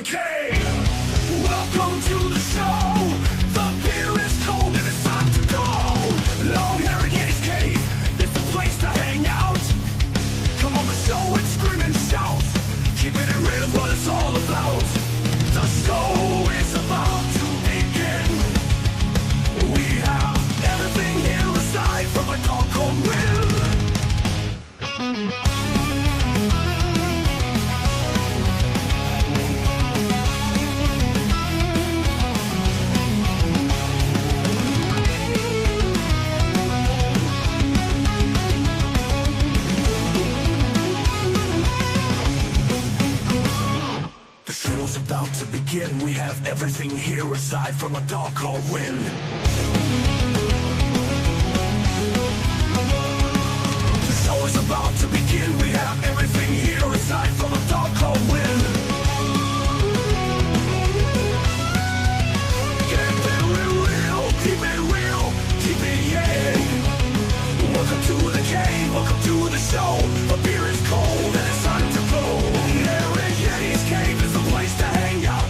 cave. Welcome to the show. The beer is cold and it's time to go. LongHairedYeti'sCave, it's the place to hang out. Come on the show and scream and shout. Keeping it real is what it's all about. The show is about to begin. We have everything here aside from a dog called Will. The show's about to begin. We have everything here aside from a dog called Will. The show is about to begin. We have everything here aside from a dog called Will. Keep it real, keep it real, keep it yeah. Welcome to the cave, welcome to the show. The beer is cold and it's time to go. LongHairedYeti'sCave is the place to hang out.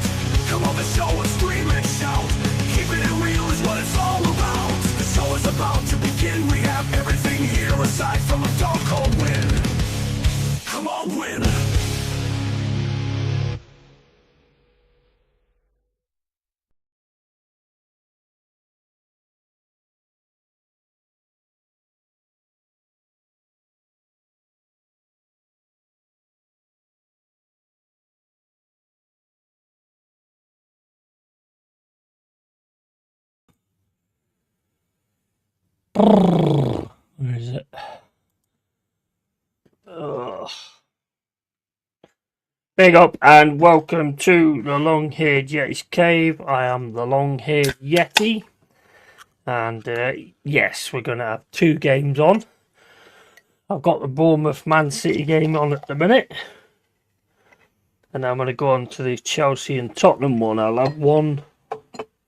Come on the show and scream and shout. Keeping it real is what it's all about. The show is about to begin. We have everything here aside from a dog called Win. Come on, Win. Where is it? Ugh. Big up and welcome to the Long-Haired Yeti's Cave. I am the Long-Haired Yeti. And yes, we're going to have two games on. I've got the Bournemouth Man City game on at the minute. And I'm going to go on to the Chelsea and Tottenham one. I'll have one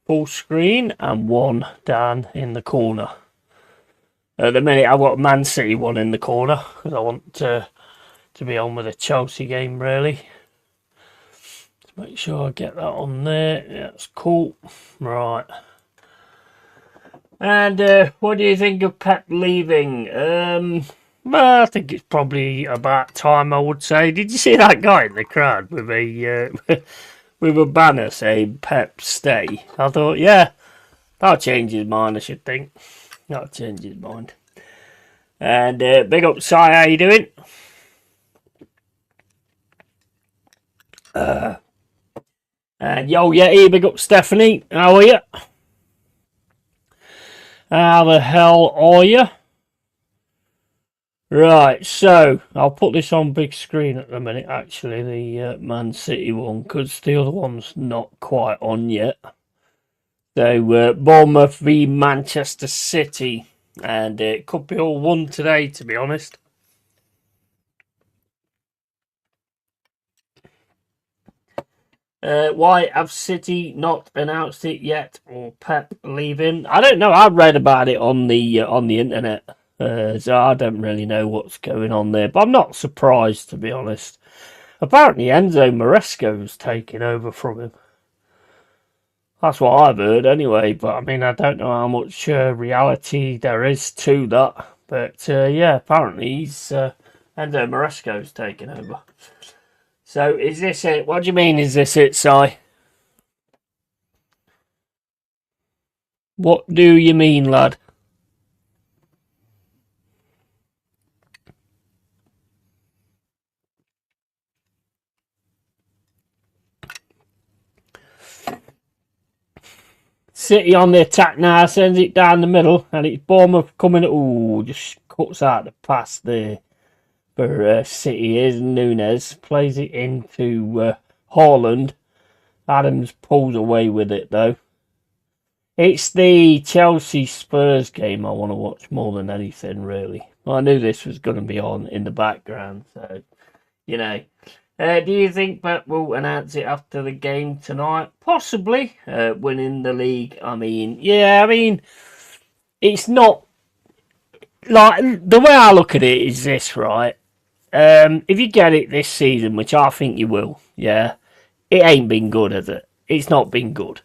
full screen and one down in the corner. At the minute, I've got Man City one in the corner because I want to be on with the Chelsea game, really. Let's make sure I get that on there. Yeah, that's cool. Right. And what do you think of Pep leaving? Well, I think it's probably about time, I would say. Did you see that guy in the crowd with a with a banner saying Pep stay? I thought, yeah, that'll change his mind, I should think. That'll change his mind. And big up, Si, how you doing? And yo, Yeti, big up, Stephanie. How are you? How the hell are you? Right, so I'll put this on big screen at the minute, actually, the Man City one, because the other one's not quite on yet. So, Bournemouth v Manchester City. And it could be all won today, to be honest. Why have City not announced it yet, or Pep leaving? I don't know. I read about it on the internet, so I don't really know what's going on there. But I'm not surprised, to be honest. Apparently, Enzo Maresco's taking over from him. That's what I've heard anyway, but I mean, I don't know how much reality there is to that. But yeah, apparently he's Enzo Maresco's taking over. So is this it? What do you mean, is this it, Si? What do you mean, lad? City on the attack now, sends it down the middle, and it's Bournemouth coming. Ooh, just cuts out the pass there for City. Here's Nunes, plays it into Haaland. Adams pulls away with it though. It's the Chelsea Spurs game I want to watch more than anything, really. Well, I knew this was going to be on in the background, so you know. Do you think Pep will announce it after the game tonight? Possibly. Winning the league. I mean, yeah, I mean, it's not like the way I look at it is this, right? If you get it this season, which I think you will, yeah, It ain't been good, has it? It's not been good.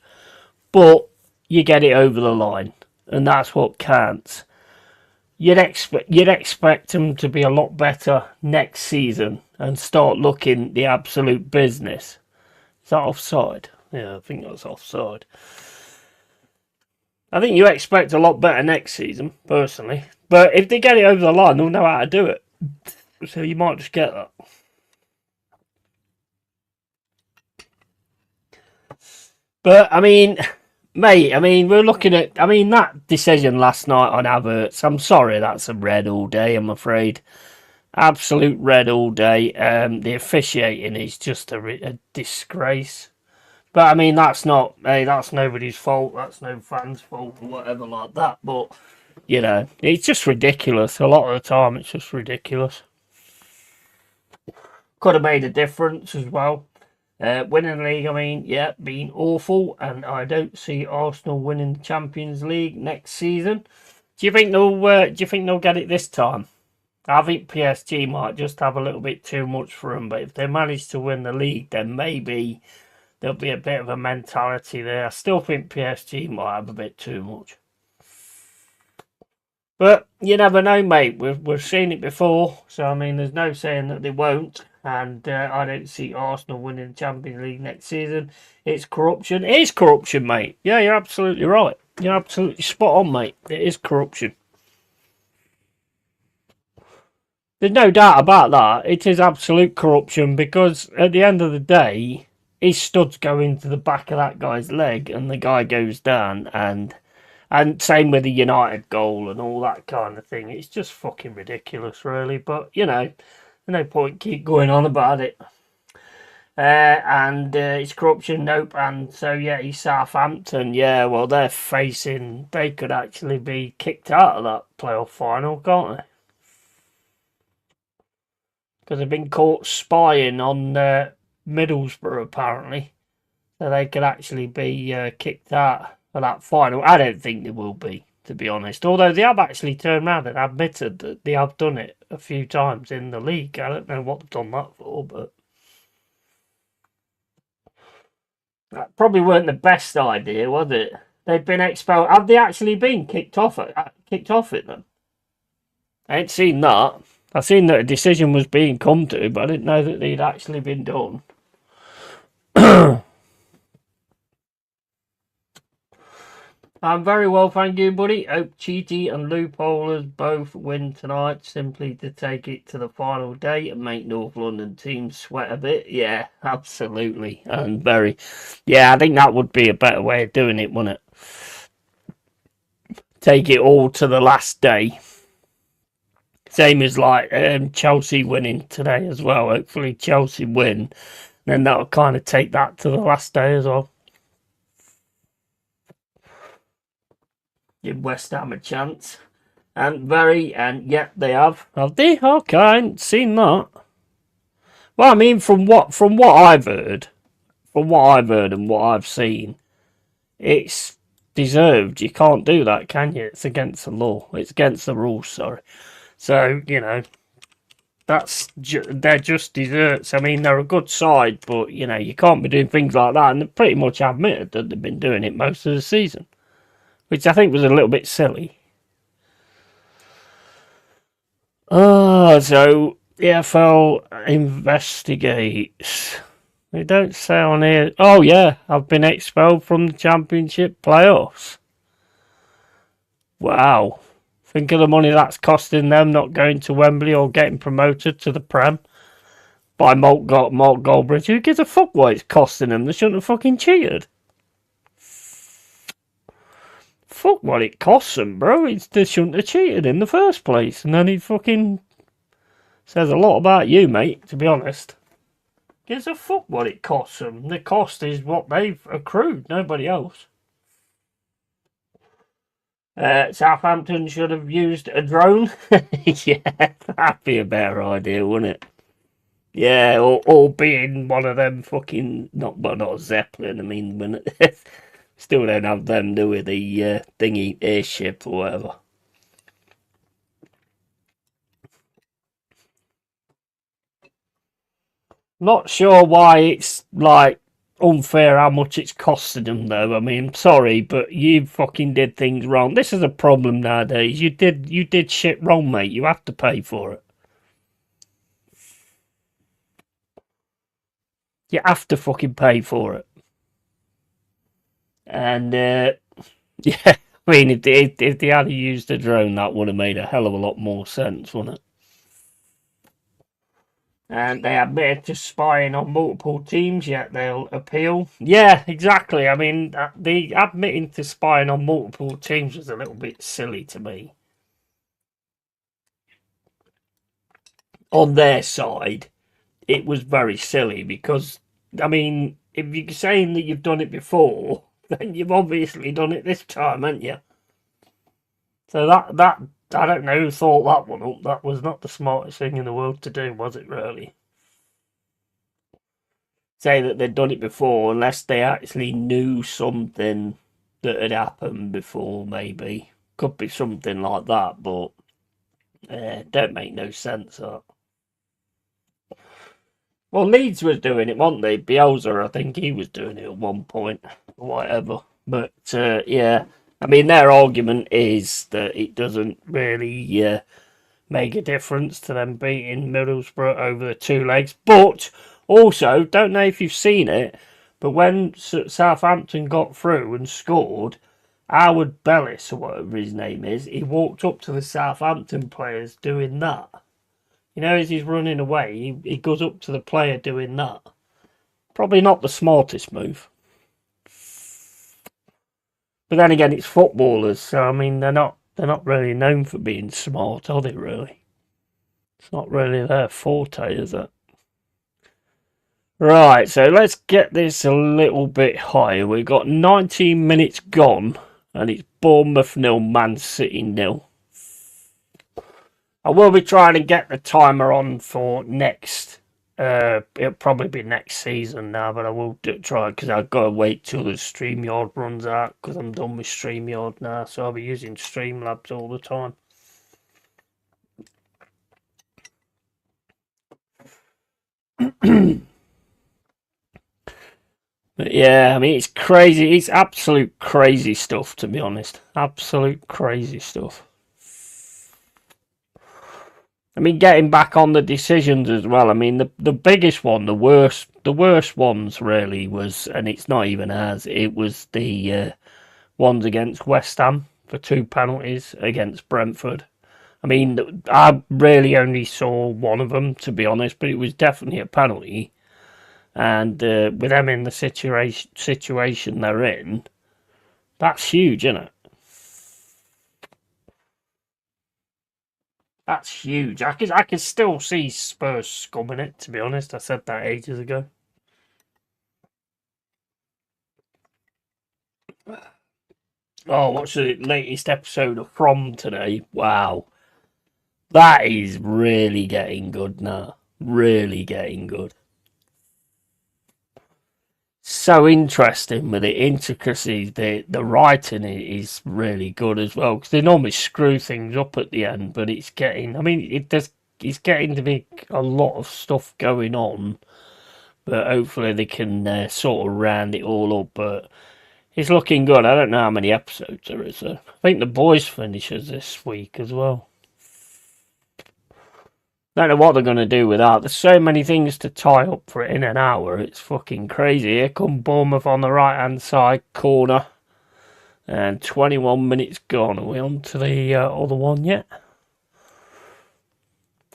But you get it over the line, and that's what counts. You'd expect them to be a lot better next season and start looking the absolute business. Is that offside? Yeah, I think that's offside. I think you expect a lot better next season, personally. But if they get it over the line, they'll know how to do it. So you might just get that. But, I mean, mate, we're looking at... that decision last night on Havertz, I'm sorry, that's a red all day, I'm afraid. Absolute red all day. The officiating is just a disgrace. But that's not. Hey, that's nobody's fault. That's no fan's fault or whatever like that. But it's just ridiculous. A lot of the time, it's just ridiculous. Could have made a difference as well. Winning the league, yeah, been awful, and I don't see Arsenal winning the Champions League next season. Do you think they'll get it this time? I think PSG might just have a little bit too much for them, but if they manage to win the league, then maybe there'll be a bit of a mentality there. I still think PSG might have a bit too much. But you never know, mate. We've seen it before, so there's no saying that they won't. And I don't see Arsenal winning the Champions League next season. It's corruption. It is corruption, mate. Yeah, you're absolutely right. You're absolutely spot on, mate. It is corruption. There's no doubt about that. It is absolute corruption because at the end of the day, his studs go into the back of that guy's leg and the guy goes down, and same with the United goal and all that kind of thing. It's just fucking ridiculous, really. But no point keep going on about it. And it's corruption, nope. And so yeah, he's Southampton. Yeah, well they could actually be kicked out of that playoff final, can't they? Because they've been caught spying on Middlesbrough, apparently. So they could actually be kicked out of that final. I don't think they will be, to be honest. Although they have actually turned around and admitted that they have done it a few times in the league. I don't know what they've done that for, but that probably weren't the best idea, was it? They've been expelled. Have they actually been kicked off it then? I ain't seen that. I've seen that a decision was being come to, but I didn't know that they'd actually been done. I'm very well, thank you, buddy. Hope Cheaty and Loopholers both win tonight, simply to take it to the final day and make North London teams sweat a bit. Yeah, absolutely. And I think that would be a better way of doing it, wouldn't it? Take it all to the last day. Same as like Chelsea winning today as well. Hopefully Chelsea win. Then that'll kind of take that to the last day as well. Give West Ham a chance. And yet they have. Have they? Okay, I ain't seen that. Well, from what I've heard, and what I've seen, it's deserved. You can't do that, can you? It's against the law. It's against the rules, sorry. So, they're just desserts. They're a good side, but, you can't be doing things like that. And they pretty much admitted that they've been doing it most of the season, which I think was a little bit silly. So the EFL investigates. They don't say on here. Oh, yeah, I've been expelled from the Championship playoffs. Wow. Think of the money that's costing them not going to Wembley or getting promoted to the Prem by Mark Goldbridge. Who gives a fuck what it's costing them? They shouldn't have fucking cheated. Fuck what it costs them, bro. They shouldn't have cheated in the first place. And then he fucking says a lot about you, mate, to be honest. Gives a fuck what it costs them. The cost is what they've accrued, nobody else. Southampton should have used a drone. Yeah, that'd be a better idea, wouldn't it? Yeah, or being one of them fucking not a Zeppelin. When still don't have them, do we? The thingy airship or whatever. Not sure why it's like unfair how much it's costing them, though. I mean, sorry, but you fucking did things wrong. This is a problem nowadays. You did shit wrong, mate. You have to pay for it. You have to fucking pay for it. And yeah, I mean, if they had used a drone, that would have made a hell of a lot more sense, wouldn't it? And they admitted to spying on multiple teams, yet they'll appeal. Yeah, exactly. I mean, the admitting to spying on multiple teams was a little bit silly to me. On their side, it was very silly because, I mean, if you're saying that you've done it before, then you've obviously done it this time, haven't you? So that I don't know who thought that one up. That was not the smartest thing in the world to do, was it? Really? Say that they'd done it before, unless they actually knew something that had happened before. Maybe could be something like that, but don't make no sense. That. Well, Leeds was doing it, weren't they? Bielsa, I think he was doing it at one point, or whatever. But yeah, I mean, their argument is that it doesn't really make a difference to them beating Middlesbrough over the two legs. But also, don't know if you've seen it, but when Southampton got through and scored, Howard Bellis, or whatever his name is, he walked up to the Southampton players doing that. You know, as he's running away, he goes up to the player doing that. Probably not the smartest move. But then again, it's footballers, so I mean, they're not really known for being smart, are they? Really, it's not really their forte, is it? Right, so let's get this a little bit higher. We've got 19 minutes gone, and it's Bournemouth 0, Man City 0. I will be trying to get the timer on for next. It'll probably be next season now, but I will try because I've got to wait till the StreamYard runs out because I'm done with StreamYard now, so I'll be using Streamlabs all the time. But yeah, I mean, it's crazy. It's absolute crazy stuff, to be honest. Absolute crazy stuff. I mean, getting back on the decisions as well. I mean, the biggest one, the worst ones really was, and it's not even ours. It was the ones against West Ham for 2 penalties against Brentford. I mean, I really only saw one of them, to be honest, but it was definitely a penalty. And with them in the situation they're in, that's huge, isn't it? That's huge. I can still see Spurs scumming it, to be honest. I said that ages ago. Oh, what's the latest episode of From today? Wow. That is really getting good now. Really getting good. So interesting with the intricacies. The writing is really good as well because they normally screw things up at the end, but it's getting. I mean, it's getting to be a lot of stuff going on, but hopefully they can sort of round it all up. But it's looking good. I don't know how many episodes there is. I think the boys finishes this week as well. Don't know what they're going to do with that. There's so many things to tie up for it in an hour. It's fucking crazy. Here come Bournemouth on the right-hand side corner. And 21 minutes gone. Are we on to the other one yet?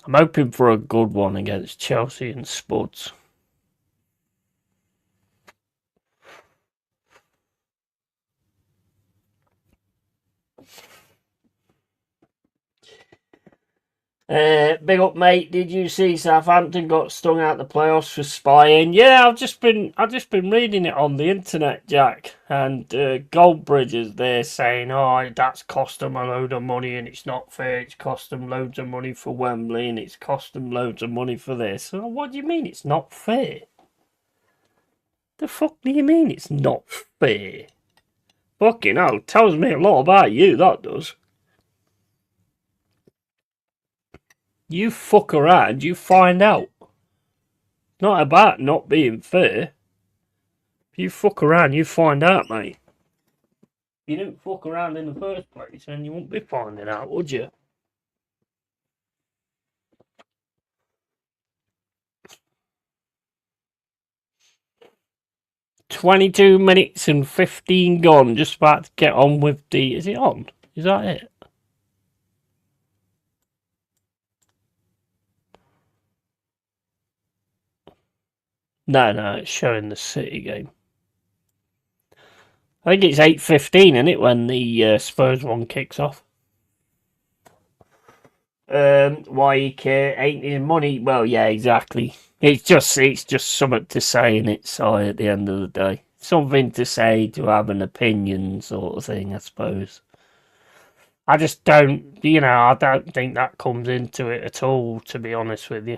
I'm hoping for a good one against Chelsea and Spuds. Big up, mate. Did you see Southampton got stung out the playoffs for spying? Yeah, I've just been reading it on the internet, Jack. And Goldbridge is there saying, "Oh, that's cost them a load of money, and it's not fair. It's cost them loads of money for Wembley, and it's cost them loads of money for this." Oh, what do you mean it's not fair? The fuck do you mean it's not fair? Fucking hell, tells me a lot about you. That does. You fuck around, you find out. Not about not being fair. You fuck around, you find out, mate. If you didn't fuck around in the first place, then you wouldn't be finding out, would you? "22 minutes and 15 gone. Just about to get on with the... Is it on? Is that it? No, it's showing the City game. I think it's 8:15, isn't it, when the Spurs one kicks off? Why you care? Ain't his money? Well, yeah, exactly. It's just something to say in its side at the end of the day. Something to say, to have an opinion, sort of thing, I suppose. I just don't, I don't think that comes into it at all, to be honest with you.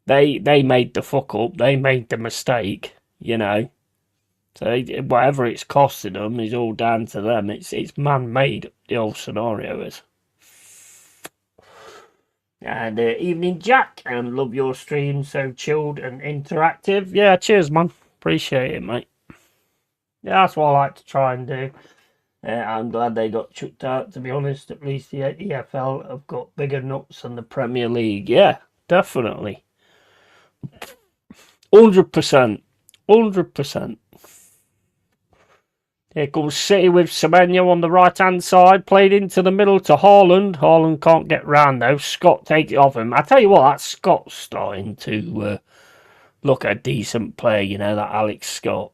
They made the fuck up. They made the mistake, So whatever it's costing them is all down to them. It's man-made, the whole scenario is. And evening, Jack, and love your stream, so chilled and interactive. Yeah, cheers, man. Appreciate it, mate. Yeah, that's what I like to try and do. I'm glad they got chucked out, to be honest. At least the EFL have got bigger nuts than the Premier League. Yeah, definitely. 100%. 100%. Here comes City with Semenyo on the right-hand side. Played into the middle to Haaland. Haaland can't get round, though. Scott takes it off him. I tell you what, that Scott's starting to look a decent player, that Alex Scott.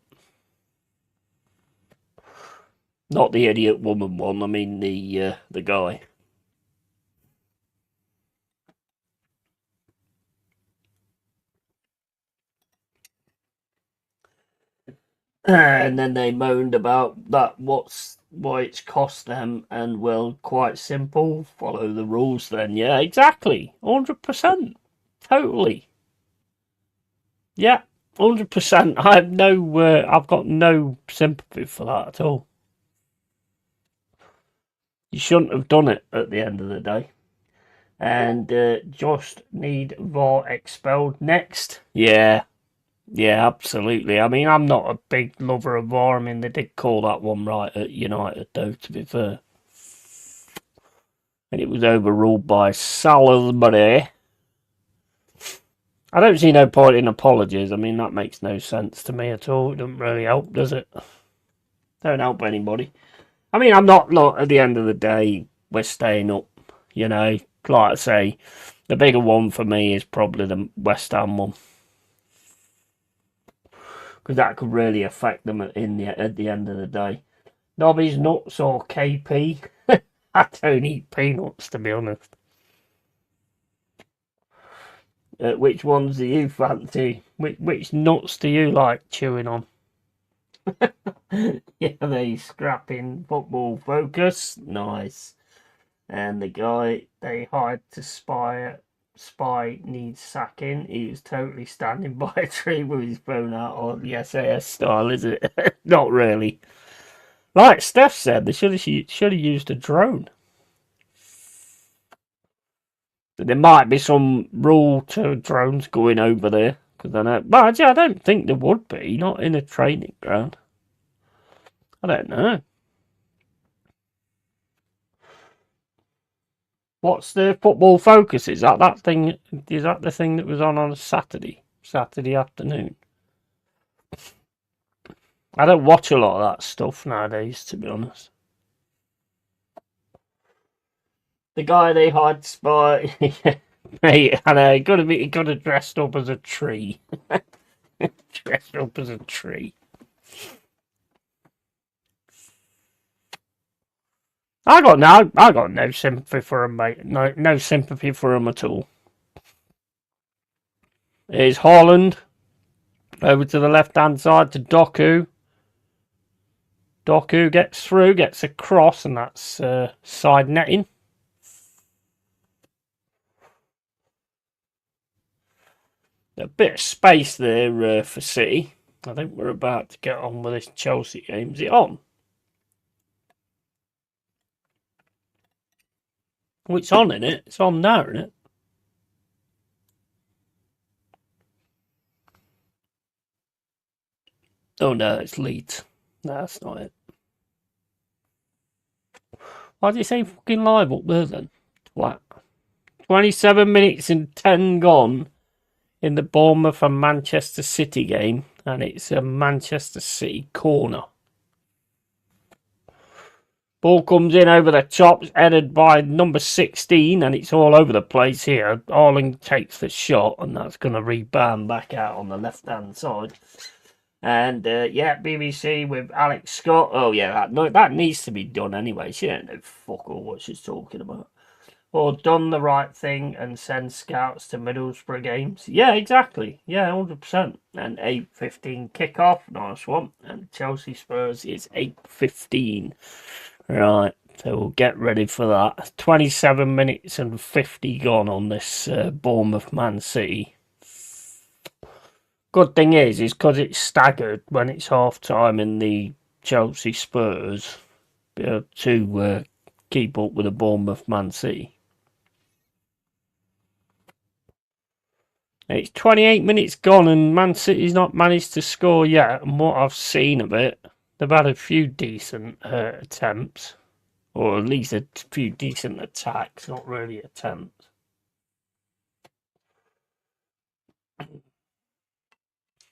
Not the idiot woman one, I mean the guy. And then they moaned about that, why it's cost them, and well, quite simple, follow the rules then. Yeah, exactly. 100%. Totally. Yeah, 100%. I've got no sympathy for that at all. You shouldn't have done it at the end of the day. And just need VAR expelled next. Yeah, absolutely. I mean, I'm not a big lover of VAR. I mean, they did call that one right at United, though, to be fair. And it was overruled by Salisbury. I don't see no point in apologies. I mean, that makes no sense to me at all. It doesn't really help, does it? Don't help anybody. I mean, I'm not, look, at the end of the day, we're staying up, Like I say, the bigger one for me is probably the West Ham one. Because that could really affect them at the end of the day. Nobby's nuts or KP. I don't eat peanuts, to be honest. Which ones do you fancy? Which nuts do you like chewing on? Yeah, they scrapping football focus. Nice. And the guy they hired to spy needs sacking. He was totally standing by a tree with his phone out on the SAS style, is it? Not really. Like Steph said, they should have used a drone. There might be some rule to drones going over there, because I know. But I don't think there would be. Not in a training ground. I don't know. What's the football focus? Is that thing? Is that the thing that was on a Saturday afternoon? I don't watch a lot of that stuff nowadays, to be honest. The guy they hired spy, mate. I know. He got have dressed up as a tree. Dressed up as a tree. I got no sympathy for him, mate. No sympathy for him at all. Here's Haaland over to the left-hand side to Doku. Doku gets through, gets across, and that's side netting. A bit of space there for City. I think we're about to get on with this Chelsea game. Is it on? Well, it's on, isn't it? It's on now, isn't it? Oh no, it's Leeds. No, that's not it. Why did you say fucking live up there then? What? 27 minutes and 10 gone in the Bournemouth and Manchester City game, and it's a Manchester City corner. Ball comes in over the top, headed by number 16, and it's all over the place here. Arling takes the shot, and that's going to rebound back out on the left-hand side. And, yeah, BBC with Alex Scott. Oh, yeah, that needs to be done anyway. She don't know fuck all what she's talking about. Or done the right thing and send scouts to Middlesbrough games. Yeah, exactly. Yeah, 100%. And 8:15 kickoff. Nice one. And Chelsea Spurs is 8:15. Right, so we'll get ready for that. 27 minutes and 50 gone on this Bournemouth Man City. Good thing is because it's staggered when it's half time in the Chelsea Spurs, be able to keep up with the Bournemouth Man City. It's 28 minutes gone and Man City's not managed to score yet. And what I've seen of it, they've had a few decent attempts. Or at least a few decent attacks, not really attempts.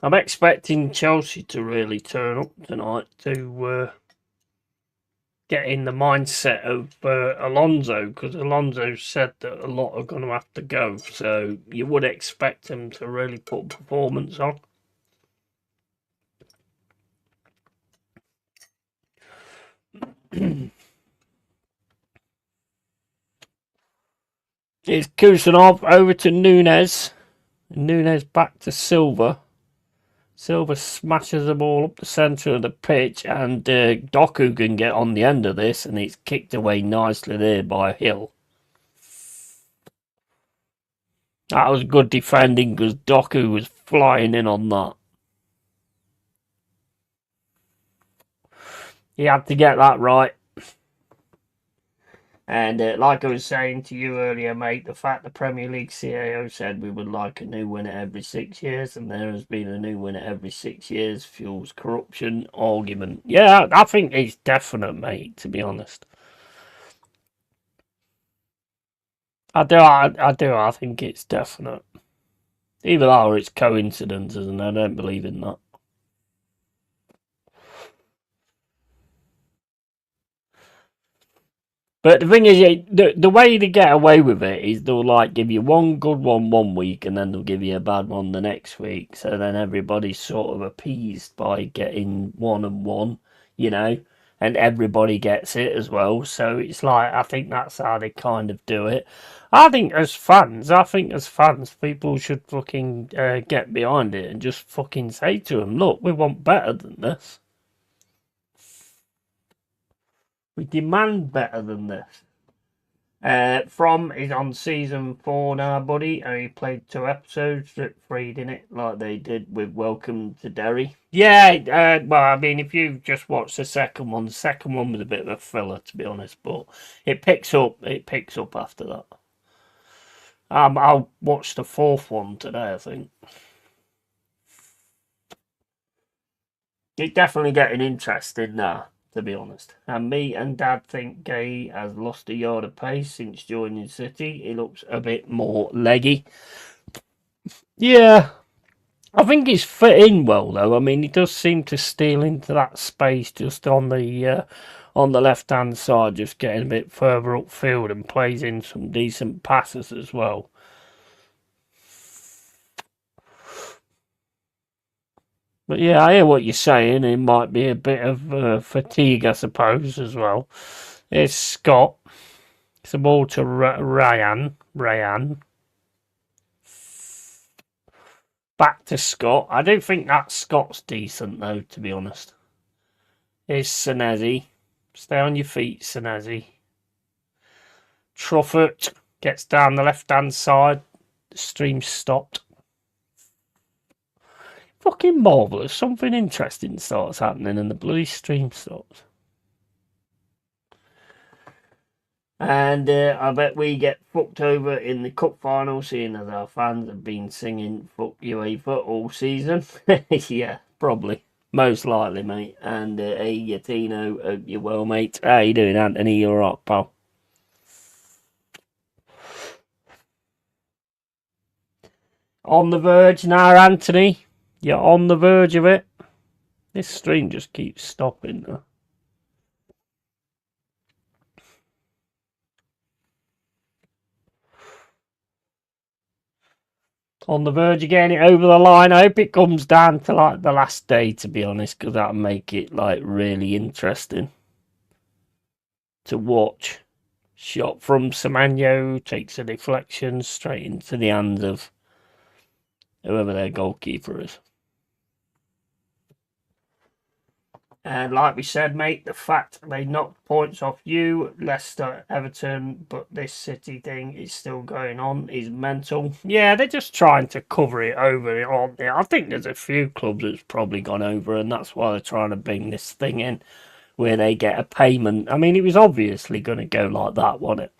I'm expecting Chelsea to really turn up tonight to get in the mindset of Alonso, because Alonso said that a lot are going to have to go. So you would expect him to really put performance on. It's Kusanov over to Nunes. Nunes back to Silva. Silva smashes the ball up the centre of the pitch, and Doku can get on the end of this, and it's kicked away nicely there by Hill. That was good defending because Doku was flying in on that. He had to get that right. And like I was saying to you earlier, mate, the fact the Premier League CAO said we would like a new winner every 6 years, and there has been a new winner every 6 years, fuels corruption argument. Yeah, I think it's definite, mate, to be honest. I do. I think it's definite. Either that or it's coincidences, and I don't believe in that. But the thing is, the way to get away with it is they'll like give you one good one week, and then they'll give you a bad one the next week. So then everybody's sort of appeased by getting 1 and 1, you know, and everybody gets it as well. So it's like, I think that's how they kind of do it. I think as fans, people should fucking get behind it and just fucking say to them, look, we want better than this. We demand better than this. From is on season 4 now, buddy, and he played 2 episodes, strip freed in it, like they did with Welcome to Derry. Yeah, well, I mean, if you've just watched the second one was a bit of a filler, to be honest, but it picks up after that. I'll watch the 4th one today, I think. It's definitely getting interesting now, to be honest. And me and Dad think Gay has lost a yard of pace since joining City. He looks a bit more leggy. Yeah, I think he's fit in well, though. I mean, he does seem to steal into that space just on the left-hand side, just getting a bit further upfield, and plays in some decent passes as well. But yeah, I hear what you're saying. It might be a bit of fatigue, I suppose, as well. It's Scott. It's a ball to Ryan. Back to Scott. I don't think that Scott's decent, though, to be honest. Here's Senesi. Stay on your feet, Senesi. Truffert gets down the left-hand side. The stream stopped. Fucking marvellous. Something interesting starts happening and the bloody stream stops. And I bet we get fucked over in the cup final, seeing as our fans have been singing "Fuck UEFA" all season. Yeah, probably. Most likely, mate. And hey, Yatino, hope you're well, mate. How you doing, Anthony? You alright, pal? On the verge now, Anthony. You're on the verge of it. This stream just keeps stopping. On the verge of getting it over the line. I hope it comes down to like the last day, to be honest, because that'll make it like really interesting to watch. Shot from Semenyo, takes a deflection straight into the hands of whoever their goalkeeper is. And like we said, mate, the fact they knocked points off you, Leicester, Everton, but this City thing is still going on is mental. Yeah, they're just trying to cover it over, aren't they? I think there's a few clubs that's probably gone over, and that's why they're trying to bring this thing in where they get a payment. I mean, it was obviously going to go like that, wasn't it?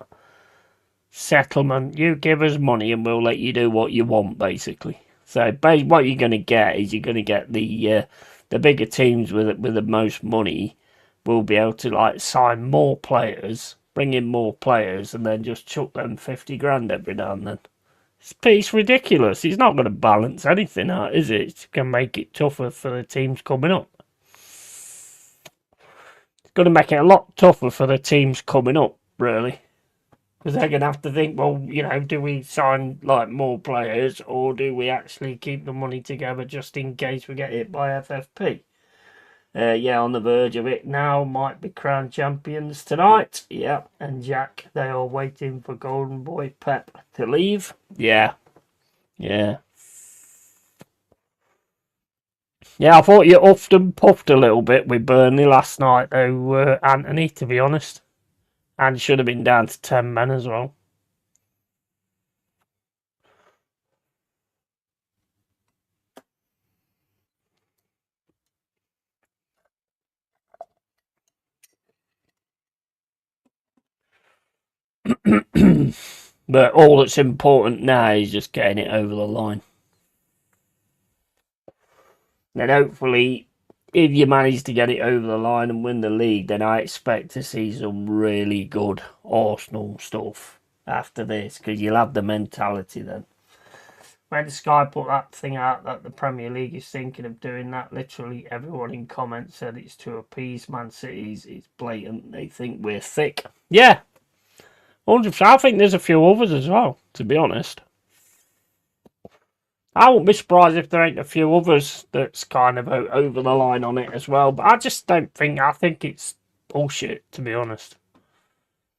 Settlement, you give us money and we'll let you do what you want, basically. So what you're going to get is you're going to get the bigger teams with the most money will be able to like sign more players, bring in more players, and then just chuck them 50 grand every now and then. It's ridiculous. He's not going to balance anything out, is it? It's going to make it tougher for the teams coming up. It's going to make it a lot tougher for the teams coming up, really. Because they're going to have to think, well, you know, do we sign like more players or do we actually keep the money together just in case we get hit by FFP? Yeah, on the verge of it now, might be crowned champions tonight. Yeah, and Jack, they are waiting for Golden Boy Pep to leave. Yeah. Yeah, I thought you huffed and puffed a little bit with Burnley last night, though, Anthony, to be honest. And should have been down to 10 men as well. But all that's important now is just getting it over the line. Then hopefully, if you manage to get it over the line and win the league, then I expect to see some really good Arsenal stuff after this, because you'll have the mentality then. When Sky put that thing out that the Premier League is thinking of doing that, literally everyone in comments said it's to appease Man City's. It's blatant. They think we're thick. Yeah, 100%. I think there's a few others as well, to be honest. I wouldn't be surprised if there ain't a few others that's kind of over the line on it as well. But I just don't think. I think it's bullshit, to be honest.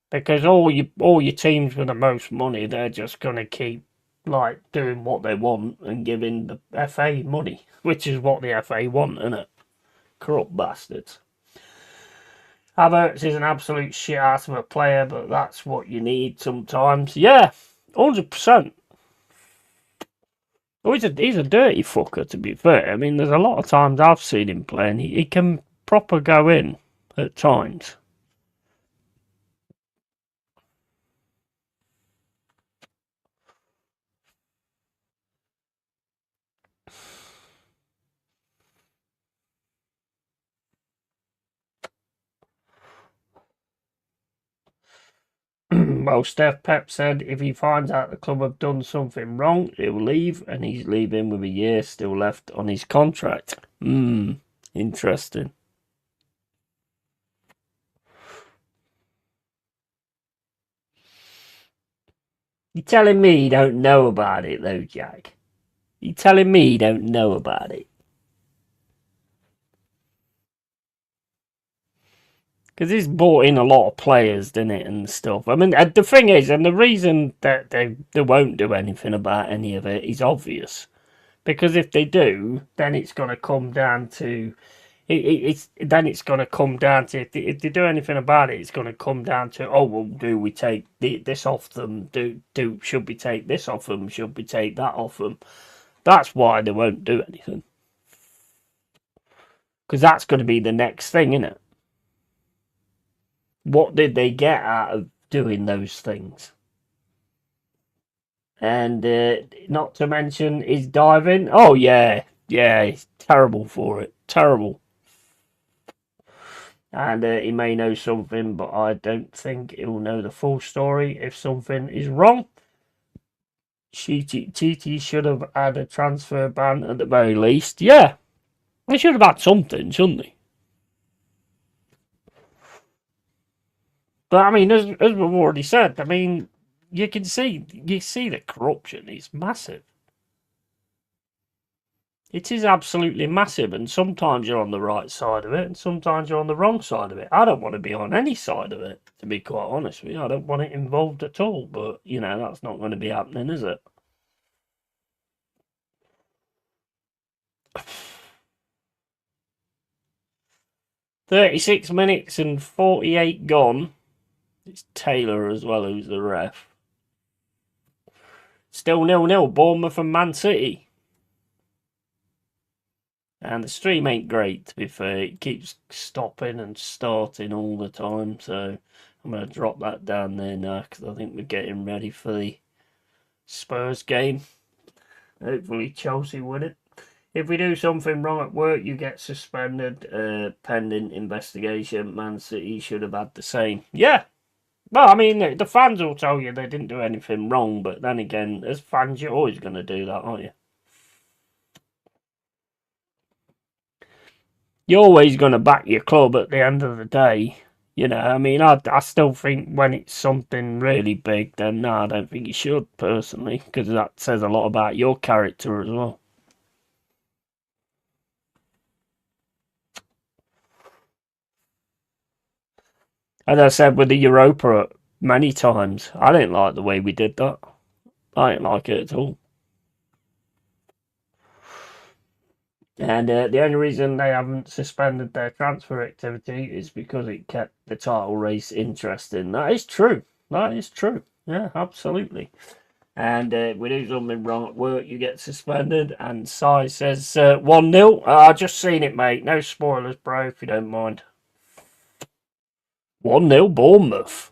Because all your teams with the most money, they're just gonna keep like doing what they want and giving the FA money, which is what the FA want, isn't it? Corrupt bastards. Havertz is an absolute shit out of a player, but that's what you need sometimes. Yeah, 100%. Oh, he's a dirty fucker, to be fair. I mean, there's a lot of times I've seen him play, and he can proper go in at times. Well, Steph Pep said if he finds out the club have done something wrong, he'll leave, and he's leaving with a year still left on his contract. Interesting. You're telling me you don't know about it, though, Jack? You're telling me you don't know about it? Because he's brought in a lot of players, didn't it, and stuff. I mean, the thing is, and the reason that they won't do anything about any of it is obvious. Because if they do, then it's going to come down to... It's going to come down to... If they do anything about it, it's going to come down to, oh, well, do we take this off them? Should we take this off them? Should we take that off them? That's why they won't do anything. Because that's going to be the next thing, isn't it? What did they get out of doing those things? And not to mention his diving. Oh, yeah, he's terrible for it. Terrible. And he may know something, but I don't think he'll know the full story if something is wrong. Titi should have had a transfer ban at the very least. Yeah, they should have had something, shouldn't they? But I mean, as we've already said, I mean, you see the corruption is massive. It is absolutely massive, and sometimes you're on the right side of it, and sometimes you're on the wrong side of it. I don't want to be on any side of it, to be quite honest with you. I don't want it involved at all, but, you know, that's not going to be happening, is it? £36 and 48 gone. It's Taylor as well who's the ref. Still 0-0, Bournemouth and Man City. And the stream ain't great, to be fair. It keeps stopping and starting all the time. So I'm going to drop that down there now because I think we're getting ready for the Spurs game. Hopefully Chelsea win it. If we do something wrong at work, you get suspended. Pending investigation. Man City should have had the same. Yeah. Well, I mean, the fans will tell you they didn't do anything wrong. But then again, as fans, you're always going to do that, aren't you? You're always going to back your club at the end of the day. You know, I mean, I still think when it's something really big, then no, I don't think you should, personally, because that says a lot about your character as well. As I said with the Europa many times, I didn't like the way we did that. I didn't like it at all. And the only reason they haven't suspended their transfer activity is because it kept the title race interesting. That is true. That is true. Yeah, absolutely. And we do something wrong at work, you get suspended. And Si says 1-0. I just seen it, mate. No spoilers, bro, if you don't mind. 1-0 Bournemouth.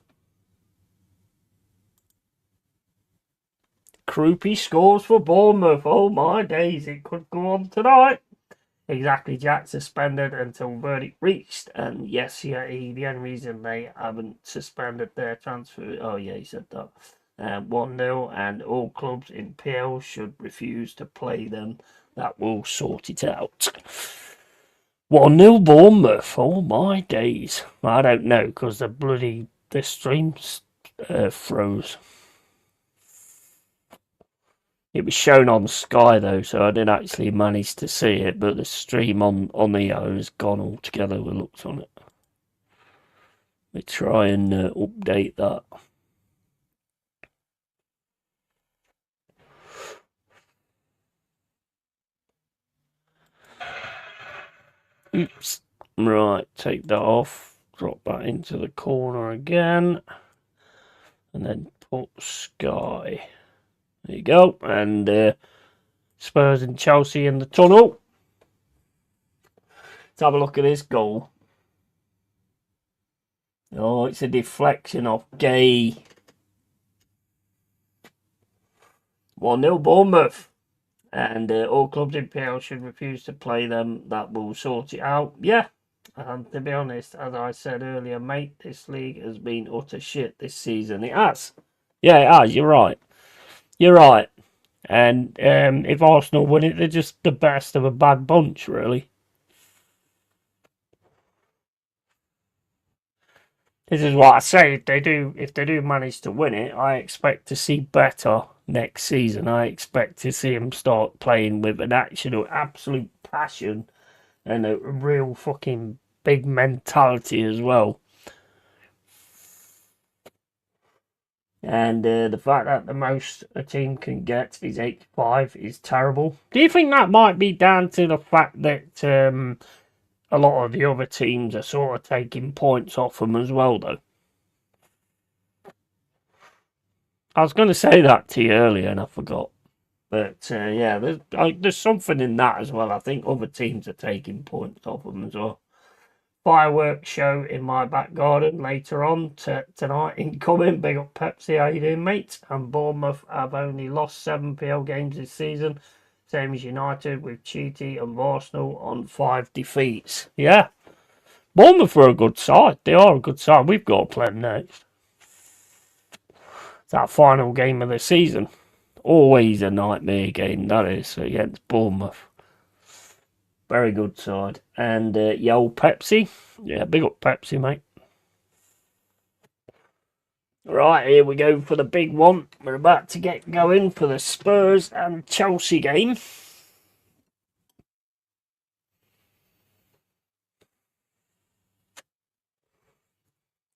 Croupy scores for Bournemouth. Oh my days, it could go on tonight. Exactly, Jack, suspended until verdict reached. And yes, yeah, the only reason they haven't suspended their transfer. Oh, yeah, he said that. 1-0, and all clubs in PL should refuse to play them. That will sort it out. 1-0 Bournemouth. Oh, my days. I don't know, because the stream froze. It was shown on Sky though, so I didn't actually manage to see it, but the stream on EO has gone altogether. We looked on it. We try and update that. Oops. Right, take that off. Drop that into the corner again. And then put Sky. There you go. And Spurs and Chelsea in the tunnel. Let's have a look at this goal. Oh, it's a deflection off Gay. 1-0 Bournemouth. And all clubs in PL should refuse to play them. That will sort it out. Yeah. And to be honest, as I said earlier, mate, this league has been utter shit this season. It has. Yeah, it has. You're right. You're right. And if Arsenal win it, they're just the best of a bad bunch, really. This is what I say. If they do manage to win it, I expect to see better next season. I expect to see them start playing with an actual absolute passion and a real fucking big mentality as well. And the fact that the most a team can get is 85 is terrible. Do you think that might be down to the fact that a lot of the other teams are sort of taking points off them as well, though? I was going to say that to you earlier and I forgot. But yeah, there's something in that as well. I think other teams are taking points off them as well. Fireworks show in my back garden later on tonight incoming. Big up Pepsi, how you doing, mate? And Bournemouth have only lost 7 PL games this season same as United with Chiil and Arsenal on 5 defeats. Yeah, Bournemouth are a good side. They are a good side. We've got to play them next. It's our final game of the season. Always a nightmare game, that is, against Bournemouth. Very good side. And yo, Pepsi. Yeah, big up Pepsi, mate. Right, here we go for the big one. We're about to get going for the Spurs and Chelsea game.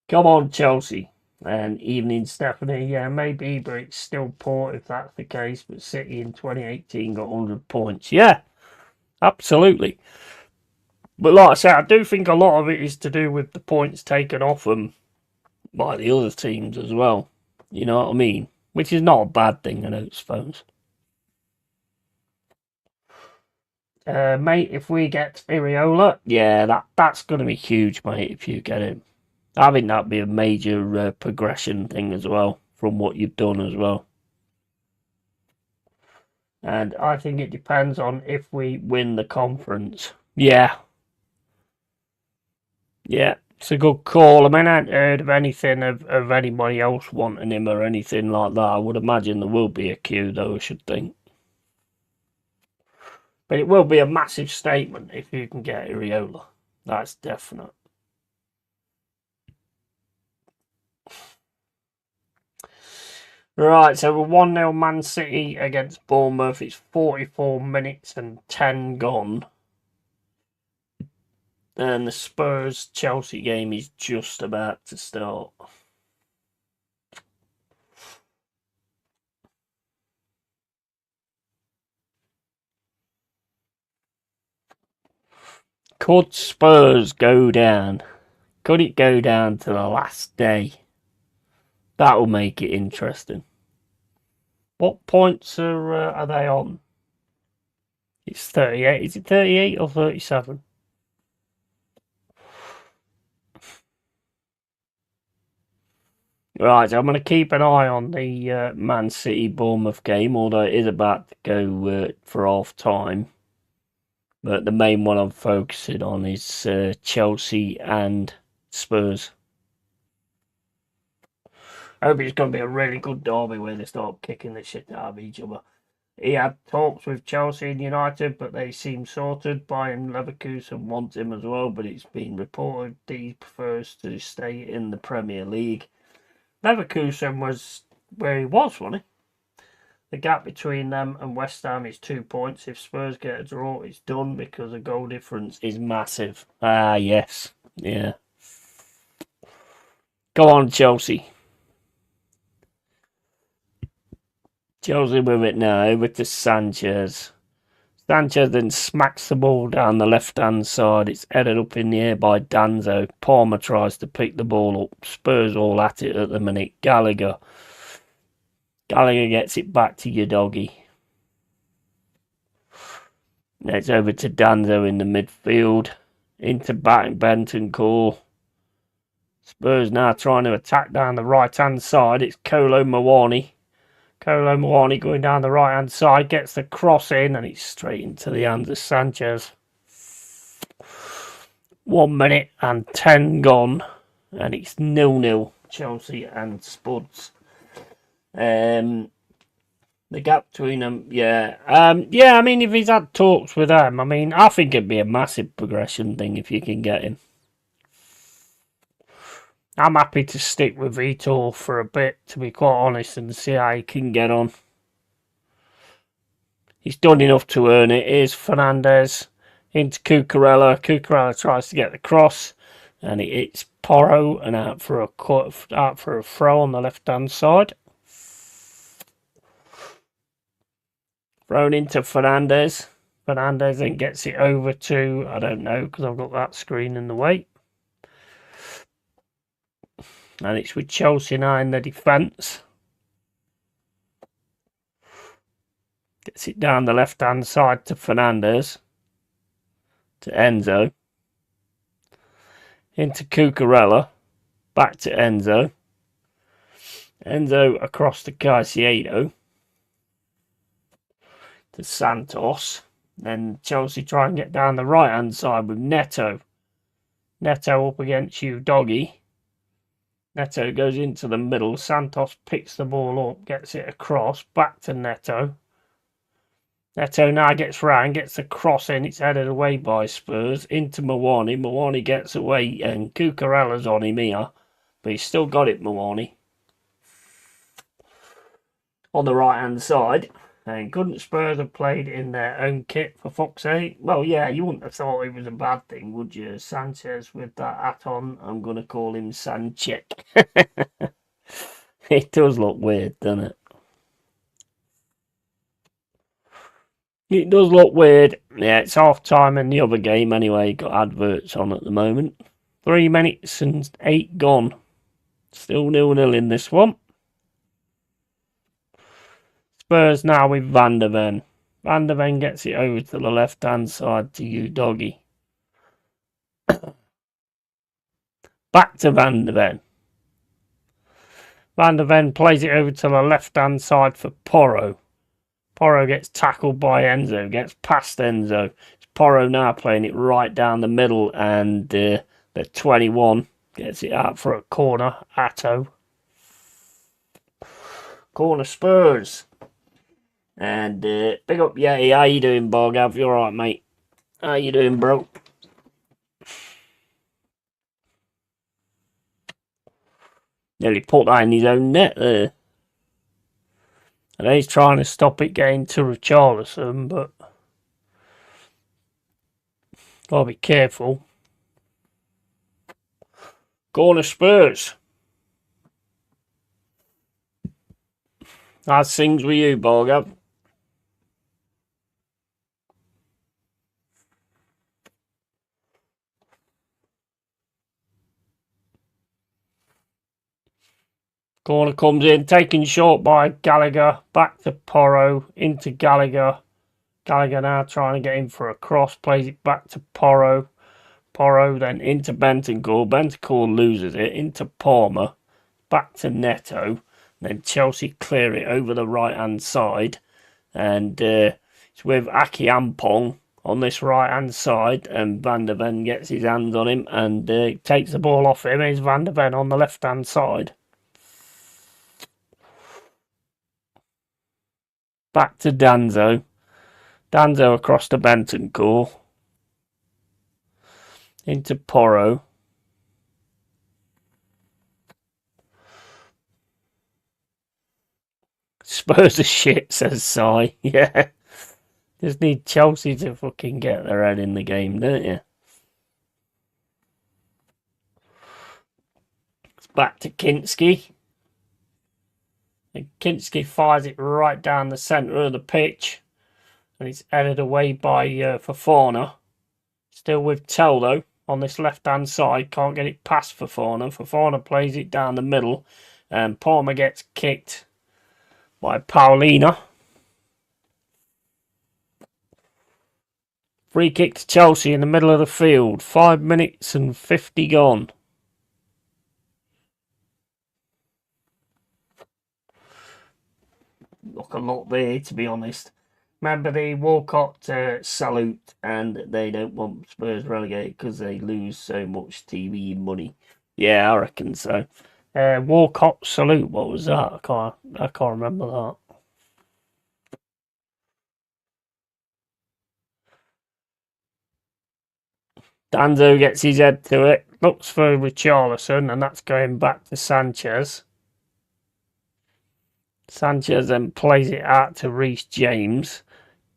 Come on, Chelsea. And evening, Stephanie. Yeah, maybe, but it's still poor if that's the case. But City in 2018 got 100 points. Yeah, absolutely. But like I said, I do think a lot of it is to do with the points taken off them by the other teams as well. You know what I mean? Which is not a bad thing, I suppose. Mate, if we get Iriola, yeah, that's going to be huge, mate, if you get him. I think that'd be a major progression thing as well, from what you've done as well. And I think it depends on if we win the conference. Yeah. Yeah, it's a good call. I mean, I haven't heard of anything of anybody else wanting him or anything like that. I would imagine there will be a queue, though, I should think. But it will be a massive statement if you can get Iriola. That's definite. Right, so we're 1-0 Man City against Bournemouth. It's 44 minutes and 10 gone. And the Spurs-Chelsea game is just about to start. Could Spurs go down? Could it go down to the last day? That will make it interesting. What points are they on? It's 38. Is it 38 or 37? Right, so I'm going to keep an eye on the Man City Bournemouth game, although it is about to go for half time. But the main one I'm focusing on is Chelsea and Spurs. I hope it's going to be a really good derby where they start kicking the shit out of each other. He had talks with Chelsea and United, but they seem sorted. Bayern Leverkusen wants him as well, but it's been reported he prefers to stay in the Premier League. Leverkusen was where he was, wasn't he? The gap between them and West Ham is 2 points. If Spurs get a draw, it's done because the goal difference is massive. Ah, yes. Yeah. Go on, Chelsea. Chelsea with it now, over to Sanchez. Sanchez then smacks the ball down the left-hand side. It's headed up in the air by Danzo. Palmer tries to pick the ball up. Spurs all at it at the minute. Gallagher gets it back to your doggy. It's over to Danzo in the midfield. Into Bentancur. Spurs now trying to attack down the right-hand side. It's Kolo Muani. Kolo Muani going down the right-hand side, gets the cross in, and it's straight into the hands of Sanchez. 1 minute and 10 gone, and it's 0-0, Chelsea and Spuds. The gap between them, yeah. I mean, if he's had talks with them, I mean, I think it'd be a massive progression thing if you can get him. I'm happy to stick with Vitor for a bit, to be quite honest, and see how he can get on. He's done enough to earn it. Here's Fernandez into Cucurella. Cucurella tries to get the cross, and it hits Porro and out for a throw on the left-hand side. Thrown into Fernandez. Fernandez then gets it over to, I don't know, because I've got that screen in the way. And it's with Chelsea now in the defence. Gets it down the left-hand side to Fernandez. To Enzo. Into Cucurella. Back to Enzo. Enzo across to Caicedo. to Santos. Then Chelsea try and get down the right hand side with Neto. Neto up against you, Doggy. Neto goes into the middle. Santos picks the ball up, gets it across, back to Neto. Neto now gets round, gets the cross in. It's headed away by Spurs into Mawani. Mawani gets away, and Cucurella's on him here, but he's still got it, Mawani. On the right hand side. And couldn't Spurs have played in their own kit, for fuck's sake? Well, yeah, you wouldn't have thought it was a bad thing, would you? Sanchez with that hat on, I'm going to call him Sanchez. It does look weird, doesn't it? It does look weird. Yeah, it's half time in the other game anyway. Got adverts on at the moment. 3 minutes and 8 gone. Still 0-0 in this one. Spurs now with Van der Ven. Van der Ven gets it over to the left-hand side to you, Doggy. Back to Van der Ven. Van der Ven plays it over to the left-hand side for Porro. Porro gets tackled by Enzo, gets past Enzo. It's Porro now playing it right down the middle, and the 21 gets it out for a corner. Atto. Corner Spurs. And big up Yeti. How you doing, Borgav? You alright, mate? How you doing, bro? Nearly put that in his own net there. And he's trying to stop it getting to Richarlison, but gotta be careful. Corner Spurs. How's things with you, Borgav? Corner comes in, taken short by Gallagher. Back to Porro, into Gallagher. Gallagher now trying to get in for a cross. Plays it back to Porro. Porro then into Bentancur. Bentancur loses it. Into Palmer. Back to Neto. Then Chelsea clear it over the right-hand side. And it's with Aki Ampong on this right-hand side. And Van der Ven gets his hands on him and takes the ball off him. Here's Van der Ven on the left-hand side. Back to Danzo. Danzo across to Bentancur. Into Porro. Spurs are shit, says Sai. Yeah. Just need Chelsea to fucking get their head in the game, don't you? It's back to Kinski. And Kinski fires it right down the centre of the pitch. And it's headed away by Fofana. Still with Tell, though, on this left-hand side. Can't get it past Fofana. Fofana plays it down the middle. And Palmer gets kicked by Paulina. Free kick to Chelsea in the middle of the field. 5 minutes and 50 gone. Look a lot there, to be honest. Remember the Walcott salute, and they don't want Spurs relegated because they lose so much TV money. Yeah, I reckon so. Walcott salute, what was that? I can't remember that. Danzo gets his head to it, looks for Richarlison, and that's going back to Sanchez. Sanchez then plays it out to Reece James.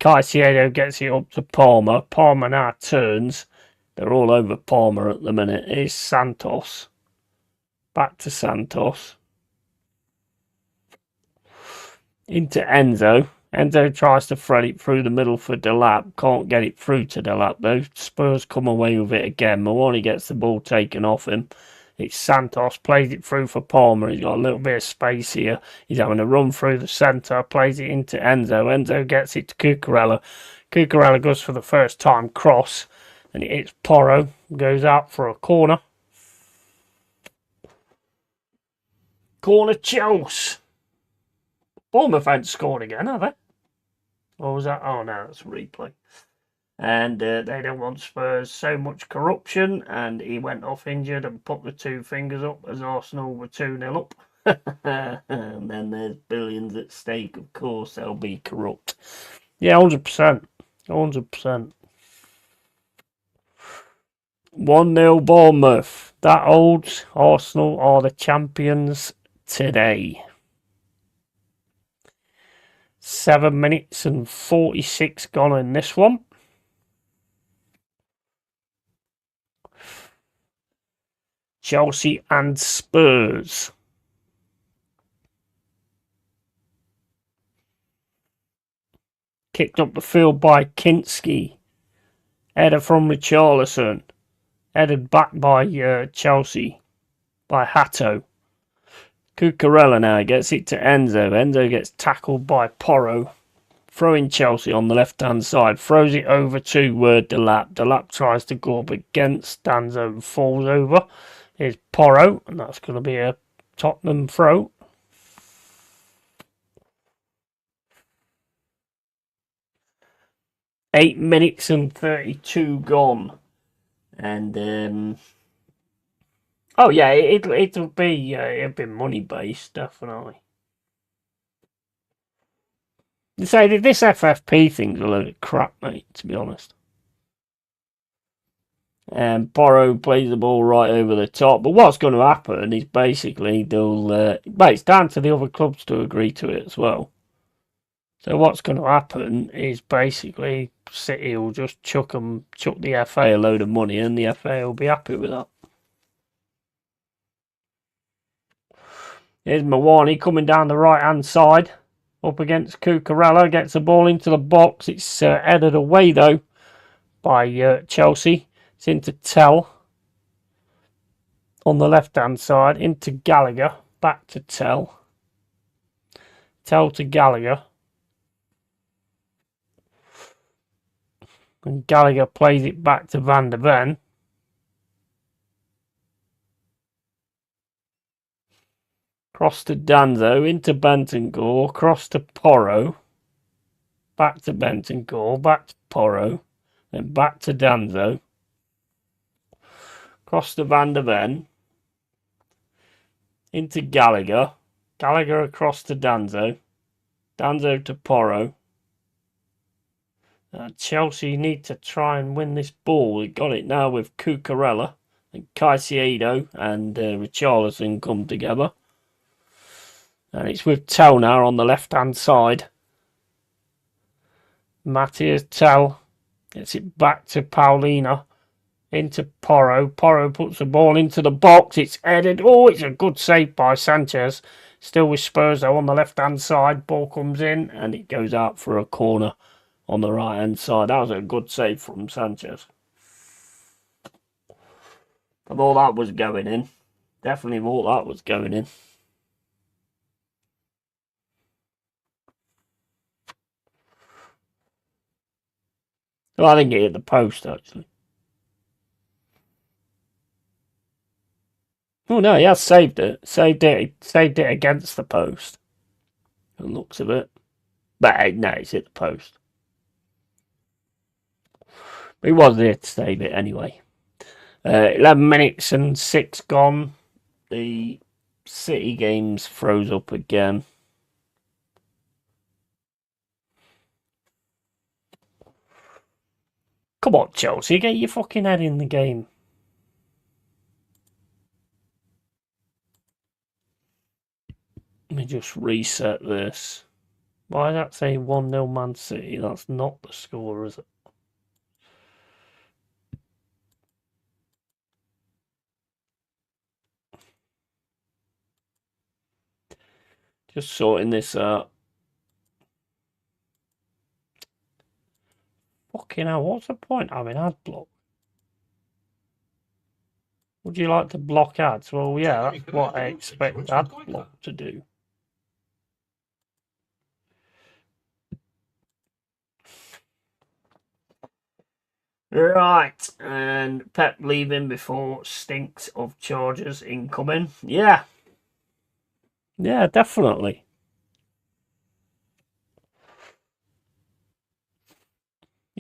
Caicedo gets it up to Palmer. Palmer now turns. They're all over Palmer at the minute. Here's Santos. Back to Santos. Into Enzo. Enzo tries to thread it through the middle for Delap. Can't get it through to Delap though. Spurs come away with it again. Mawani gets the ball taken off him. It's Santos, plays it through for Palmer. He's got a little bit of space here. He's having a run through the centre, plays it into Enzo. Enzo gets it to Cucurella. Cucurella goes for the first time cross, and it hits Porro. Goes out for a corner. Corner Chelsea. Bournemouth haven't scored again, have they? Or was that? Oh no, that's a replay. And they don't want Spurs so much corruption, and he went off injured and put the two fingers up as Arsenal were 2-0 up. And then there's billions at stake, of course, they'll be corrupt. Yeah, 100%. 100%. 1-0 Bournemouth. That old Arsenal are the champions today. 7 minutes and 46 gone in this one. Chelsea and Spurs. Kicked up the field by Kinski. Header from Richarlison. Headed back by Chelsea. By Hato. Cucurella now gets it to Enzo. Enzo gets tackled by Porro. Throwing Chelsea on the left-hand side. Throws it over to Delap. Delap tries to go up against Danzo. Falls over. Here's Porro. And that's going to be a Tottenham throw. Eight minutes and 32 gone. And, oh yeah, it'll be money-based, definitely. Say this FFP thing's a load of crap, mate, to be honest. And Porro plays the ball right over the top. But what's going to happen is basically it's down to the other clubs to agree to it as well. So what's going to happen is basically City will just chuck the FA a load of money, and the FA will be happy with that. Here's Mawani coming down the right-hand side. Up against Cucurella. Gets the ball into the box. It's headed away, though, by Chelsea. It's into Tell. On the left-hand side. Into Gallagher. Back to Tell. Tell to Gallagher. And Gallagher plays it back to Van der Ven. Cross to Danzo, into Bentancur, cross to Porro, back to Bentancur, back to Porro, then back to Danzo, cross to Van der Ven, into Gallagher, Gallagher across to Danzo, Danzo to Porro. Chelsea need to try and win this ball. They got it now with Cucurella and Caicedo and Richarlison come together. And it's with Tell now on the left-hand side. Matthias Tell gets it back to Paulina. Into Porro. Porro puts the ball into the box. It's headed. Oh, it's a good save by Sanchez. Still with Spurs though on the left-hand side. Ball comes in and it goes out for a corner on the right-hand side. That was a good save from Sanchez. I thought that was going in. Definitely thought that was going in. Well, I think it hit the post, actually. Oh, no, he has saved it. Saved it against the post. The looks of it. But, no, it's hit the post. But he was there to save it anyway. 11 minutes and 6 gone. The City game's froze up again. Come on, Chelsea, get your fucking head in the game. Let me just reset this. Why does that say 1-0 Man City? That's not the score, is it? Just sorting this out. Fucking hell, what's the point having ad block? Would you like to block ads? Well, yeah, that's what I expect ad block to do. Right, and Pep leaving before stinks of charges incoming. Yeah. Yeah, definitely.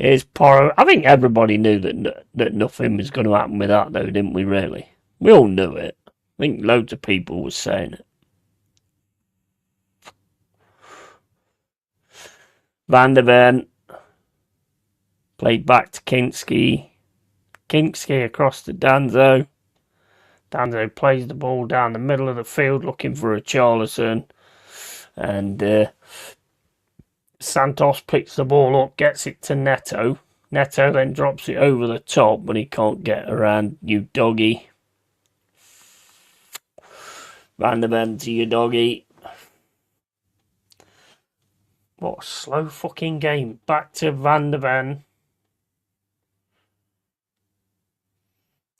Here's Porro. I think everybody knew that nothing was going to happen with that, though, didn't we, really? We all knew it. I think loads of people were saying it. Van der Ven. Played back to Kinski. Kinski across to Danzo. Danzo plays the ball down the middle of the field looking for a Charlison. And Santos picks the ball up, gets it to Neto. Neto then drops it over the top, but he can't get around you doggy. Van der Ven to you doggy. What a slow fucking game. Back to Van der Ven.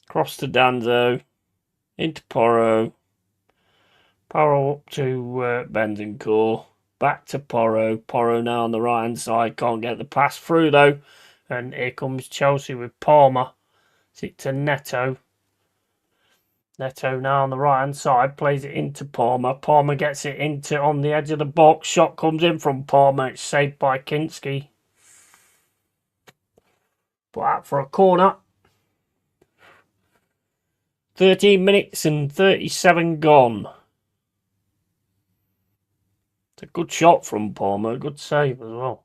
Cross to Danzo. Into Porro. Porro up to Bentancur. Back to Porro. Porro now on the right hand side. Can't get the pass through though. And here comes Chelsea with Palmer. It's it to Neto. Neto now on the right hand side. Plays it into Palmer. Palmer gets it into on the edge of the box. Shot comes in from Palmer. It's saved by Kinski. Put out for a corner. 13 minutes and 37 gone. It's a good shot from Palmer. Good save as well.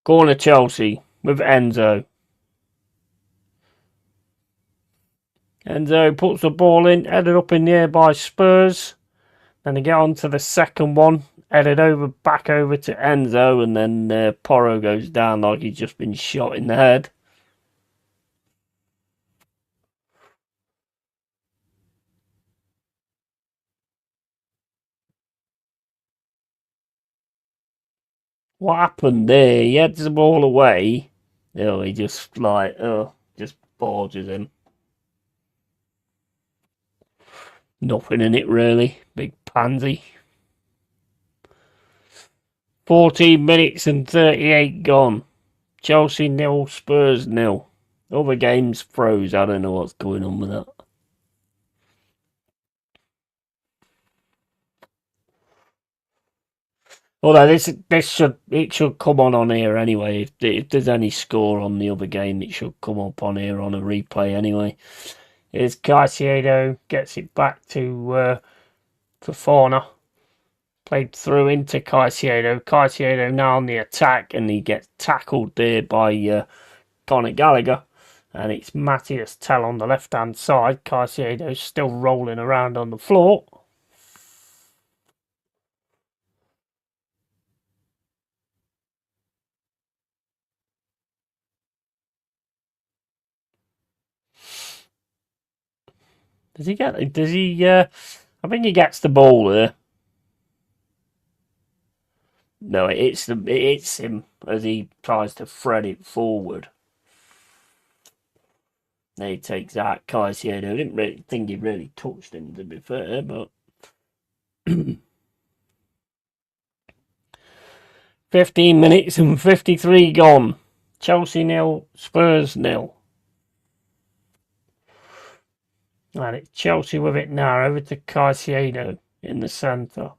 Corner Chelsea with Enzo. Enzo puts the ball in, headed up in the air by Spurs. Then they get on to the second one, headed back over to Enzo, and then Porro goes down like he's just been shot in the head. What happened there? He heads the ball away. Oh, he just just barges him. Nothing in it really. Big pansy. 14 minutes and 38 gone. Chelsea 0, Spurs 0. Other games froze. I don't know what's going on with that. Although it should come on here anyway. If there's any score on the other game, it should come up on here on a replay anyway. Here's Caicedo, gets it back to Fofana. Played through into Caicedo. Caicedo now on the attack, and he gets tackled there by Conor Gallagher. And it's Matthias Tell on the left-hand side. Caicedo's still rolling around on the floor. Does he? I think he gets the ball there. No, it hits him as he tries to thread it forward. Then he takes out Caicedo. I didn't really think he really touched him, to be fair, but 15 minutes and 53 gone. Chelsea 0, Spurs 0. And it's Chelsea with it now, over to Caicedo in the centre.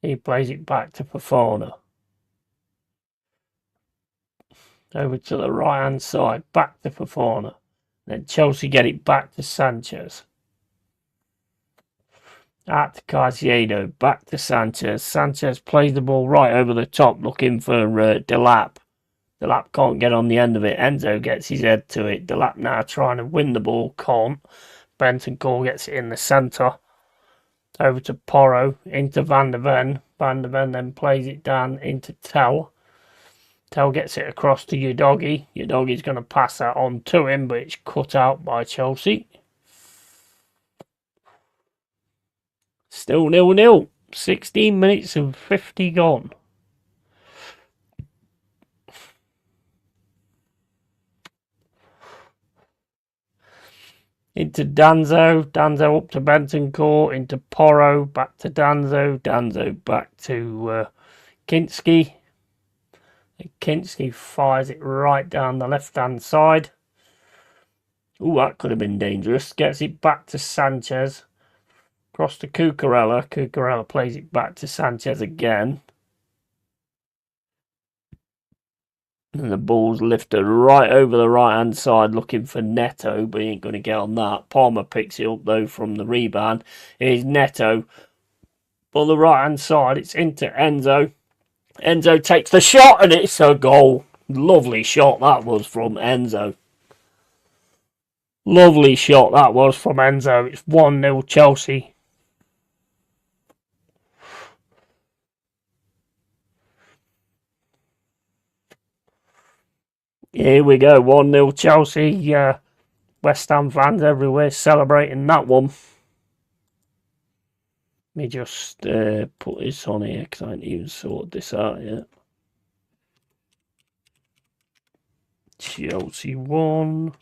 He plays it back to Fofana. Over to the right hand side, back to Fofana. Then Chelsea get it back to Sanchez. Out to Caicedo, back to Sanchez. Sanchez plays the ball right over the top, looking for Delap. Delap can't get on the end of it. Enzo gets his head to it. Delap now trying to win the ball, can't. Bentancur gets it in the centre. Over to Porro, into Van der Ven. Van der Ven then plays it down into Tell. Tell gets it across to Udogi. Udogi's going to pass that on to him, but it's cut out by Chelsea. Still 0-0. 16 minutes and 50 gone. Into Danzo. Danzo up to Bentancur. Into Porro. Back to Danzo. Danzo back to Kinski. Kinski fires it right down the left-hand side. Ooh, that could have been dangerous. Gets it back to Sanchez. Cross to Cucurella. Cucurella plays it back to Sanchez again. And the ball's lifted right over the right-hand side looking for Neto, but he ain't going to get on that. Palmer picks it up, though, from the rebound. Here's Neto. On the right-hand side, it's into Enzo. Enzo takes the shot, and it's a goal. Lovely shot that was from Enzo. Lovely shot that was from Enzo. It's 1-0 Chelsea. Here we go, 1-0 Chelsea. West Ham fans everywhere celebrating that one. Let me just put this on here because I haven't even sorted this out yet. Chelsea 1.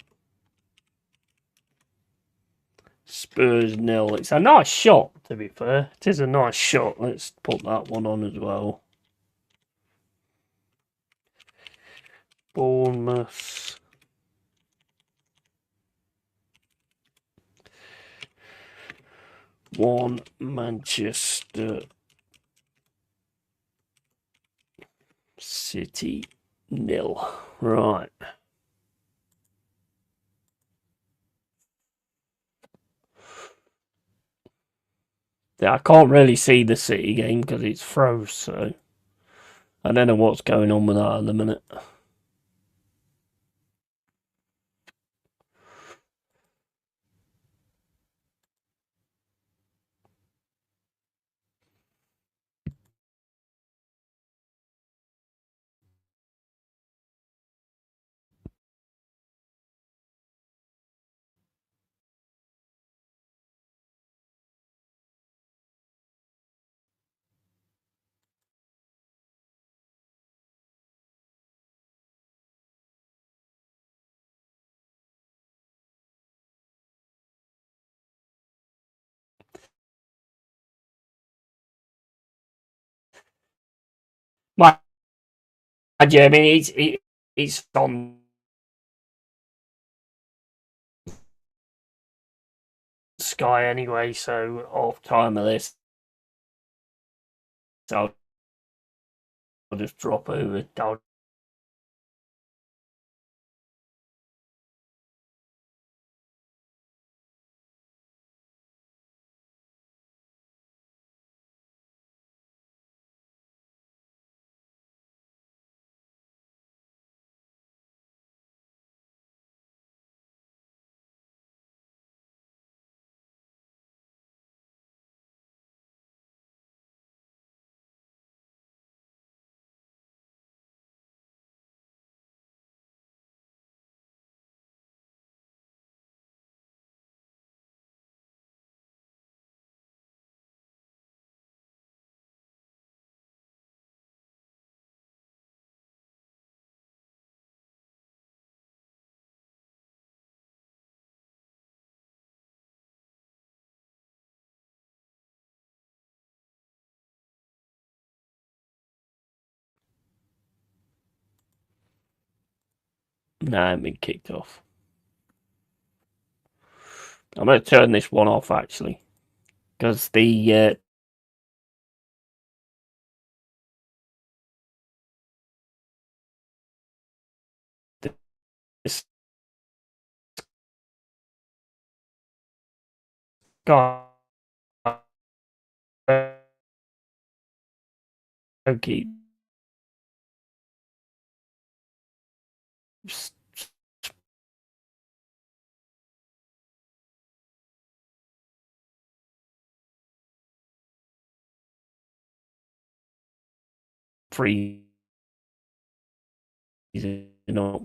Spurs 0. It's a nice shot, to be fair. It is a nice shot. Let's put that one on as well. Bournemouth. One Manchester City 0. Right. Yeah, I can't really see the City game because it's froze, so I don't know what's going on with that at the minute. Mind you, I mean, it's on Sky anyway, so off time of this, so I'll just drop over. Nah, I've been kicked off. I'm going to turn this one off actually, because the Sky keeps freezing up.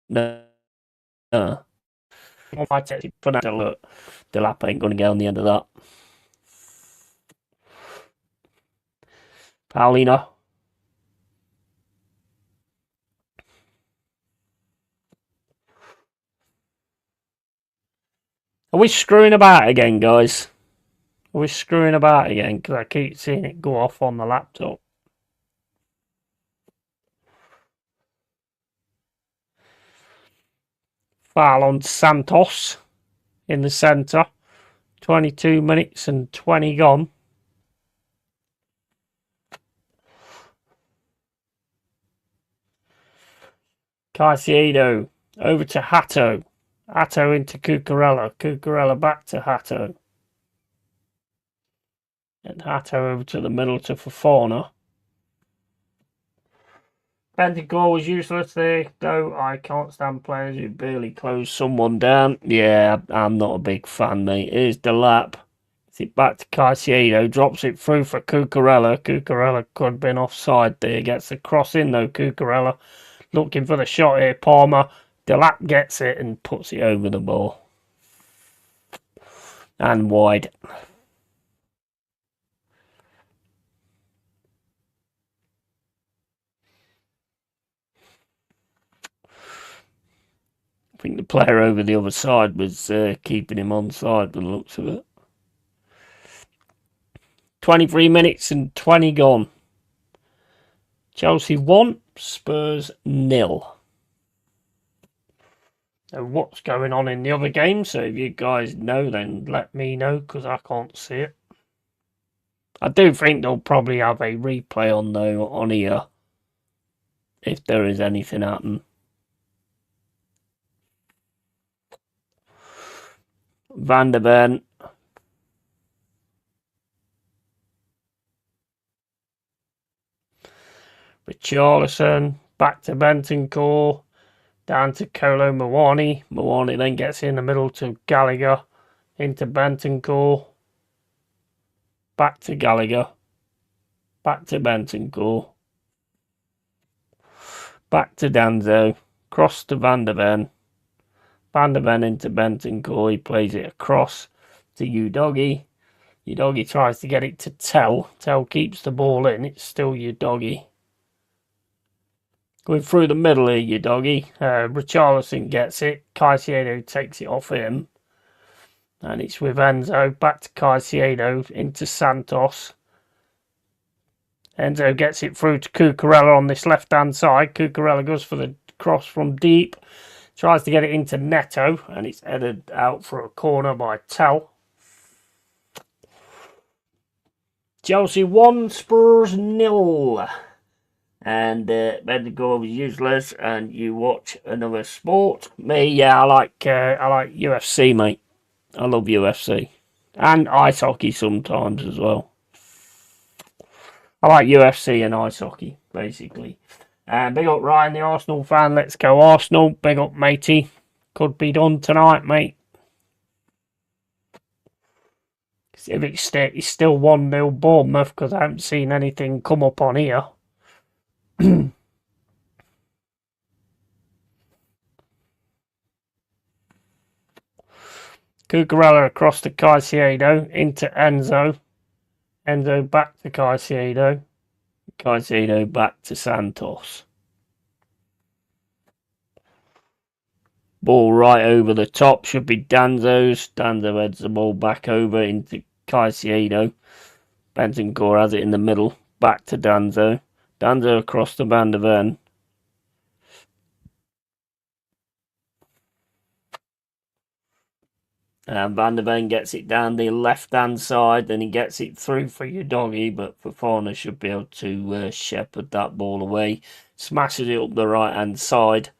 No. On my test, for now, look, Delap ain't going to get on the end of that. Paulino. Are we screwing about again, guys? Are we screwing about again? Because I keep seeing it go off on the laptop. Foul on Santos. in the centre. 22 minutes and 20 gone. Caicedo over to Hatto. Hatto into Cucurella. Cucurella back to Hatto. And Hatto over to the middle to Fofana. Bentancur was useless there, though. I can't stand players who barely close someone down. Yeah, I'm not a big fan, mate. Here's Delap. Gets it back to Caicedo. Drops it through for Cucurella. Cucurella could have been offside there. Gets the cross in, though. Cucurella looking for the shot here. Palmer. Delap gets it and puts it over the ball. And wide. I think the player over the other side was keeping him onside by the looks of it. 23 minutes and 20 gone. Chelsea 1, Spurs 0. And what's going on in the other game? So if you guys know, then let me know, because I can't see it. I do think they'll probably have a replay on, though, on here, if there is anything happen. Van der Ven. Richarlison. Back to Bentancur. Down to Kolo Muani. Muani then gets in the middle to Gallagher. Into Bentancur. Back to Gallagher. Back to Bentancur. Back to Danzo. Cross to Van der Ven. Van der Ven into Bentancur. He plays it across to Udogie. Udogie tries to get it to Tell. Tell keeps the ball in. It's still Udogie. Going through the middle here, Udogie. Richarlison gets it. Caicedo takes it off him. And it's with Enzo. Back to Caicedo. Into Santos. Enzo gets it through to Cucurella on this left-hand side. Cucurella goes for the cross from deep. Tries to get it into Neto. And it's headed out for a corner by Tell. Chelsea 1, Spurs 0. And Bentancur was useless, and you watch another sport. Me, yeah, I like UFC, mate. I love UFC. And ice hockey sometimes as well. I like UFC and ice hockey, basically. Big up Ryan, the Arsenal fan. Let's go Arsenal. Big up matey. Could be done tonight, mate. If it's still 1-0 Bournemouth, because I haven't seen anything come up on here. Cucurella across to Caicedo, into Enzo. Enzo back to Caicedo. Caicedo back to Santos. Ball right over the top, should be Danzo's. Danzo heads the ball back over into Caicedo. Bentancur has it in the middle, back to Danzo. Danzo across to Van der Ven. And Van der Ven gets it down the left-hand side, and he gets it through for Udogie, but Fofana should be able to shepherd that ball away. Smashes it up the right-hand side,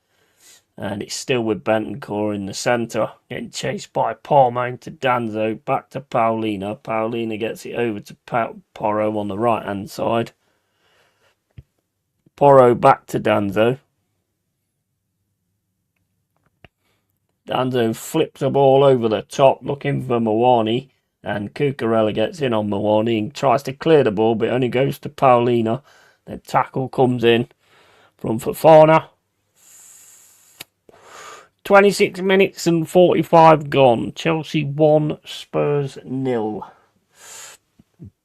and it's still with Bentancur in the centre, getting chased by Palmer into Danzo, back to Paulina. Paulina gets it over to Porro on the right-hand side. Porro back to Danzo. Danzo flips the ball over the top, looking for Muani, and Cucurella gets in on Muani and tries to clear the ball, but it only goes to Paulina. The tackle comes in from Fofana. 26 minutes and 45 gone. Chelsea 1, Spurs 0.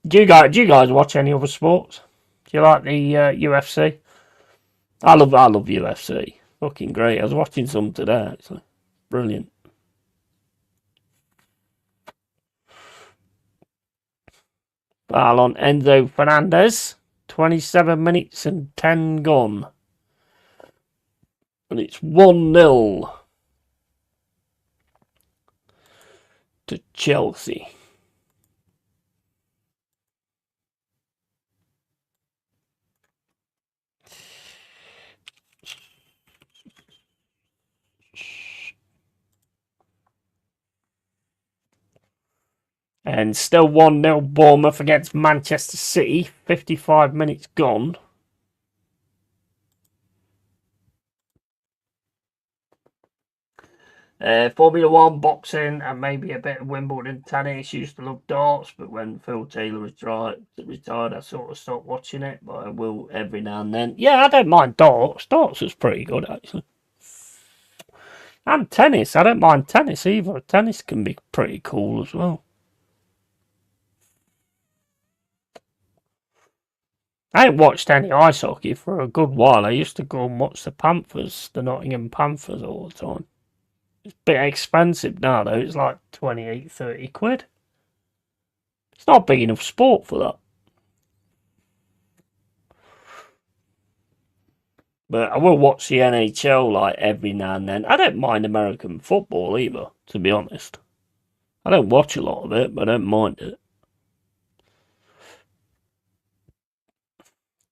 Do you guys watch any other sports? Do you like the UFC? I love UFC. Fucking great. I was watching some today, actually. Brilliant. Foul on Enzo Fernandez. 27 minutes and 10 gone. And it's 1-0. to Chelsea. And still 1-0 Bournemouth against Manchester City. 55 minutes gone. Formula 1, boxing, and maybe a bit of Wimbledon tennis. Used to love darts, but when Phil Taylor retired, I sort of stopped watching it. But I will every now and then. Yeah, I don't mind darts. Darts is pretty good, actually. And tennis. I don't mind tennis either. Tennis can be pretty cool as well. I ain't watched any ice hockey for a good while. I used to go and watch the Nottingham Panthers all the time. It's a bit expensive now though, it's like 28, 30 quid. It's not big enough sport for that. But I will watch the NHL like every now and then. I don't mind American football either, to be honest. I don't watch a lot of it, but I don't mind it.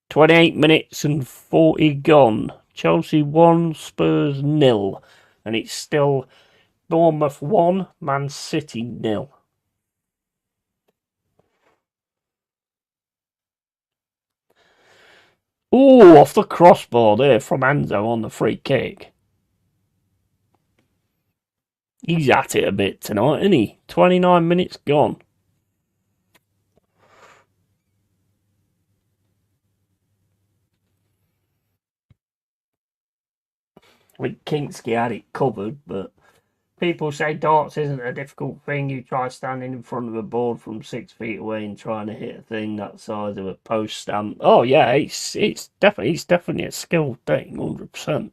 28 minutes and 40 gone. Chelsea 1, Spurs 0. And it's still Bournemouth 1, Man City 0. Ooh, off the crossbar there from Enzo on the free kick. He's at it a bit tonight, isn't he? 29 minutes gone. I mean, Kinski had it covered, but people say darts isn't a difficult thing. You try standing in front of a board from 6 feet away and trying to hit a thing that size of a post stamp. Oh yeah, it's definitely a skill thing, 100%.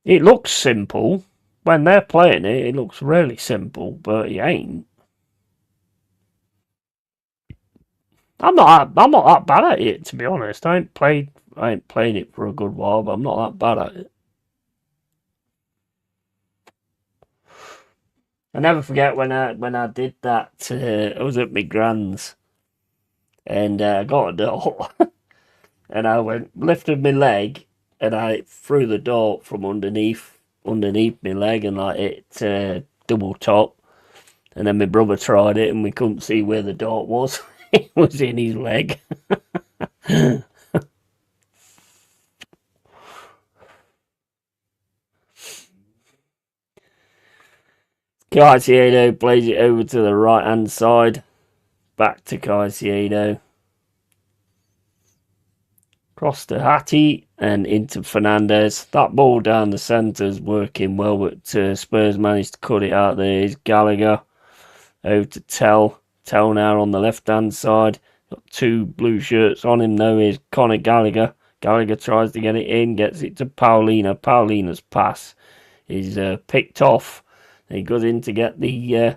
It looks simple when they're playing it. It looks really simple, but it ain't. I'm not that bad at it, to be honest. I ain't played it for a good while, but I'm not that bad at it. I never forget when I did that. I was at my grand's, and I got a dart, and I lifted my leg, and I threw the dart from underneath my leg, and like it double top. And then my brother tried it, and we couldn't see where the dart was. It was in his leg. Caicedo plays it over to the right hand side. Back to Caicedo. Cross to Hattie and into Fernandez. That ball down the centre's working well, but Spurs managed to cut it out there. Here's Gallagher. Over to Tell. Tell now on the left hand side. Got 2 blue shirts on him though. Here's Conor Gallagher. Gallagher tries to get it in, gets it to Paulina. Paulina's pass is picked off. He goes in to get the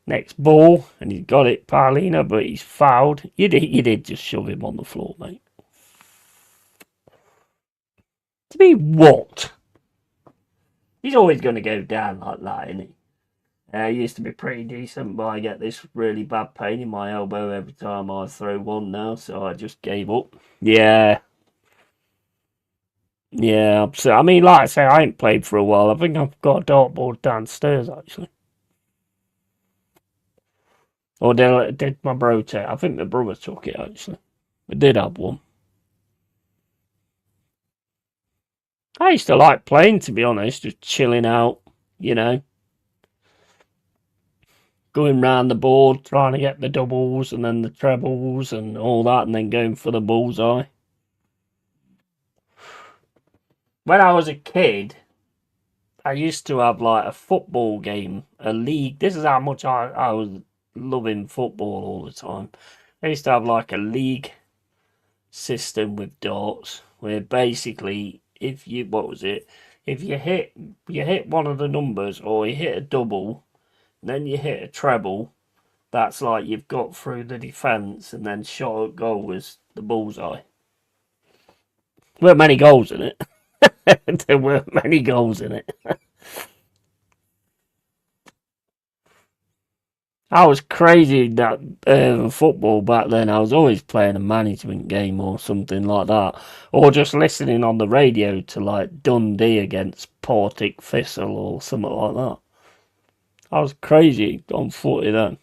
next ball, and he's got it, Paulina, but he's fouled. You did just shove him on the floor, mate. To be what? He's always going to go down like that, isn't he? I used to be pretty decent, but I get this really bad pain in my elbow every time I throw one now, so I just gave up. Yeah. Yeah, so, I mean, like I say, I ain't played for a while. I think I've got a dartboard downstairs, actually. Or did my bro take it? I think my brother took it, actually. I did have one. I used to like playing, to be honest, just chilling out, you know. Going round the board, trying to get the doubles and then the trebles and all that, and then going for the bullseye. When I was a kid, I used to have like a football game, a league. This is how much I was loving football all the time. I used to have like a league system with darts, where basically if you hit one of the numbers, or you hit a double, then you hit a treble, that's like you've got through the defence, and then shot at goal was the bullseye. Weren't many goals in it. There weren't many goals in it. I was crazy that football back then. I was always playing a management game or something like that, or just listening on the radio to like Dundee against Partick Thistle or something like that. I was crazy on footy then.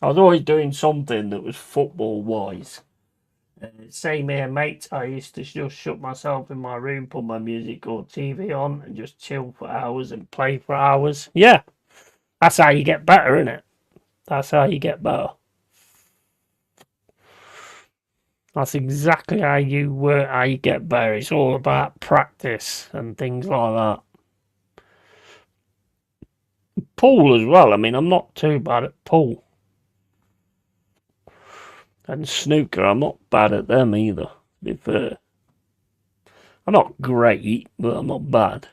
I was always doing something that was football wise. Same here, mate. I used to just shut myself in my room, put my music or TV on, and just chill for hours and play for hours. Yeah, that's how you get better, isn't it? That's how you get better. That's exactly how you get better. It's all about practice and things like that. Pool as well. I mean, I'm not too bad at pool. And snooker, I'm not bad at them either, to be fair. I'm not great, but I'm not bad.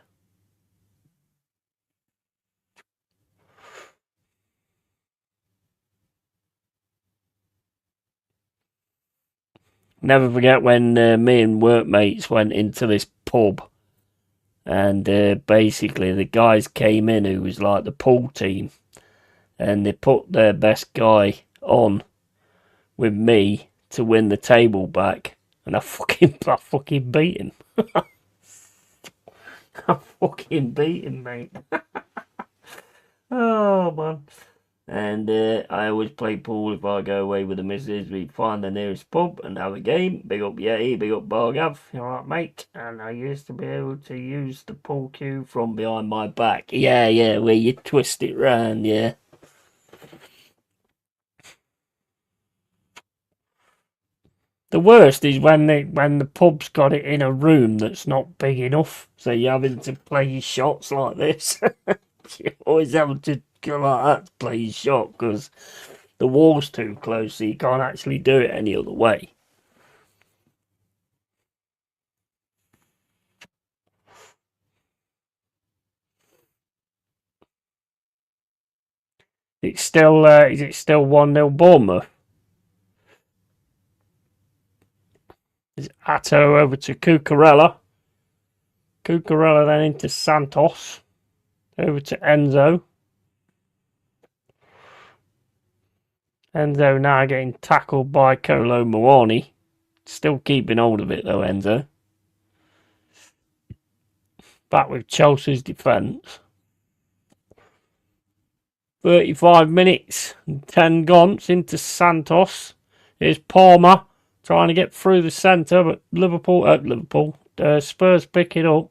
Never forget when me and workmates went into this pub, and basically the guys came in who was like the pool team, and they put their best guy on with me to win the table back, and I fucking beat him. I fucking beat him, mate. Oh man. And I always play pool if I go away with the missus. We find the nearest pub and have a game. Big up Yeti, big up Bargav. You alright, mate? And I used to be able to use the pool cue from behind my back. Yeah, where you twist it round, yeah. The worst is when the pub's got it in a room that's not big enough, so you're having to play your shots like this. You always have to go like that to play your shot because the wall's too close, so you can't actually do it any other way. It's still is it still 1-0 Bournemouth? Is Atto over to Cucurella? Cucurella then into Santos. Over to Enzo. Enzo now getting tackled by Kolo Muani. Still keeping hold of it though, Enzo. Back with Chelsea's defence. 35 minutes. 10 gone into Santos. Here's Palmer trying to get through the centre, but Spurs pick it up.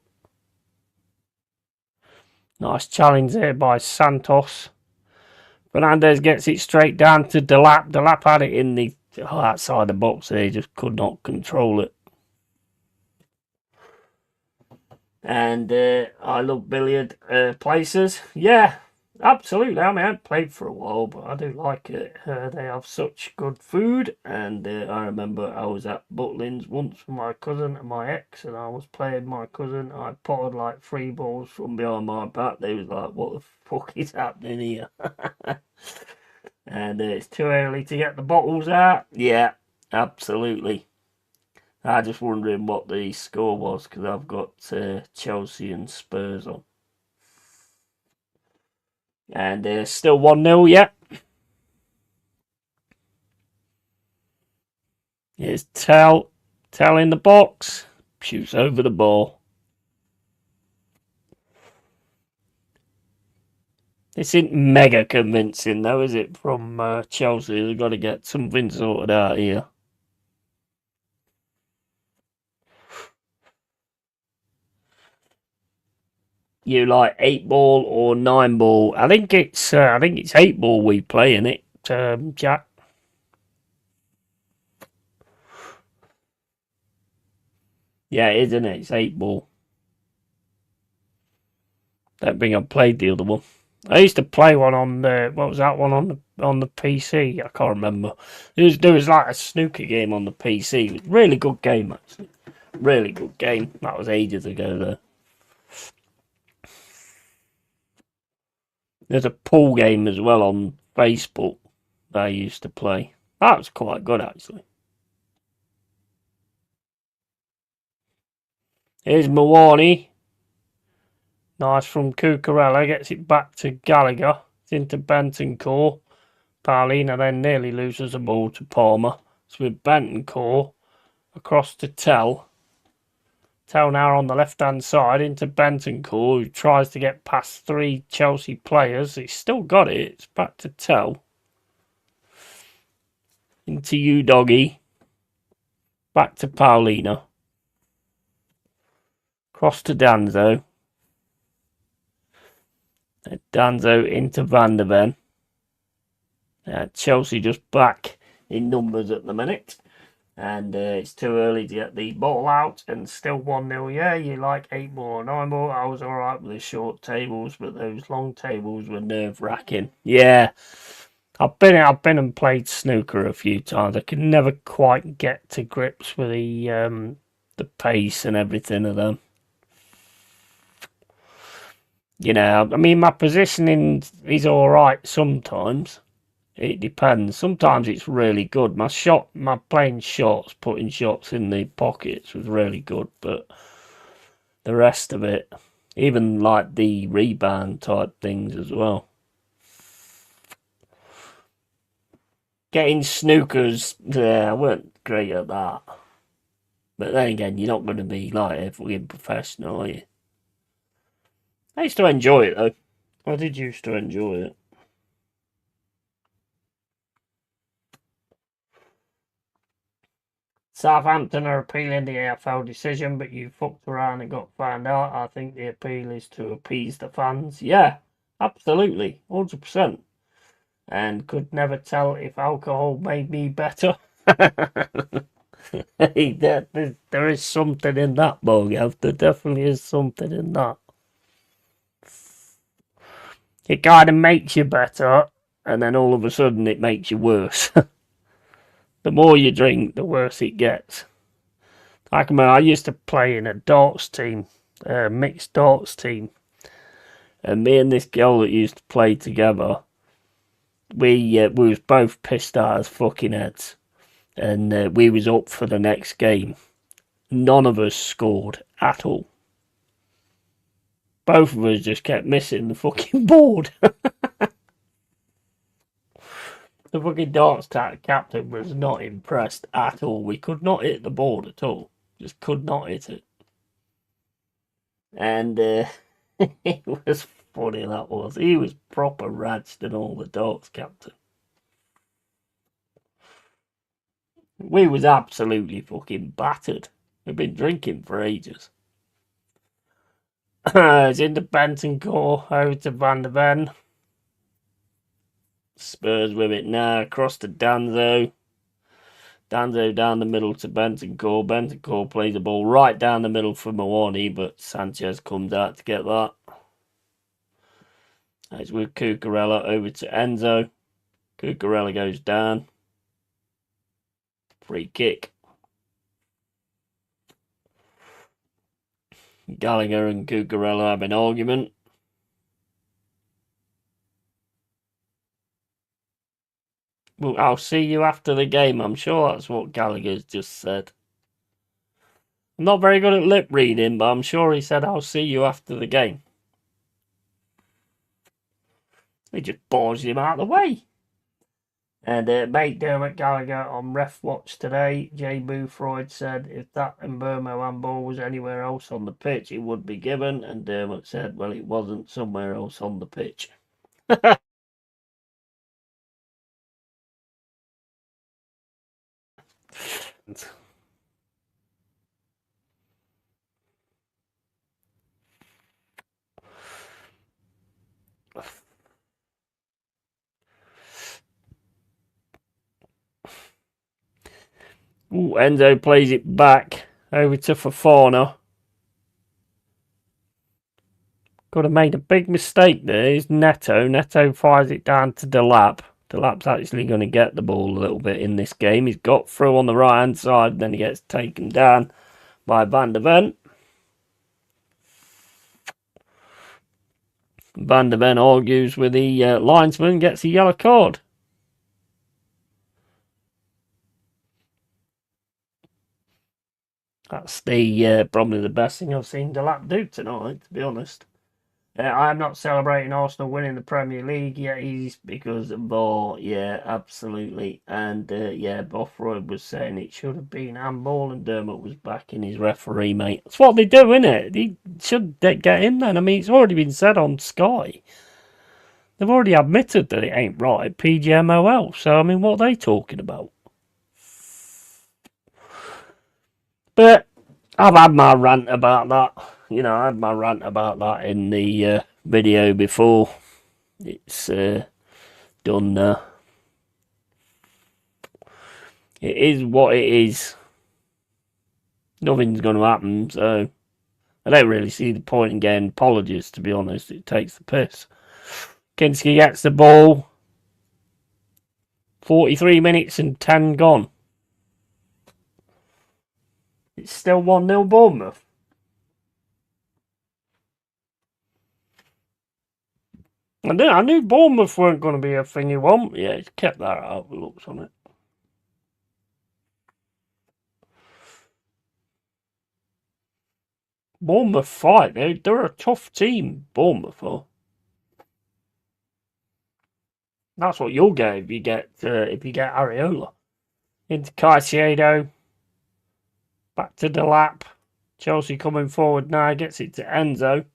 Nice challenge there by Santos. Fernandez gets it straight down to Delap. Delap had it in the outside the box there, he just could not control it. And I love billiard places. Yeah, absolutely. I mean, I haven't played for a while, but I do like it. They have such good food. And I remember I was at Butlins once with my cousin and my ex, and I was playing my cousin. I potted like 3 balls from behind my back. They was like, what the fuck is happening here? And it's too early to get the bottles out. Yeah, absolutely. I'm just wondering what the score was because I've got Chelsea and Spurs on. And still 1-0, yeah. Here's Tell in the box. Shoots over the ball. This isn't mega convincing though, is it, from Chelsea? They've got to get something sorted out here. You like 8 ball or 9 ball? I think it's 8 ball we play in it, Jack. Yeah, it is, isn't it? It's 8 ball. Don't think I played the other one. I used to play one on the what was that one on the PC? I can't remember. There was like a snooker game on the PC. It was a really good game actually. Really good game. That was ages ago though. There's a pool game as well on Facebook that I used to play. That was quite good actually. Here's Mawani. Nice from Cucurella. Gets it back to Gallagher. It's into Bentancur. Paulina then nearly loses the ball to Palmer. It's with Bentancur across to Tell. Tell now on the left-hand side into Bentancur, who tries to get past 3 Chelsea players. He's still got it. It's back to Tell. Into you, doggy. Back to Paulina. Cross to Danzo. Danzo into Van der Ven. Chelsea just back in numbers at the minute. And it's too early to get the ball out. And still 1-0. Yeah, you like 8 more, 9 more. I was alright with the short tables, but those long tables were nerve-wracking. Yeah. I've been and played snooker a few times. I can never quite get to grips with the pace and everything of them. You know, I mean, my positioning is all right sometimes. It depends. Sometimes it's really good. My playing shots, putting shots in the pockets was really good, but the rest of it, even like the rebound type things as well. Getting snookers, yeah, I weren't great at that. But then again, you're not going to be like a fucking professional, are you? I used to enjoy it though. I did used to enjoy it. Southampton are appealing the AFL decision, but you fucked around and got found out. I think the appeal is to appease the fans. Yeah, absolutely, 100%. And could never tell if alcohol made me better. Hey, there is something in that, Bogav. There definitely is something in that. It kind of makes you better, and then all of a sudden it makes you worse. The more you drink, the worse it gets. Like, I used to play in a darts team, a mixed darts team, and me and this girl that used to play together, we was both pissed out as fucking heads, and we was up for the next game. None of us scored at all. Both of us just kept missing the fucking board. The fucking darts captain was not impressed at all. We could not hit the board at all. Just could not hit it. And it was funny, that was. He was proper radged and all, the darts captain. We was absolutely fucking battered. We've been drinking for ages. It's into Bentancur, over to Van der Ven. Spurs with it now, across to Danzo. Danzo down the middle to Bentancur. Bentancur plays the ball right down the middle for Mawani, but Sanchez comes out to get that. It's with Cucurella over to Enzo. Cucurella goes down. Free kick. Gallagher and Cucurella have an argument. Well, I'll see you after the game. I'm sure that's what Gallagher's just said. I'm not very good at lip reading, but I'm sure he said, I'll see you after the game. He just balls him out of the way. And mate Dermot Gallagher on Ref Watch today, Jay Boothroyd said if that Mbermo handball was anywhere else on the pitch, it would be given. And Dermot said, well, it wasn't somewhere else on the pitch. Ooh, Enzo plays it back over to Fofana. Could have made a big mistake there. Here's Neto. Neto fires it down to Delap. Delap's actually going to get the ball a little bit in this game. He's got through on the right hand side, then he gets taken down by Van der Ven. Van der Ven argues with the linesman, gets a yellow card. That's probably the best thing I've seen Delap do tonight, to be honest. I'm not celebrating Arsenal winning the Premier League yet, because of VAR, yeah, absolutely. And Bothroyd was saying it should have been handball, and Dermot was backing his referee, mate. That's what they do, innit? He should get him then. I mean, it's already been said on Sky. They've already admitted that it ain't right, PGMOL. So, I mean, what are they talking about? But I've had my rant about that. I had my rant about that in the video before. It's done now. It is what it is. Nothing's going to happen, so I don't really see the point in getting apologies, to be honest. It takes the piss. Kinski gets the ball. 43 minutes and 10 gone. It's still 1-0 Bournemouth. I knew Bournemouth weren't going to be a thing you want. Yeah, it's kept that out. The looks on it. Bournemouth fight. They're a tough team. Bournemouth are. That's what you'll get if you get Areola. Into Caicedo. Back to Delap. Chelsea coming forward now. Gets it to Enzo.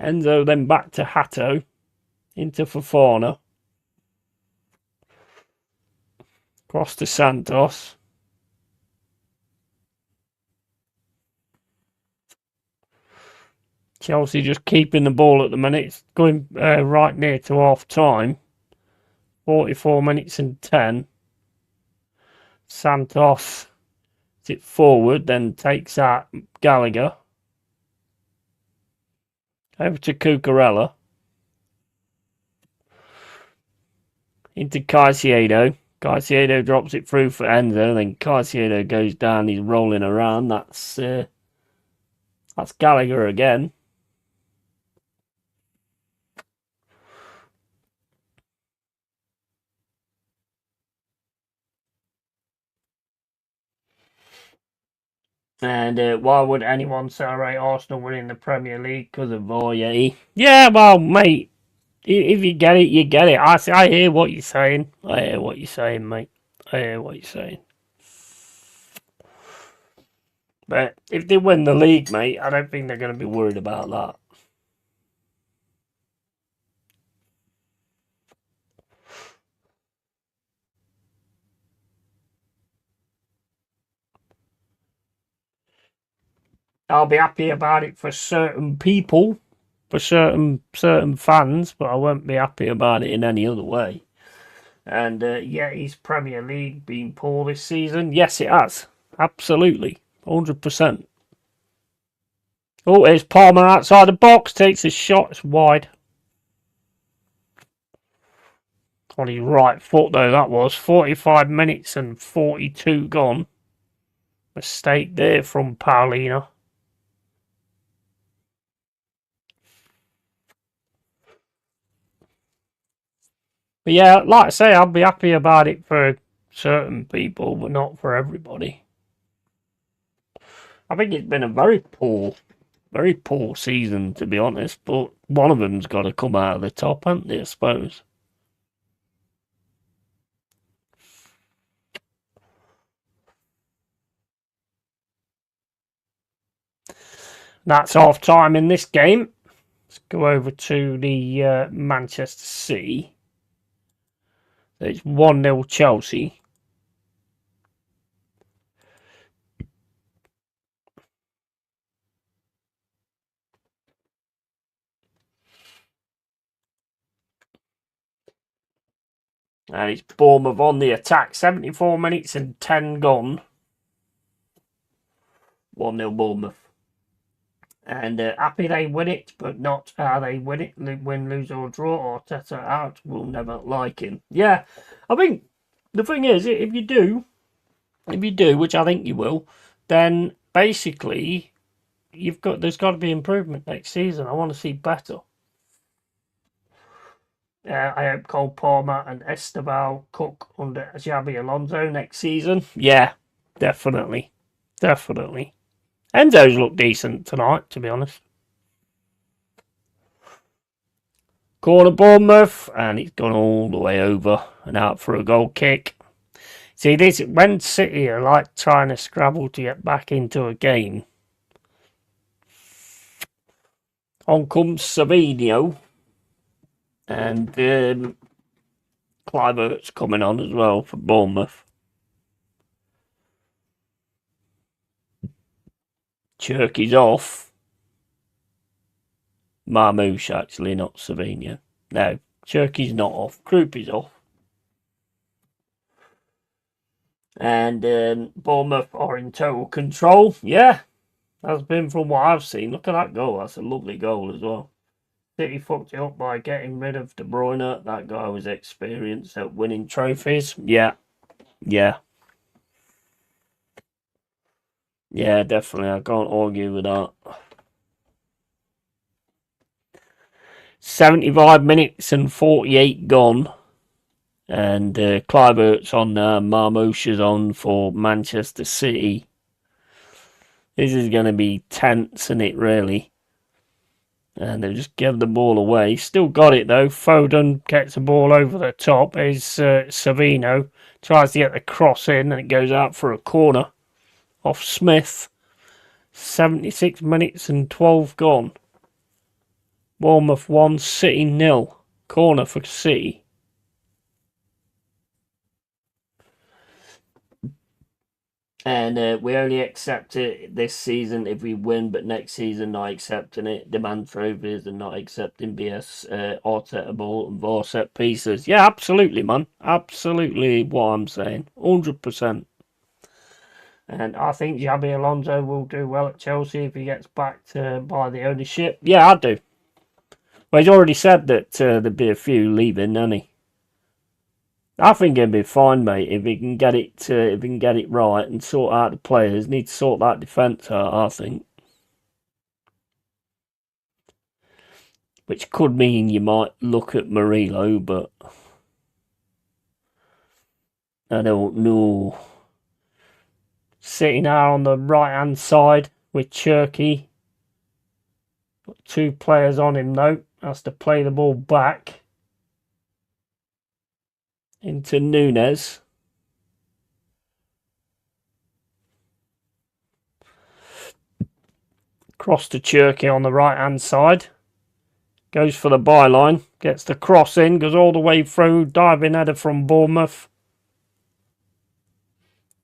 Enzo then back to Hato. Into Fofana. Cross to Santos. Chelsea just keeping the ball at the minute. It's going right near to half time. 44 minutes and 10. Santos it forward, then takes out Gallagher. Over to Cucurella. Into Caicedo. Caicedo drops it through for Enzo. Then Caicedo goes down. He's rolling around. That's Gallagher again. And why would anyone celebrate Arsenal winning the Premier League? Because of VAR? Yeah, well, mate, if you get it, you get it. I hear what you're saying. I hear what you're saying, mate. I hear what you're saying. But if they win the league, mate, I don't think they're going to be worried about that. I'll be happy about it for certain people, for certain fans, but I won't be happy about it in any other way. And is Premier League been poor this season? Yes, it has. Absolutely. 100%. Oh, there's Palmer outside the box. Takes a shot. It's wide. On his right foot, though, that was. 45 minutes and 42 gone. Mistake there from Paulina. But yeah, like I say, I'll be happy about it for certain people, but not for everybody. I think it's been a very poor season, to be honest, but one of them's got to come out of the top, hasn't they, I suppose? That's half time in this game. Let's go over to the Manchester City. It's 1-0 Chelsea. And it's Bournemouth on the attack. 74 minutes and 10 gone. 1-0 Bournemouth. And happy they win it, but not how they win it. Win, lose or draw. Arteta out. We'll never like him. Yeah, I think the thing is, if you do, which I think you will, then basically there's got to be improvement next season. I want to see better. I hope Cole Palmer and Esteban cook under Xabi Alonso next season. Yeah, definitely. Definitely. Enzo's looked decent tonight, to be honest. Corner Bournemouth, and it's gone all the way over and out for a goal kick. See, this when City are like trying to scrabble to get back into a game. On comes Savinho, and Clivert's coming on as well for Bournemouth. Cherky's off. Marmouche, actually, not Savinho. No, Cherky's not off. Krupi's off. And Bournemouth are in total control. Yeah, that's been from what I've seen. Look at that goal. That's a lovely goal as well. City fucked it up by getting rid of De Bruyne. That guy was experienced at winning trophies. Yeah. Yeah, definitely. I can't argue with that. 75 minutes and 48 gone. And Clivert's on there. Marmouche is on for Manchester City. This is going to be tense, isn't it, really? And they just give the ball away. Still got it, though. Foden gets the ball over the top. Is Savino. Tries to get the cross in, and it goes out for a corner off Smith. 76 minutes and 12 gone. Bournemouth 1, City 0. Corner for City. And we only accept it this season if we win, but next season not accepting it. Demand trophies and not accepting BS Arteta ball and VAR set pieces. Yeah, absolutely, man. Absolutely what I'm saying. 100%. And I think Xabi Alonso will do well at Chelsea if he gets backed by the ownership. Yeah, I do. Well, he's already said that there'd be a few leaving, hasn't he? I think he'll be fine, mate, if he can get it right and sort out the players. Need to sort that defence out, I think. Which could mean you might look at Murillo, but I don't know. Sitting now on the right hand side with Cherky. Got 2 players on him though. Has to play the ball back into Nunes. Cross to Cherky on the right hand side. Goes for the byline. Gets the cross in. Goes all the way through. Diving header from Bournemouth.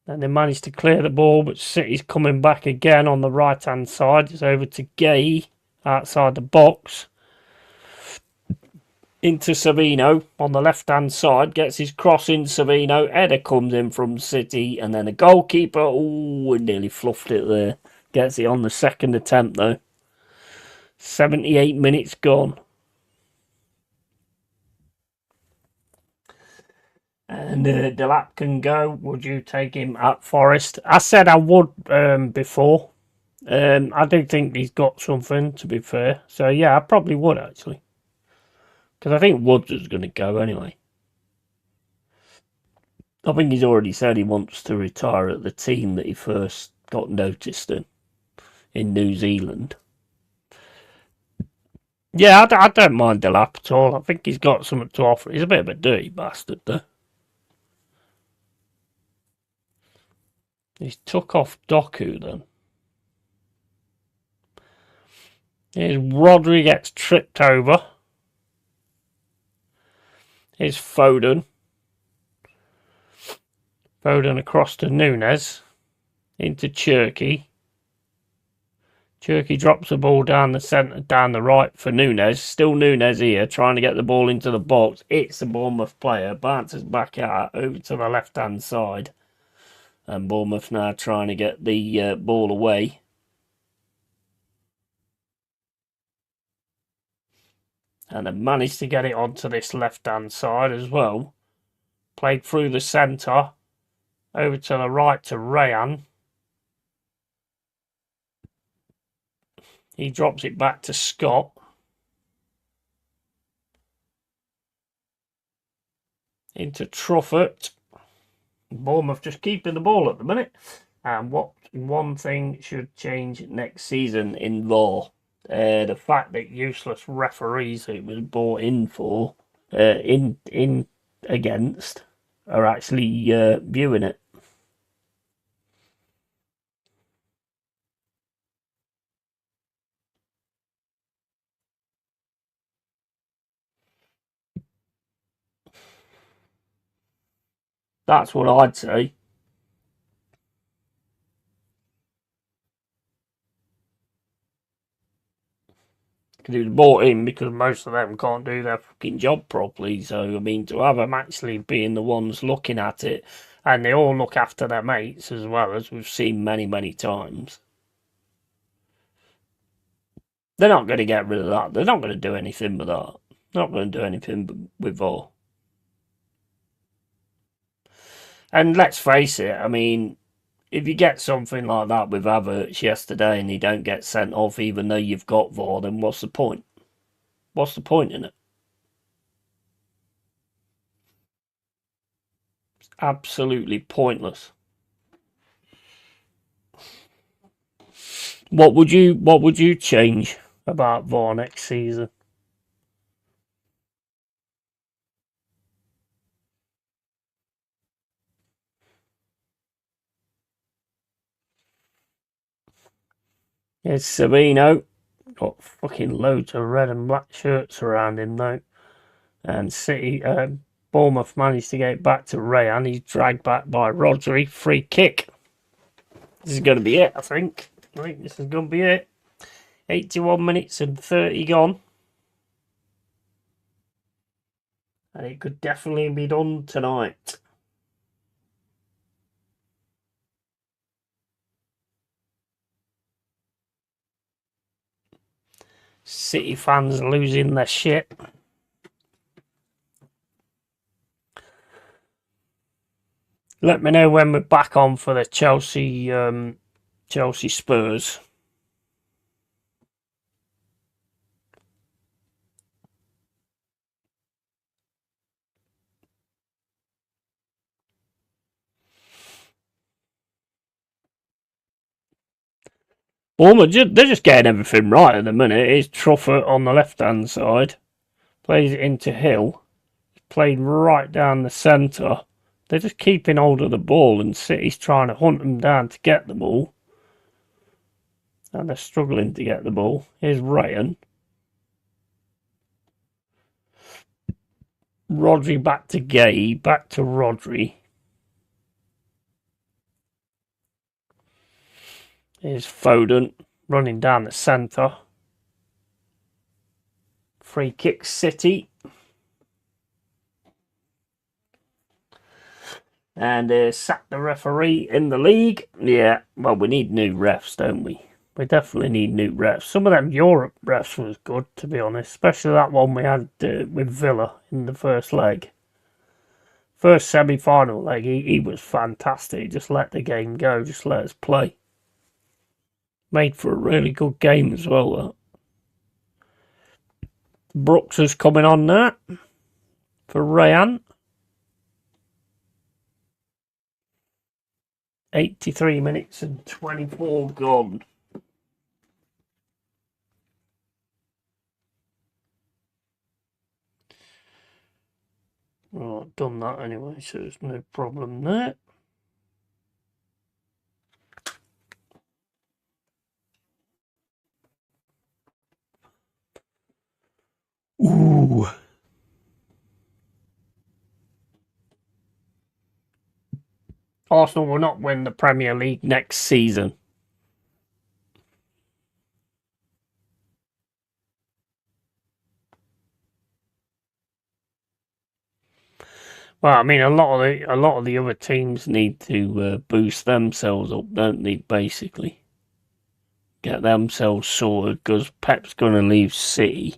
And they managed to clear the ball, but City's coming back again on the right hand side. It's over to Gay outside the box. Into Savino on the left hand side. Gets his cross in. Savino. Header comes in from City. And then the goalkeeper. Oh, nearly fluffed it there. Gets it on the second attempt though. 78 minutes gone. And Delap can go. Would you take him at Forest? I said I would before. I do think he's got something, to be fair. So, yeah, I probably would, actually. Because I think Woods is going to go anyway. I think he's already said he wants to retire at the team that he first got noticed in New Zealand. Yeah, I don't mind Delap at all. I think he's got something to offer. He's a bit of a dirty bastard, though. He's took off Doku then. Here's Rodri gets tripped over. Here's Foden. Foden across to Nunes. Into Cherky. Cherky drops the ball down the centre, down the right for Nunes. Still Nunes here, trying to get the ball into the box. It's a Bournemouth player. Bounces back out over to the left-hand side. And Bournemouth now trying to get the ball away. And they've managed to get it onto this left-hand side as well. Played through the centre. Over to the right to Rayan. He drops it back to Scott. Into Truffert. Bournemouth just keeping the ball at the minute. And what one thing should change next season in law? The fact that useless referees it was brought in for, in against, are actually viewing it. That's what I'd say. Because it was brought in because most of them can't do their fucking job properly. So I mean, to have them actually being the ones looking at it, and they all look after their mates as well, as we've seen many, many times. They're not going to get rid of that. They're not going to do anything with that. They're not going to do anything with VAR. And let's face it, I mean, if you get something like that with Havertz yesterday and he don't get sent off even though you've got VAR, then what's the point? What's the point in it? It's absolutely pointless. What would you change about VAR next season? It's Savino. Got fucking loads of red and black shirts around him though. And City, Bournemouth managed to get back to Rayan. He's dragged back by Rodri. Free kick. This is going to be it, I think. This is going to be it. 81 minutes and 30 gone. And it could definitely be done tonight. City fans losing their shit. Let me know when we're back on for the Chelsea Spurs. Bournemouth, they're just getting everything right at the minute. It's Truffert on the left-hand side. Plays it into Hill. Played right down the centre. They're just keeping hold of the ball and City's trying to hunt them down to get the ball. And they're struggling to get the ball. Here's Ryan. Rodri back to Gay. Back to Rodri. Here's Foden running down the centre. Free kick City. And sack the referee in the league. Yeah, well, we need new refs, don't we? We definitely need new refs. Some of them Europe refs was good, to be honest. Especially that one we had with Villa in the first leg. First semi-final leg, he was fantastic. Just let the game go. Just let us play. Made for a really good game as well, that. Brooks is coming on now for Rayan. 83 minutes and 24 gone. Well, I've done that anyway, so there's no problem there. Ooh. Arsenal will not win the Premier League next season. Well, I mean, a lot of the other teams need to boost themselves up, don't they? Basically, get themselves sorted because Pep's going to leave City.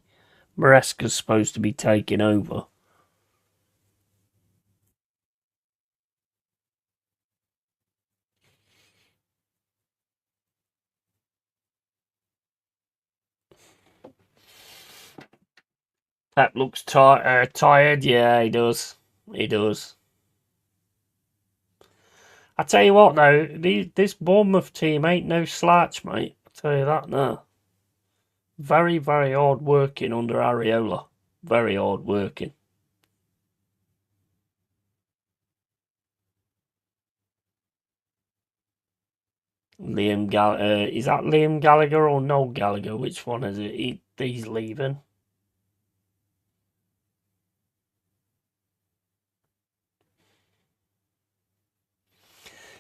Maresca's supposed to be taking over. Pep looks tired. Yeah, he does. He does. I tell you what, though, this Bournemouth team ain't no slouch, mate. I tell you that now. Very, very hard working under Areola. Very hard working. Is that Liam Gallagher or Noel Gallagher? Which one is it? He's leaving.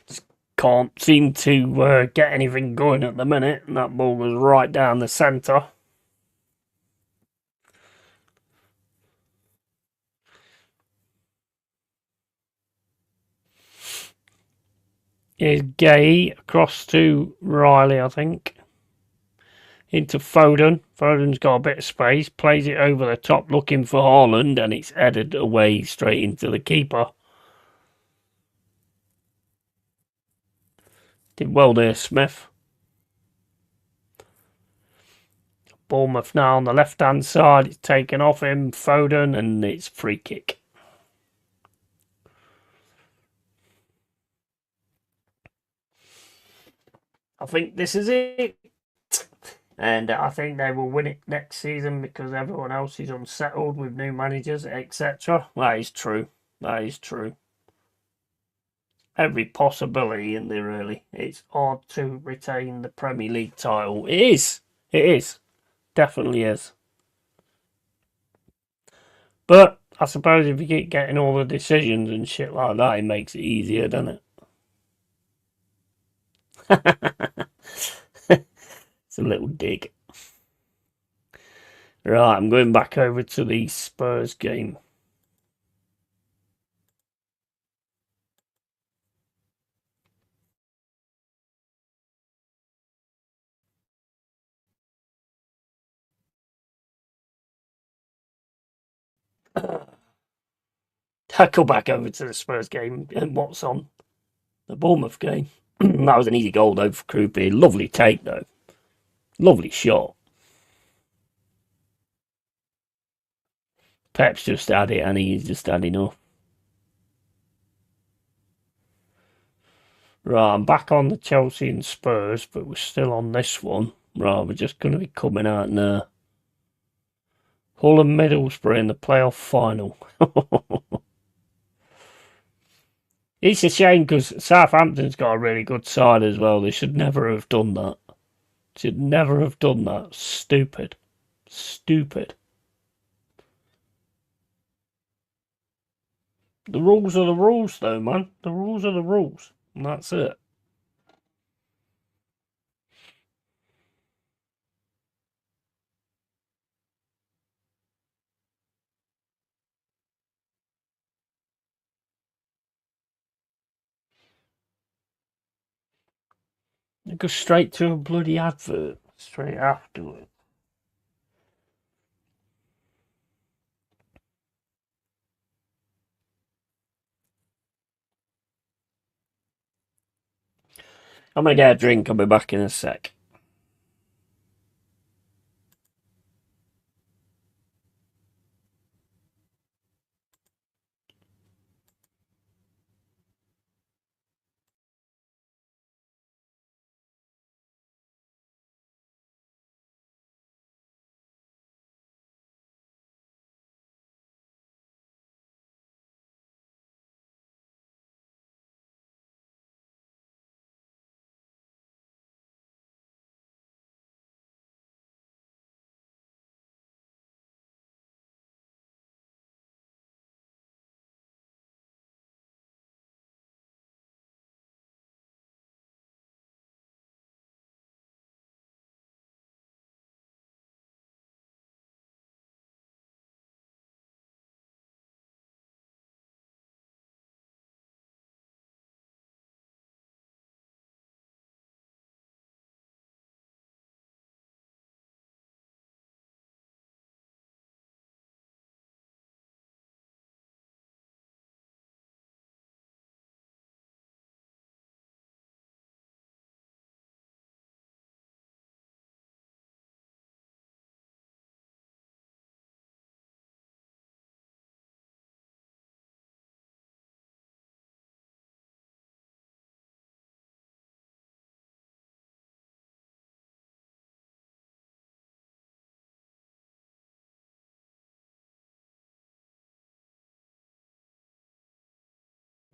Just can't seem to get anything going at the minute, and that ball was right down the centre. Here's Gay across to Riley, I think. Into Foden. Foden's got a bit of space, plays it over the top looking for Haaland, and it's headed away straight into the keeper. Did well there, Smith. Bournemouth now on the left hand side. It's taken off him, Foden, and it's free kick. I think this is it. And I think they will win it next season because everyone else is unsettled with new managers, etc. That is true. That is true. Every possibility in there, really. It's hard to retain the Premier League title. It is. It is. Definitely is. But I suppose if you keep getting all the decisions and shit like that, it makes it easier, doesn't it? It's a little dig. Right, I'm going back over to the Spurs game. I go back over to the Spurs game and what's on the Bournemouth game. That was an easy goal though for Krupi. Lovely take though. Lovely shot. Pep's just had it and he's just had enough. Right, I'm back on the Chelsea and Spurs, but we're still on this one. Right, we're just going to be coming out now. Hull and Middlesbrough in the playoff final. It's a shame because Southampton's got a really good side as well. They should never have done that. Should never have done that. Stupid. Stupid. The rules are the rules, though, man. The rules are the rules. And that's it. It goes straight to a bloody advert. Straight afterwards. I'm going to get a drink. I'll be back in a sec.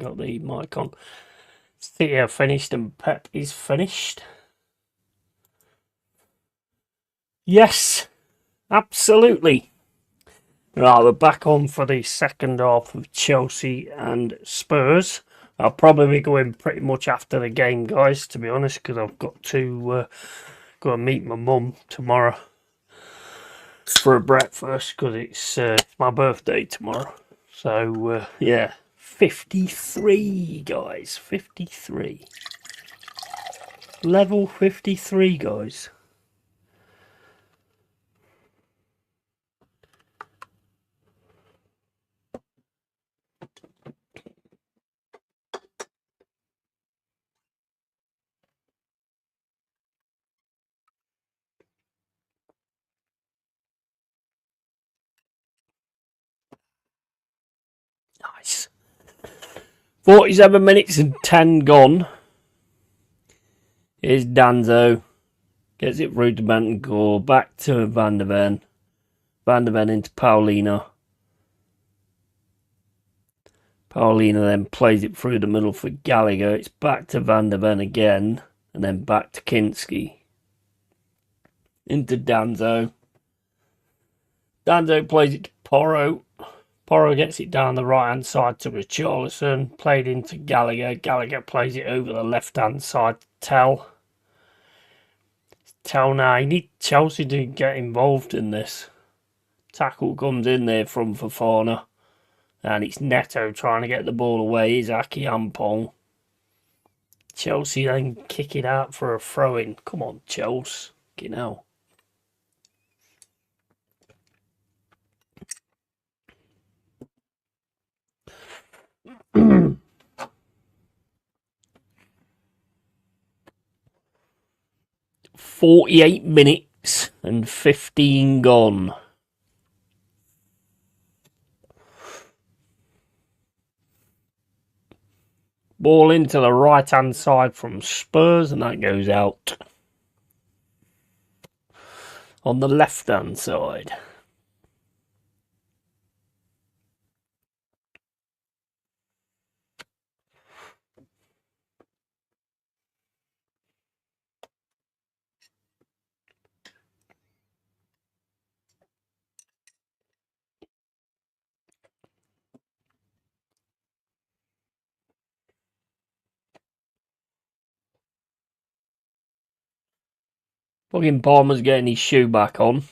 Got the mic on. City are finished and Pep is finished. Yes, absolutely. Right, we're back on for the second half of Chelsea and Spurs. I'll probably be going pretty much after the game, guys, to be honest, because I've got to go and meet my mum tomorrow for a breakfast, because it's my birthday tomorrow. So, yeah, 53, guys, 53. Level 53, guys. Nice. 47 minutes and 10 gone. Here's Danzo. Gets it through to Bentancur. Back to Van der Ven. Van der Ven into Paulina. Paulina then plays it through the middle for Gallagher. It's back to Van der Ven again. And then back to Kinski. Into Danzo. Danzo plays it to Porro. Porro gets it down the right hand side to Richarlison. Played into Gallagher. Gallagher plays it over the left hand side to Tell. Tell now. You need Chelsea to get involved in this. Tackle comes in there from Fofana. And it's Neto trying to get the ball away. Is Aki Ampong. Chelsea then kick it out for a throw-in. Come on, Chelsea. You know. "48 minutes and 15 gone." Ball into the right-hand side from Spurs, and that goes out. On the left-hand side. Fucking Palmer's getting his shoe back on.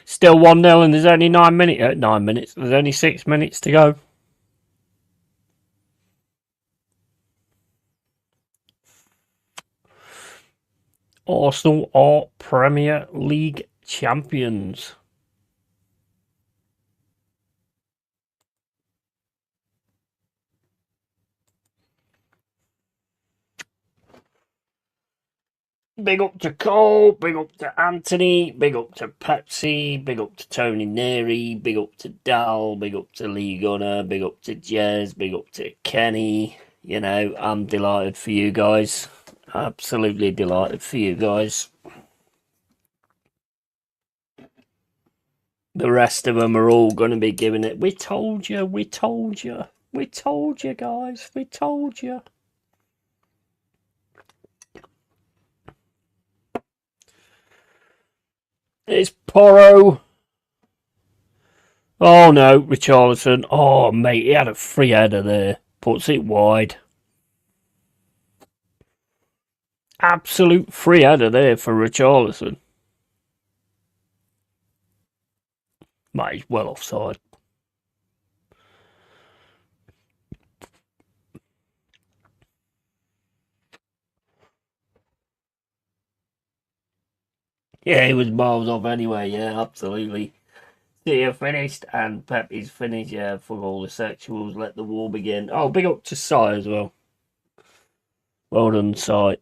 Still 1-0 and there's only 9 minutes. There's only 6 minutes to go. Arsenal are Premier League champions. Big up to Cole, big up to Anthony, big up to Pepsi, big up to Tony Neri, big up to Dal, big up to Lee Gunner, big up to Jez, big up to Kenny. You know, I'm delighted for you guys. Absolutely delighted for you guys. The rest of them are all going to be giving it. We told you, we told you, we told you guys, we told you. It's Porro. Oh no, Richarlison. Oh mate, he had a free header there. Puts it wide. Absolute free header there for Richarlison. Mate, he's well offside. Yeah, he was miles off anyway. Yeah, absolutely. City are finished and Pep is finished. Yeah, for all the sexuals. Let the war begin. Oh, big up to Sai as well. Well done, Sai.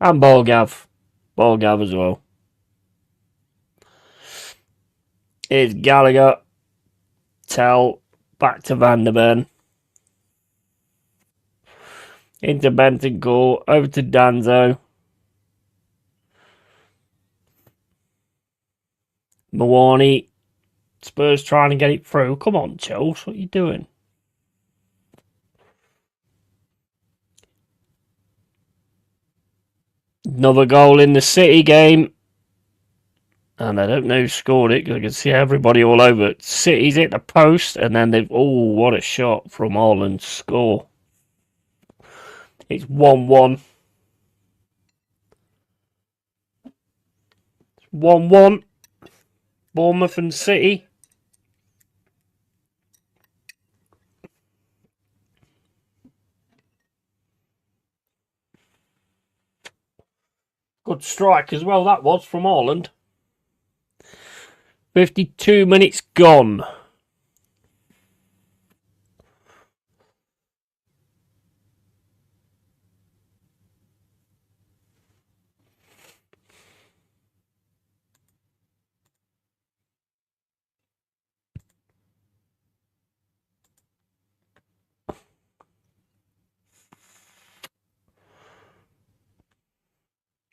And Bolgav. Bolgav as well. Here's Gallagher. Tell. Back to Van der Ven. Into Bentancur, over to Danzo. Mawani. Spurs trying to get it through. Come on, Chelsea, what are you doing? Another goal in the City game. And I don't know who scored it because I can see everybody all over it. City's hit the post and then they've... Oh, what a shot from Holland. Score. It's 1-1. 1-1. Bournemouth and City. Good strike as well, that was, from Holland. 52 minutes gone.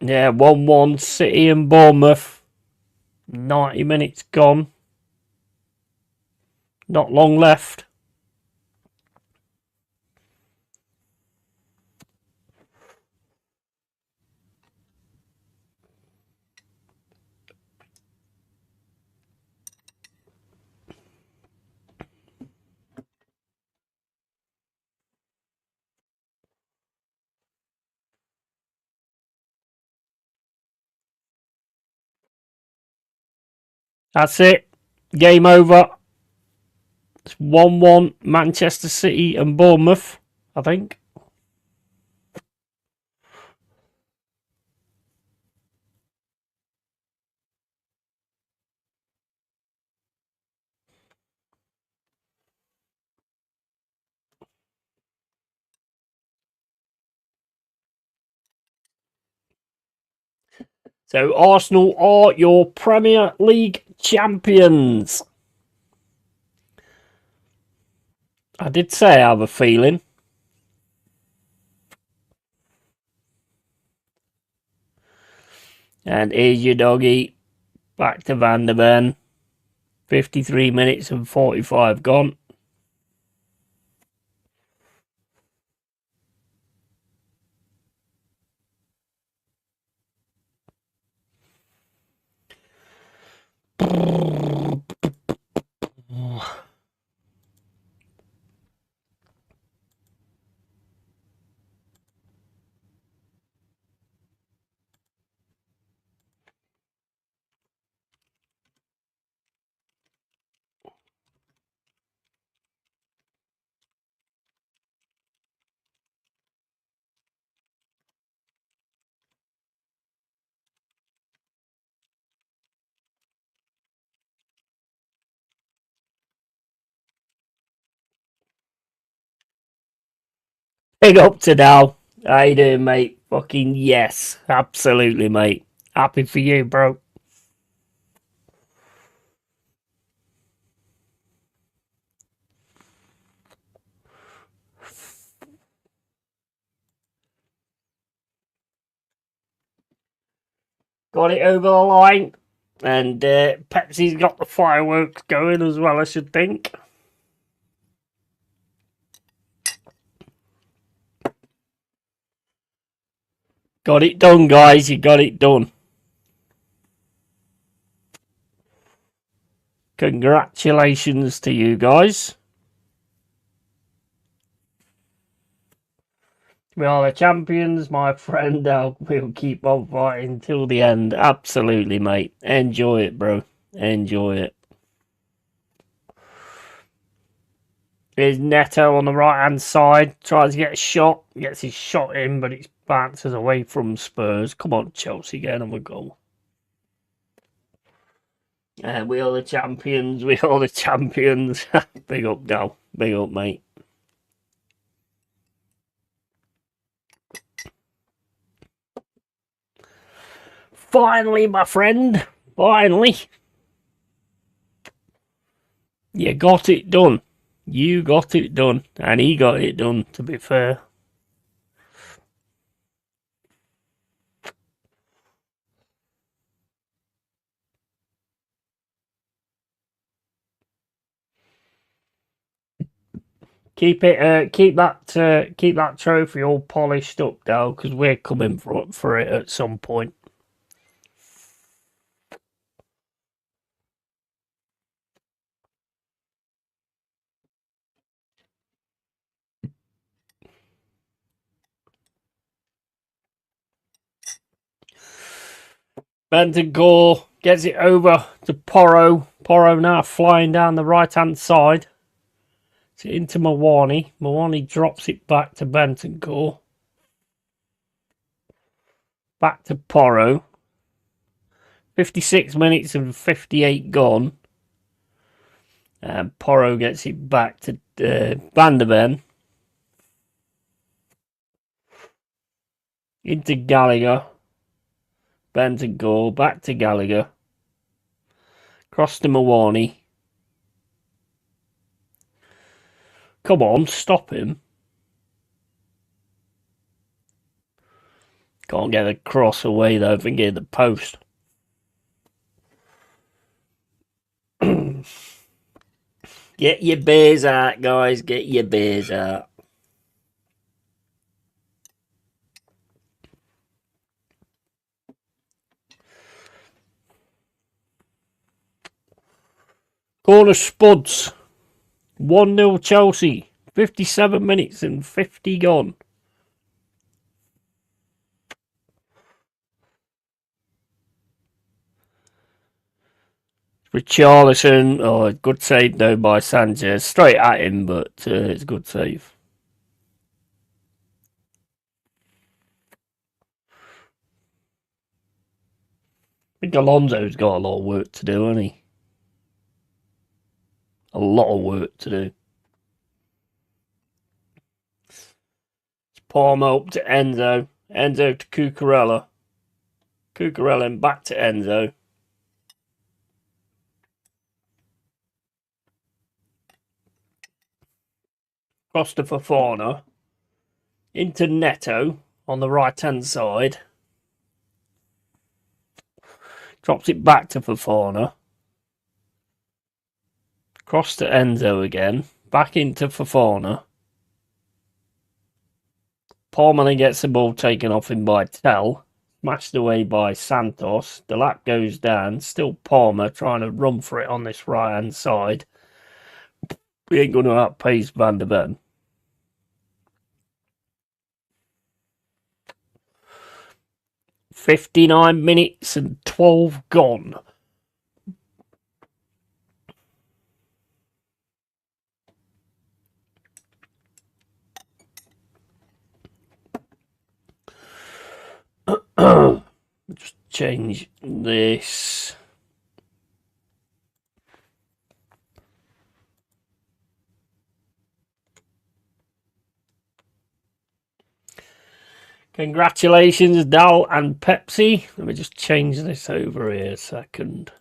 Yeah, 1-1, City and Bournemouth. 90 minutes gone. Not long left. That's it. Game over. It's 1-1, Manchester City and Bournemouth, I think. So Arsenal are your Premier League champions. I did say I have a feeling. And here's your doggy. Back to Van der Ven. 53 minutes and 45 gone. Big up to Dal. How you doing, mate? Fucking yes. Absolutely, mate. Happy for you, bro. Got it over the line. And Pepsi's got the fireworks going as well, I should think. Got it done, guys. You got it done. Congratulations to you guys. We are the champions, my friend. We'll keep on fighting till the end. Absolutely, mate. Enjoy it, bro. Enjoy it. Here's Neto on the right-hand side. Tries to get a shot. Gets his shot in, but it bounces away from Spurs. Come on, Chelsea. Get another goal. We are the champions. We are the champions. Big up, Dal. Big up, mate. Finally, my friend. Finally. You got it done. You got it done. And he got it done, to be fair. Keep it. Keep that trophy all polished up, Dal, because we're coming for it at some point. Bentancur gets it over to Porro. Porro now flying down the right-hand side. It's into Mawani. Mawani drops it back to Bentancur. Back to Porro. 56 minutes and 58 gone. And Porro gets it back to Van der Ven. Into Gallagher. Bentancur. Back to Gallagher. Cross to Mawani. Come on, stop him. Can't get a cross away though, if we can get the post. Get your beers out, guys. Get your beers out. Corner Spuds. 1-0 Chelsea. 57 minutes and 50 gone. Richarlison. Oh, good save though by Sanchez. Straight at him, but it's a good save. I think Alonso's got a lot of work to do, hasn't he? A lot of work to do. It's Palmer up to Enzo. Enzo to Cucurella. Cucurella and back to Enzo. Cross to Fofana. Into Neto on the right-hand side. Drops it back to Fofana. Cross to Enzo again. Back into Fofana. Palmer gets the ball taken off him by Tell. Smashed away by Santos. The lap goes down. Still Palmer trying to run for it on this right-hand side. We ain't going to outpace Van der Ven. "59 minutes and 12 gone." Just change this. Congratulations, Dal and Pepsi. Let me just change this over here a second.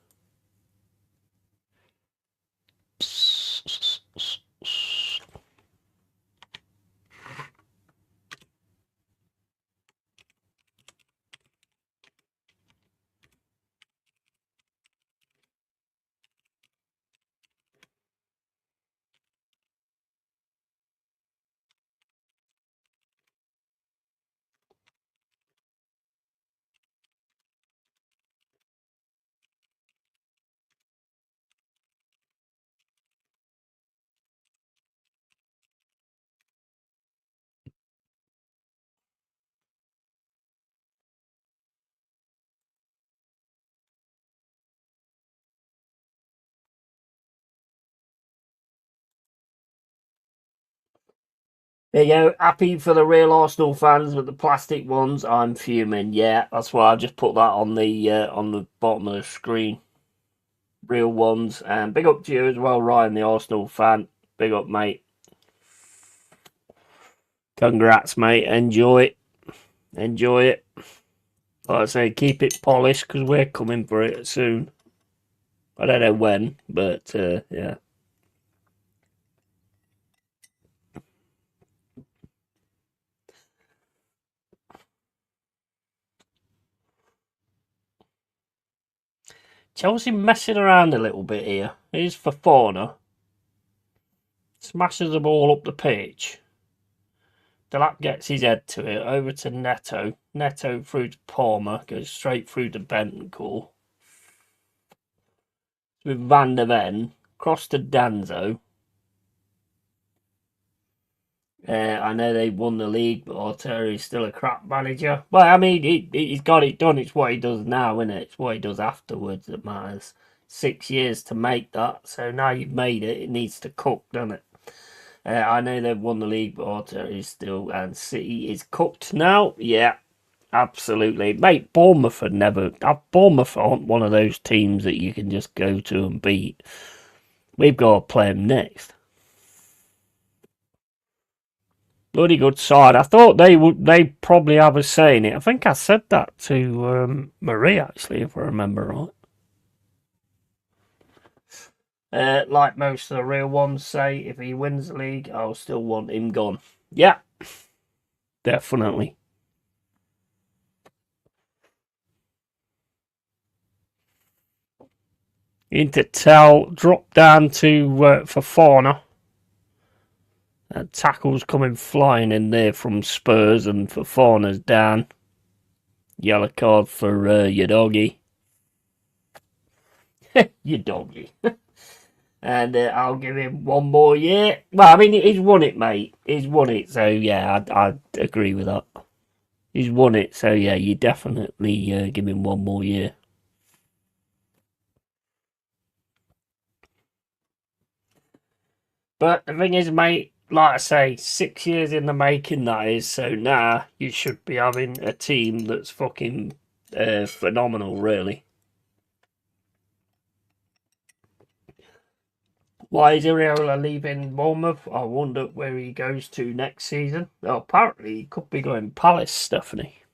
There you go. Happy for the real Arsenal fans, but the plastic ones, I'm fuming. Yeah, that's why I've just put that on the bottom of the screen. Real ones, and big up to you as well, Ryan, the Arsenal fan. Big up, mate. Congrats, mate. Enjoy it. Enjoy it. Like I say, keep it polished because we're coming for it soon. I don't know when, but yeah. Chelsea messing around a little bit here. Here's Fofana. Smashes the ball up the pitch. Delap gets his head to it, over to Neto. Neto through to Palmer, goes straight through to Bentancur. With Van der Ven, cross to Danzo. I know they won the league, but Arteta's still a crap manager. Well, I mean, he's got it done. It's what he does now, isn't it? It's what he does afterwards that matters. 6 years to make that, so now you've made it, it needs to cook, doesn't it? I know they've won the league, but Arteta is still, and City is cooked now. Yeah, absolutely, mate. Bournemouth aren't one of those teams that you can just go to and beat. We've got to play them next. Bloody good side. I thought they probably have us saying it. I think I said that to Marie actually, if I remember right. Like most of the real ones say, if he wins the league, I'll still want him gone. Yeah, definitely. Into Tell, drop down to Fofana. Tackles coming flying in there from Spurs, and Fofana's down. Yellow card for your doggy. Your doggy. And I'll give him one more year. Well, I mean, he's won it, mate. He's won it, so yeah, I'd agree with that. He's won it, so yeah, you definitely give him one more year. But the thing is, mate, like I say, 6 years in the making that is, so now you should be having a team that's fucking phenomenal, really. Why is Iriola leaving Bournemouth? I wonder where he goes to next season. Well, apparently he could be going Palace, Stephanie.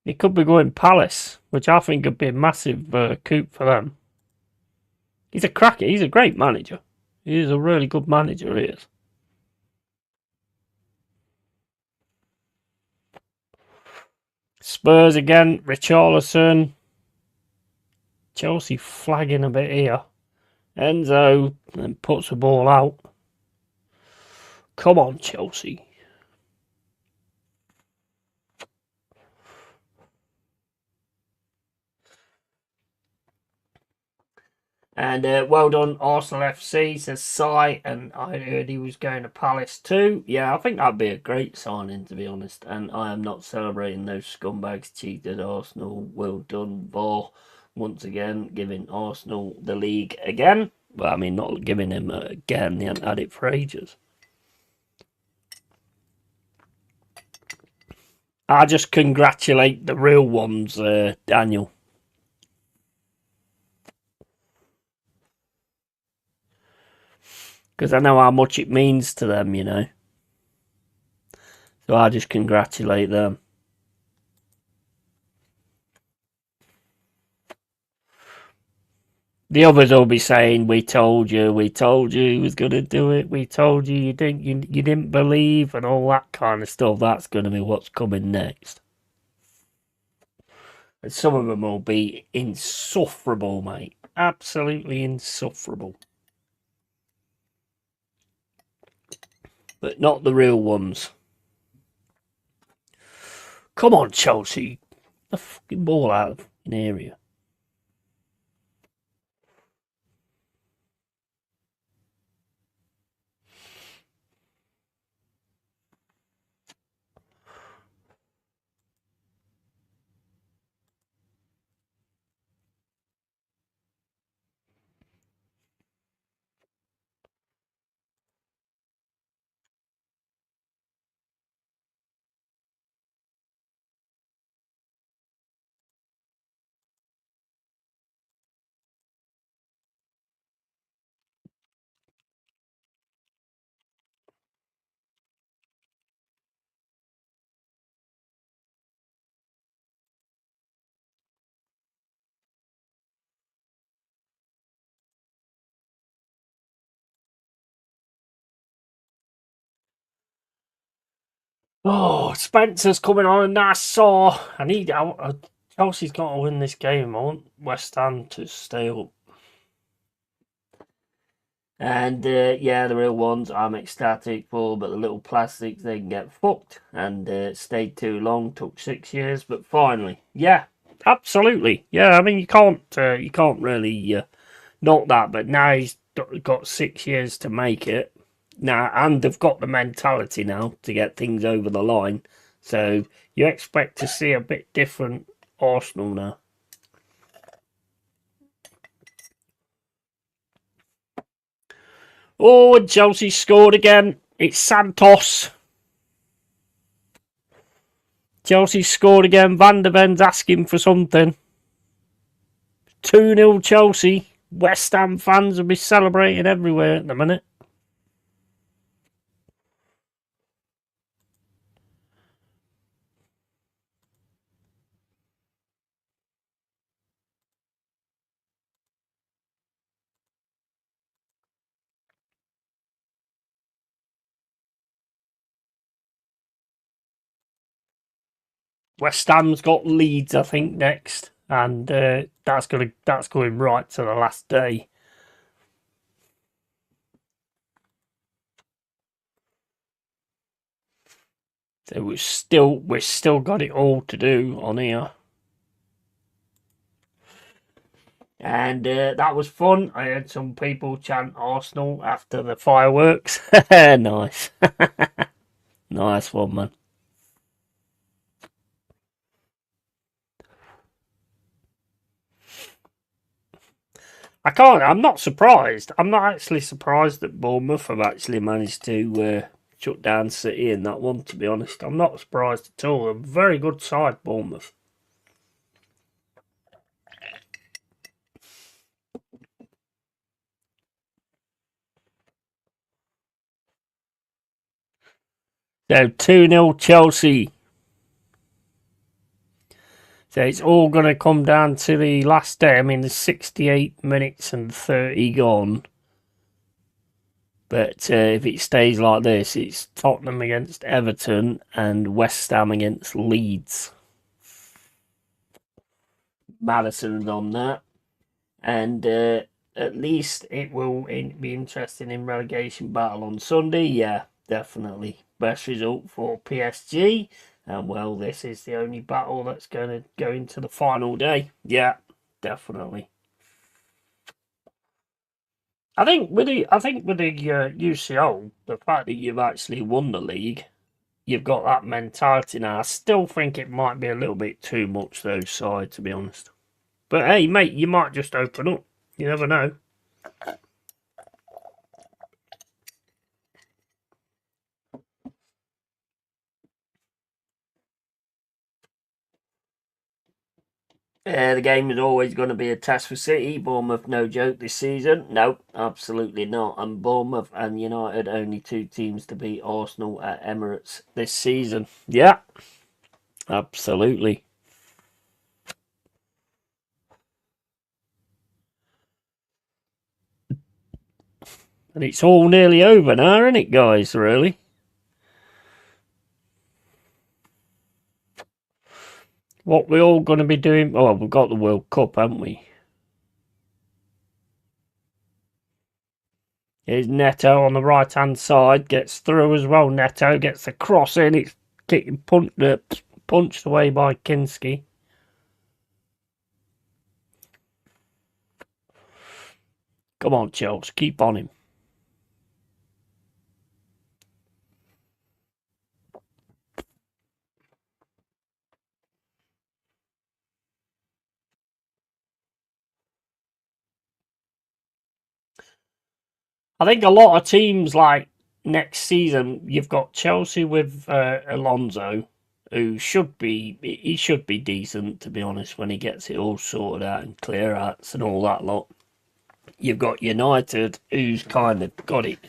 He could be going Palace, which I think would be a massive coup for them. He's a cracker. He's a great manager. He is a really good manager, he is. Spurs again, Richarlison. Chelsea flagging a bit here. Enzo then puts the ball out. Come on, Chelsea. And well done, Arsenal FC, says Sai, and I heard he was going to Palace too. Yeah, I think that'd be a great signing, to be honest. And I am not celebrating those scumbags cheated Arsenal. Well done, VAR. Once again, giving Arsenal the league again. Well, I mean, not giving him again. They haven't had it for ages. I just congratulate the real ones, Daniel. Because I know how much it means to them, you know. So I just congratulate them. The others will be saying, we told you he was going to do it, we told you, you didn't believe, and all that kind of stuff. That's going to be what's coming next. And some of them will be insufferable, mate. Absolutely insufferable. But not the real ones. Come on, Chelsea. The fucking ball out of an area. Oh, Spencer's coming on a nice saw. Chelsea's got to win this game. I want West Ham to stay up. And yeah, the real ones I'm ecstatic for, but the little plastics, they can get fucked. And stayed too long, took 6 years, but finally, yeah, absolutely, yeah. I mean, you can't really knock that. But now he's got 6 years to make it now, and they've got the mentality now to get things over the line. So you expect to see a bit different Arsenal now. Oh, and Chelsea scored again. It's Santos. Chelsea scored again. Van der Ven's asking for something. 2-0 Chelsea. West Ham fans will be celebrating everywhere at the minute. West Ham's got Leeds, I think, next, and that's going right to the last day. So we've still got it all to do on here. And that was fun. I heard some people chant Arsenal after the fireworks. Nice. Nice one, man. I'm not surprised. I'm not actually surprised that Bournemouth have actually managed to shut down City in that one, to be honest. I'm not surprised at all. A very good side, Bournemouth. So 2-0 Chelsea. So it's all going to come down to the last day. I mean, there's 68 minutes and 30 gone. But if it stays like this, it's Tottenham against Everton and West Ham against Leeds. Madison's on that. And at least it will be interesting in relegation battle on Sunday. Yeah, definitely. Best result for PSG. And well, this is the only battle that's going to go into the final day. Yeah, definitely. I think with the UCL, the fact that you've actually won the league, you've got that mentality now. I still think it might be a little bit too much those sides, to be honest. But hey, mate, you might just open up. You never know. The game is always going to be a test for City. Bournemouth, no joke this season. No, absolutely not. And Bournemouth and United, only two teams to beat Arsenal at Emirates this season. Yeah, absolutely. And it's all nearly over now, isn't it, guys, really? What we all going to be doing? Oh, we've got the World Cup, haven't we? Here's Neto on the right hand side, gets through as well. Neto gets the cross in. It's getting punched away by Kinski. Come on, Chelsea, keep on him. I think a lot of teams like next season, you've got Chelsea with Alonso, who should be decent, to be honest, when he gets it all sorted out and clear outs and all that lot. You've got United, who's kind of got it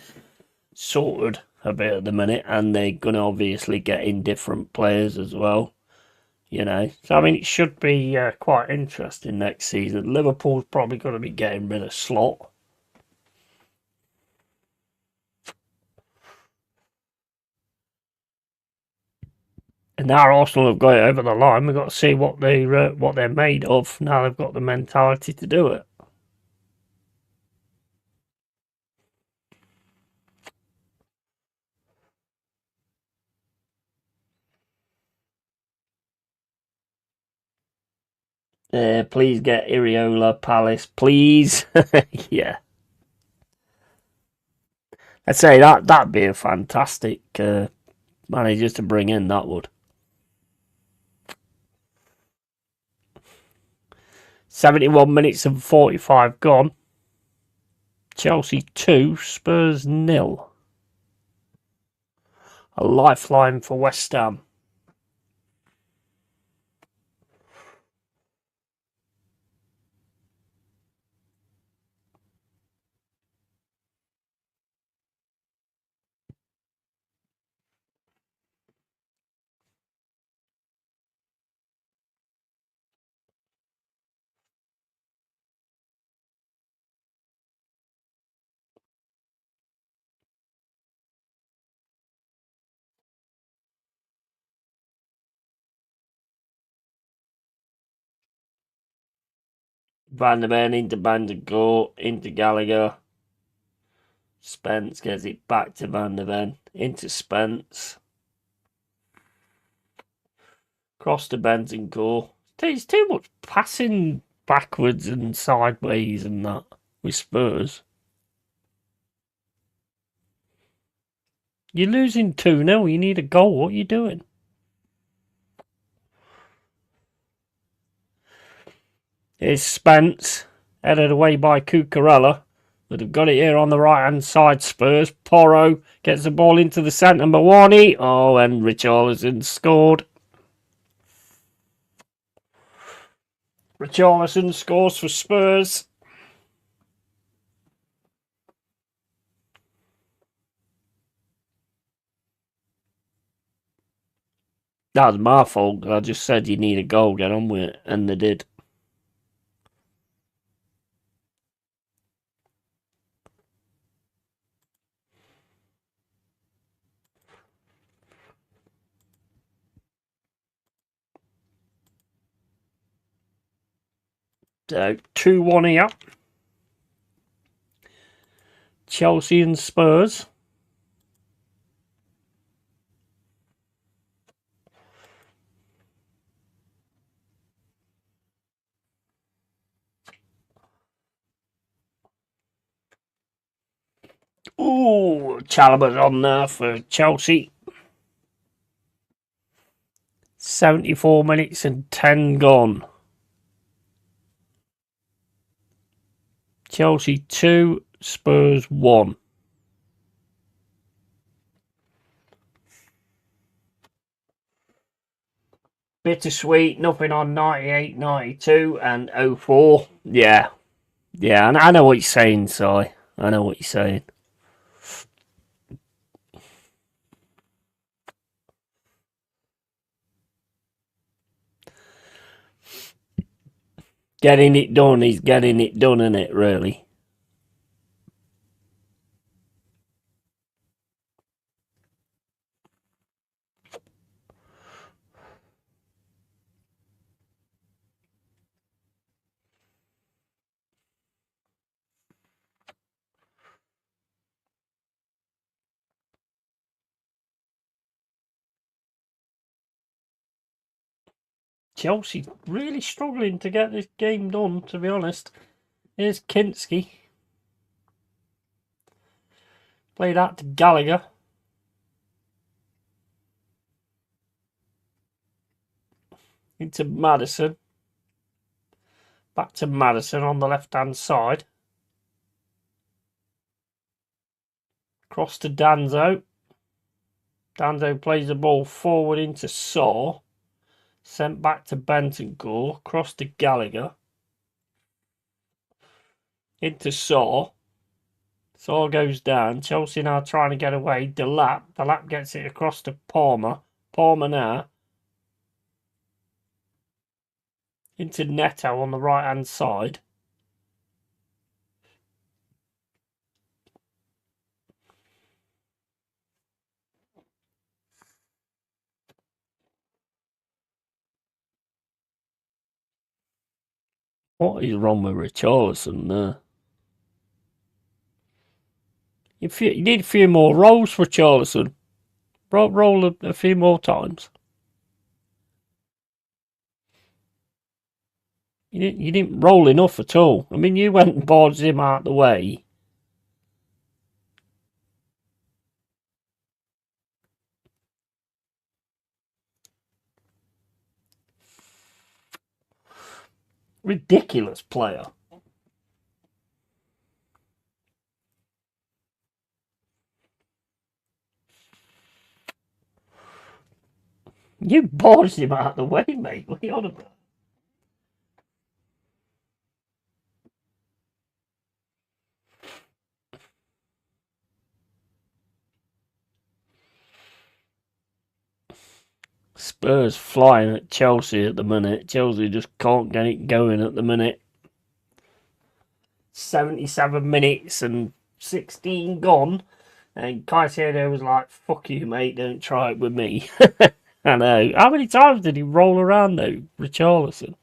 sorted a bit at the minute, and they're going to obviously get in different players as well. So I mean, it should be quite interesting next season. Liverpool's probably going to be getting rid of Slot. And now Arsenal have got it over the line. We've got to see what they're made of. Now they've got the mentality to do it. Please get Iriola Palace, please. Yeah. I'd say that'd be a fantastic manager to bring in, that would. 71 minutes and 45 gone. Chelsea 2, Spurs 0. A lifeline for West Ham. Van der Ven into Bandicoot, into Gallagher. Spence gets it back to Van der Ven, into Spence. Cross to Bentancur. It's too much passing backwards and sideways and that with Spurs. You're losing 2-0. You need a goal. What are you doing? Here's Spence, headed away by Cucurella. But have got it here on the right-hand side, Spurs. Porro gets the ball into the centre. Mawani. Oh, and Richarlison scored. Richarlison scores for Spurs. That was my fault. I just said you need a goal, get on with it. And they did. So 2-1 here. Chelsea and Spurs. Ooh, Chalobah's on there for Chelsea. 74 minutes and 10 gone. Chelsea 2, Spurs 1. Bittersweet, nothing on 98, 92 and 04. Yeah, and I know what you're saying, Si. I know what you're saying. Getting it done, he's getting it done, isn't it, really? Chelsea really struggling to get this game done, to be honest. Here's Kinski. Played out to Gallagher. Into Maddison. Back to Maddison on the left-hand side. Cross to Danzo. Danzo plays the ball forward into Saw. Sent back to Bentancur. Cross to Gallagher. Into Saw. Saw goes down. Chelsea now trying to get away. Delap gets it across to Palmer. Palmer now. Into Neto on the right-hand side. What is wrong with Richarlison there? You need a few more rolls for Richarlison. Roll a few more times. You didn't roll enough at all. I mean, you went and barged him out the way. Ridiculous player. You barged him out the way, mate. What are you on about? Spurs flying at Chelsea at the minute. Chelsea just can't get it going at the minute. 77 minutes and 16 gone. And Caicedo was like, fuck you, mate, don't try it with me. I know. How many times did he roll around, though, Richarlison?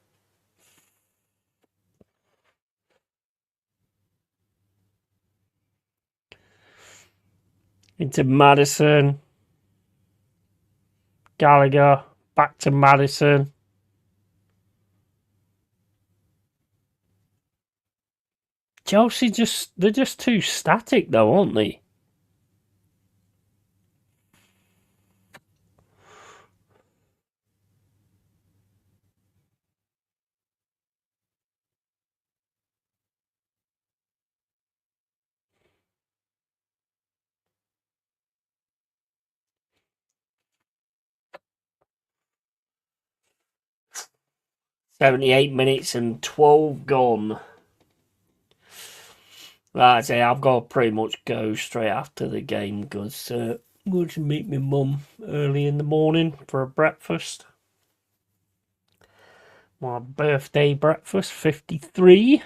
Into Maddison. Gallagher. Back to Maddison. Chelsea they're just too static, though, aren't they? "78 minutes and 12 gone." Like I say, I've got to pretty much go straight after the game because I'm going to meet my mum early in the morning for a breakfast. My birthday breakfast, 53.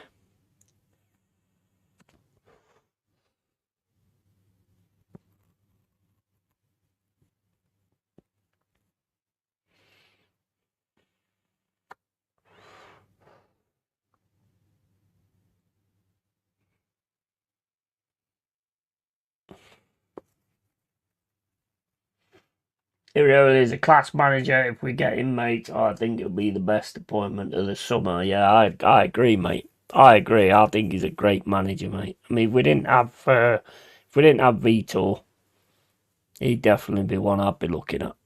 He really is a class manager. If we get him, mate, I think it'll be the best appointment of the summer. Yeah, I agree, mate. I agree. I think he's a great manager, mate. I mean, if we didn't have Vitor, he'd definitely be one I'd be looking at.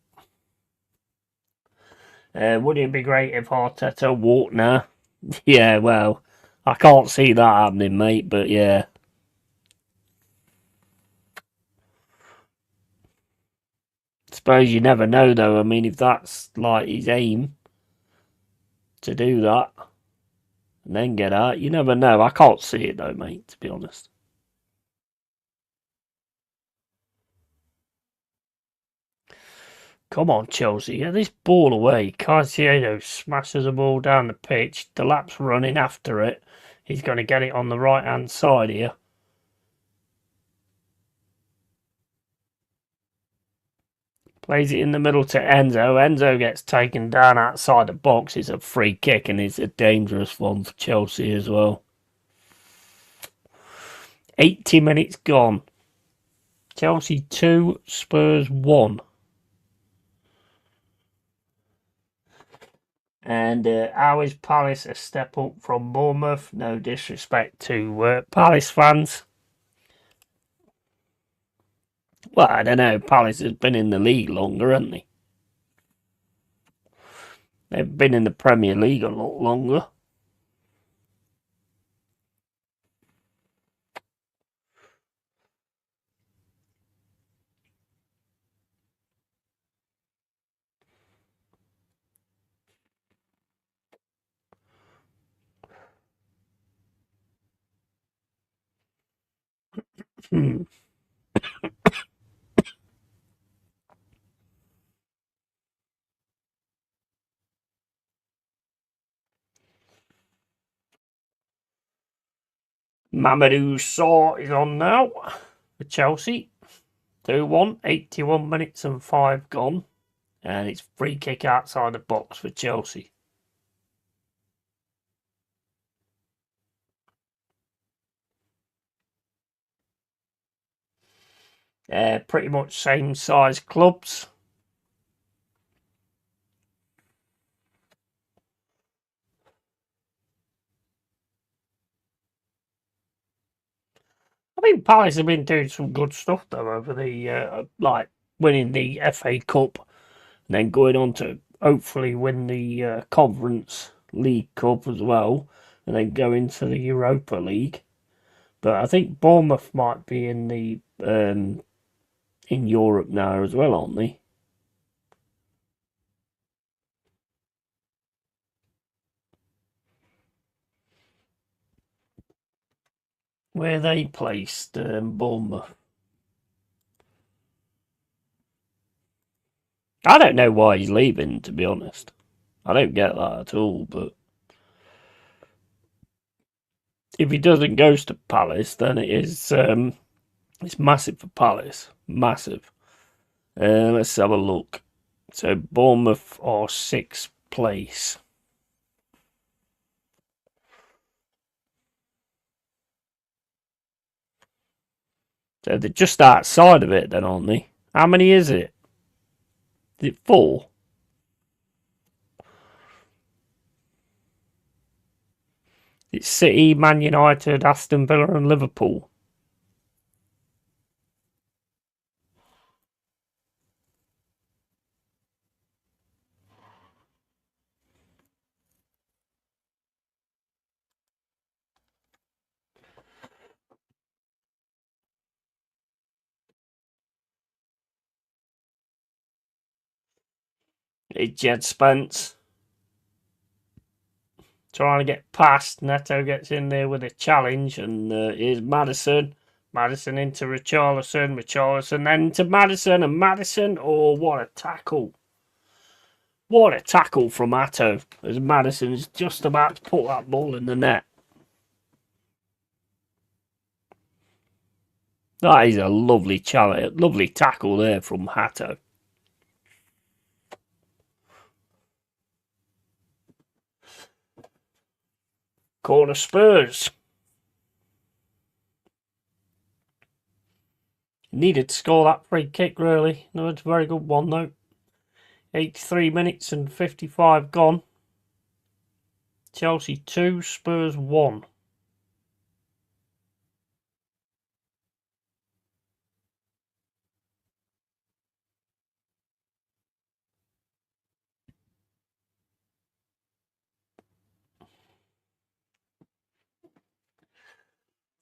Wouldn't it be great if Arteta walked now? Yeah, well, I can't see that happening, mate. But yeah, suppose you never know, though. I mean, if that's like his aim to do that and then get out, you never know. I can't see it though, mate. To be honest. Come on, Chelsea, get this ball away. Caicedo smashes the ball down the pitch. Delap's running after it. He's going to get it on the right hand side here. Plays it in the middle to Enzo. Enzo gets taken down outside the box. It's a free kick and it's a dangerous one for Chelsea as well. 80 minutes gone. Chelsea 2, Spurs 1. And how is Palace a step up from Bournemouth? No disrespect to Palace fans. Well, I don't know. Palace has been in the league longer, haven't they? They've been in the Premier League a lot longer. Hmm. Mamadou Saw is on now for Chelsea. 2-1, 81 minutes and 5 gone. And it's free kick outside the box for Chelsea. Pretty much same size clubs. I mean, Palace have been doing some good stuff though over the like winning the FA Cup and then going on to hopefully win the Conference League Cup as well, and then go into the Europa League. But I think Bournemouth might be in Europe now as well, aren't they? Where they placed Bournemouth. I don't know why he's leaving, to be honest. I don't get that at all. But if he doesn't go to Palace, then it's massive for Palace, massive. Let's have a look. So Bournemouth are sixth place. So they're just outside of it, then, aren't they? How many is it? Is it four? It's City, Man United, Aston Villa, and Liverpool. It's Jed Spence trying to get past. Neto gets in there with a challenge, and here's Maddison. Maddison into Richarlison. Richarlison then to Maddison, and Maddison. Oh, what a tackle! What a tackle from Atto as Maddison is just about to put that ball in the net. That is a lovely challenge, lovely tackle there from Hatto. Corner Spurs. Needed to score that free kick, really. No, it's a very good one, though. 83 minutes and 55 gone. Chelsea 2, Spurs 1.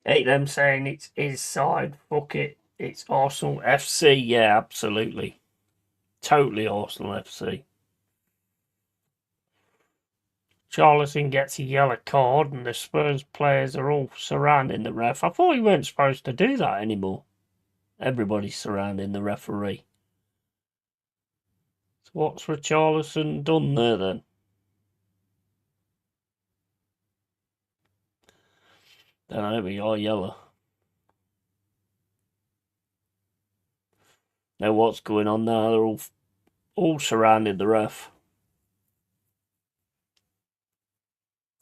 Hate them saying it's his side. Fuck it. It's Arsenal FC. Yeah, absolutely. Totally Arsenal FC. Charlton gets a yellow card and the Spurs players are all surrounding the ref. I thought he weren't supposed to do that anymore. Everybody's surrounding the referee. So what's Richarlison done there then? Then we are yellow. Now what's going on now? They're all surrounding the ref.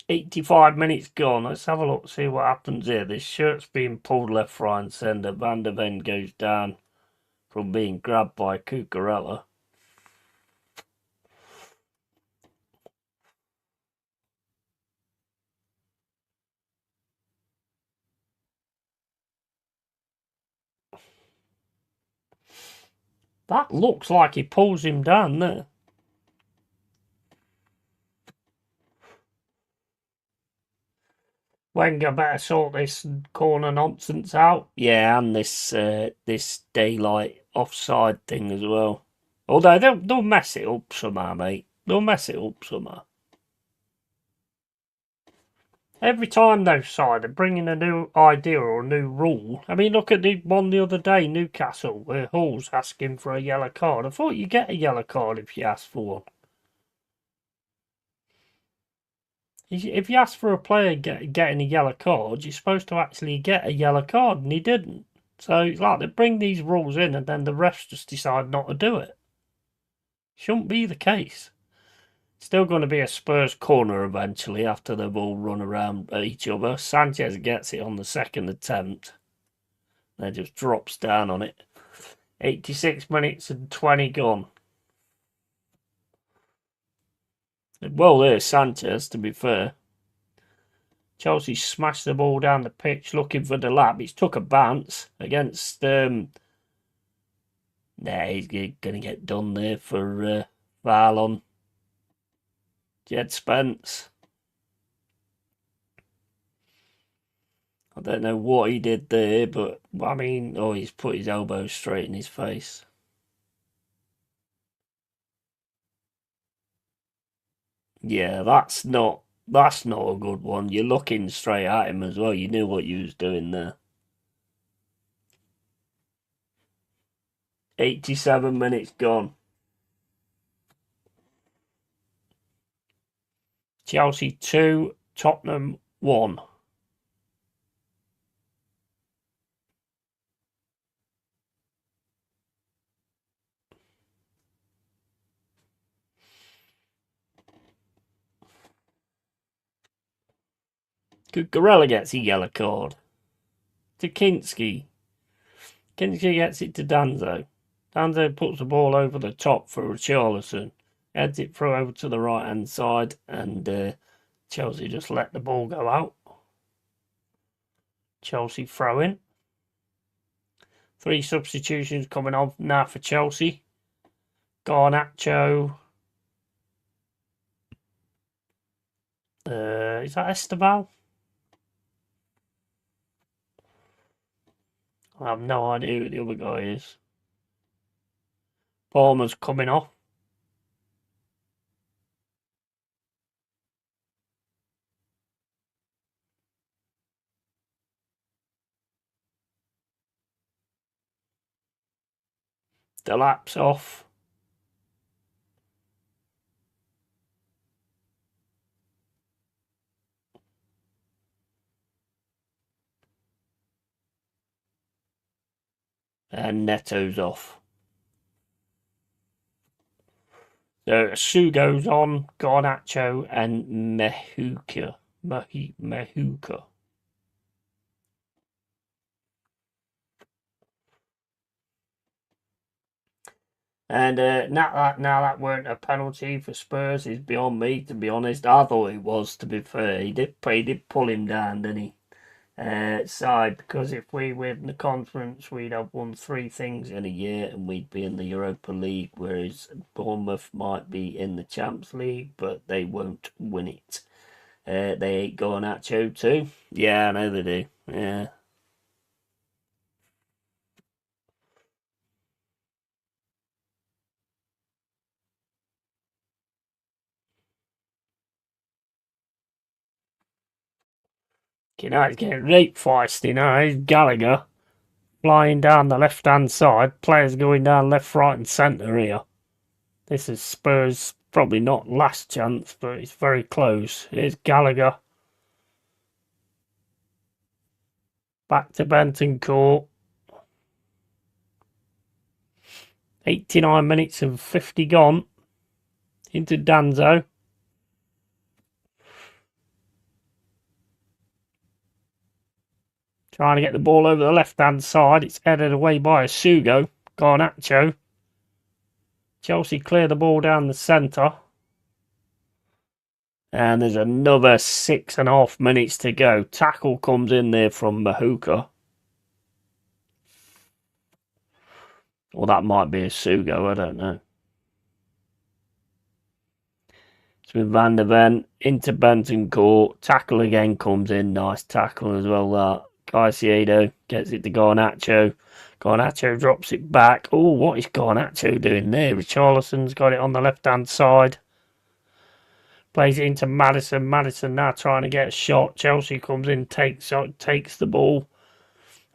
85 minutes gone. Let's have a look, see what happens here. This shirt's being pulled left, right, and centre. Van der Ven goes down from being grabbed by Cucurella. That looks like he pulls him down there. Wenger better sort this corner nonsense out. Yeah, and this daylight offside thing as well. Although they'll mess it up somehow, mate. They'll mess it up somehow. Every time those side are bringing a new idea or a new rule. I mean, look at the one the other day, Newcastle, where Hull's asking for a yellow card. I thought you get a yellow card if you ask for one. If you ask for a player getting a yellow card, you're supposed to actually get a yellow card, and he didn't. So it's like they bring these rules in, and then the refs just decide not to do it. Shouldn't be the case. Still going to be a Spurs corner eventually after they've all run around at each other. Sanchez gets it on the second attempt. Then just drops down on it. 86 minutes and 20 gone. Well, there's Sanchez, to be fair. Chelsea smashed the ball down the pitch looking for the lap. He's took a bounce against... he's going to get done there for foul on Jed Spence. I don't know what he did there, but I mean, he's put his elbow straight in his face. Yeah, that's not a good one. You're looking straight at him as well. You knew what you was doing there. 87 minutes gone. Chelsea 2, Tottenham 1. Cucurella gets a yellow card. To Kinski. Kinski gets it to Danzo. Danzo puts the ball over the top for Richarlison. Heads it through over to the right hand side, and Chelsea just let the ball go out. Chelsea throw in. 3 substitutions coming on now for Chelsea. Garnacho. Is that Esteval? I have no idea who the other guy is. Palmer's coming off. Delap's off. And Neto's off. So Sugo's on, Garnacho and Mahuka. And now that weren't a penalty for Spurs is beyond me, to be honest. I thought it was, to be fair. He did pull him down, didn't he? Side, because if we were in the conference, we'd have won 3 things in a year and we'd be in the Europa League, whereas Bournemouth might be in the Champions League, but they won't win it. They ain't Garnacho too. Yeah, I know they do. Yeah. United's getting right feisty now. Here's Gallagher flying down the left-hand side. Players going down left, right and centre here. This is Spurs' probably not last chance, but it's very close. Here's Gallagher. Back to Bentancur. 89 minutes and 50 gone. Into Danzo. Trying to get the ball over the left-hand side. It's headed away by Sugo. Garnacho. Chelsea clear the ball down the centre. And there's another 6.5 minutes to go. Tackle comes in there from Mahuka. Or that might be a Sugo, I don't know. It's with Van der Ven into Bentancur. Tackle again comes in. Nice tackle as well, that. Caicedo gets it to Garnacho. Garnacho drops it back. Oh, what is Garnacho doing there? Richarlison's got it on the left-hand side. Plays it into Maddison. Maddison now trying to get a shot. Chelsea comes in, takes the ball.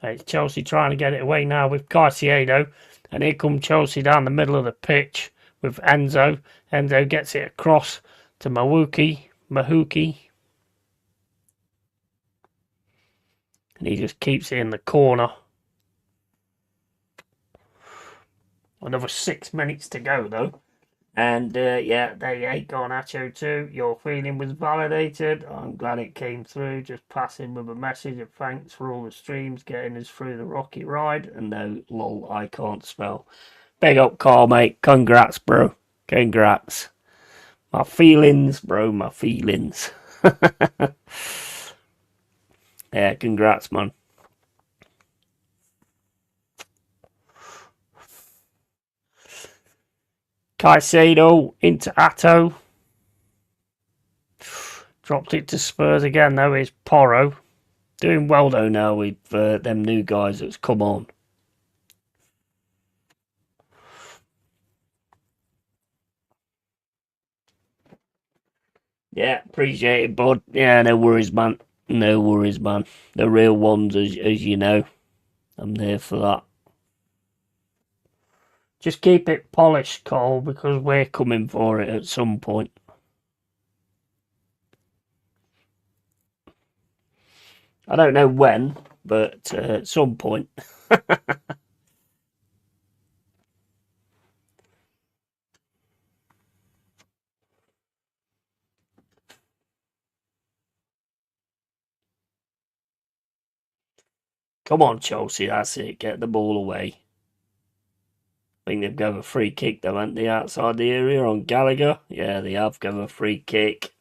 It's Chelsea trying to get it away now with Caicedo. And here comes Chelsea down the middle of the pitch with Enzo. Enzo gets it across to Mahuki. And he just keeps it in the corner. Another 6 minutes to go, though. And, yeah, they ain't Garnacho too. Your feeling was validated. I'm glad it came through. Just passing with a message of thanks for all the streams, getting us through the rocky ride. And no, lol, I can't spell. Big up, Carl, mate. Congrats, bro. Congrats. My feelings, bro, my feelings. Yeah, congrats, man. Caicedo into Atto. Dropped it to Spurs again, though. It's Porro. Doing well, though, now with them new guys that's come on. Yeah, appreciate it, bud. Yeah, no worries, man. No worries, man. The real ones, as you know. I'm there for that. Just keep it polished, Cole, because we're coming for it at some point. I don't know when, but at some point. Come on, Chelsea, that's it. Get the ball away. I think they've got a free kick, though, haven't they, outside the area on Gallagher? Yeah, they have got a free kick.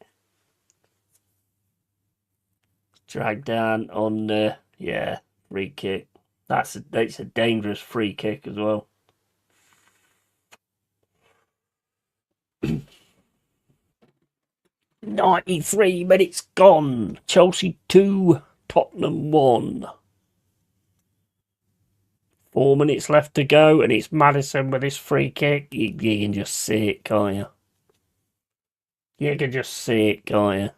Drag down on, yeah, free kick. That's a dangerous free kick as well. 93 minutes gone. Chelsea 2, Tottenham 1. 4 minutes left to go, and it's Maddison with his free kick. You can just see it, can't you? You can just see it, can't you?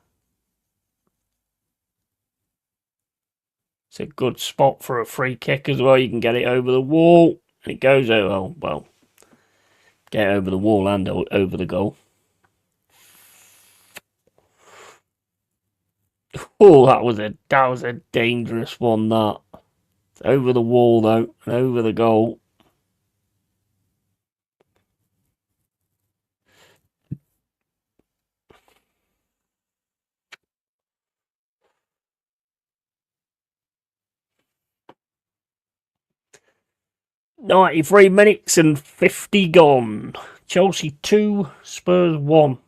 It's a good spot for a free kick as well. You can get it over the wall, and it goes over. Well, get it over the wall and over the goal. Oh, that was a dangerous one. That it's over the wall though, and over the goal. .93 minutes and 50 gone. Chelsea 2, Spurs 1.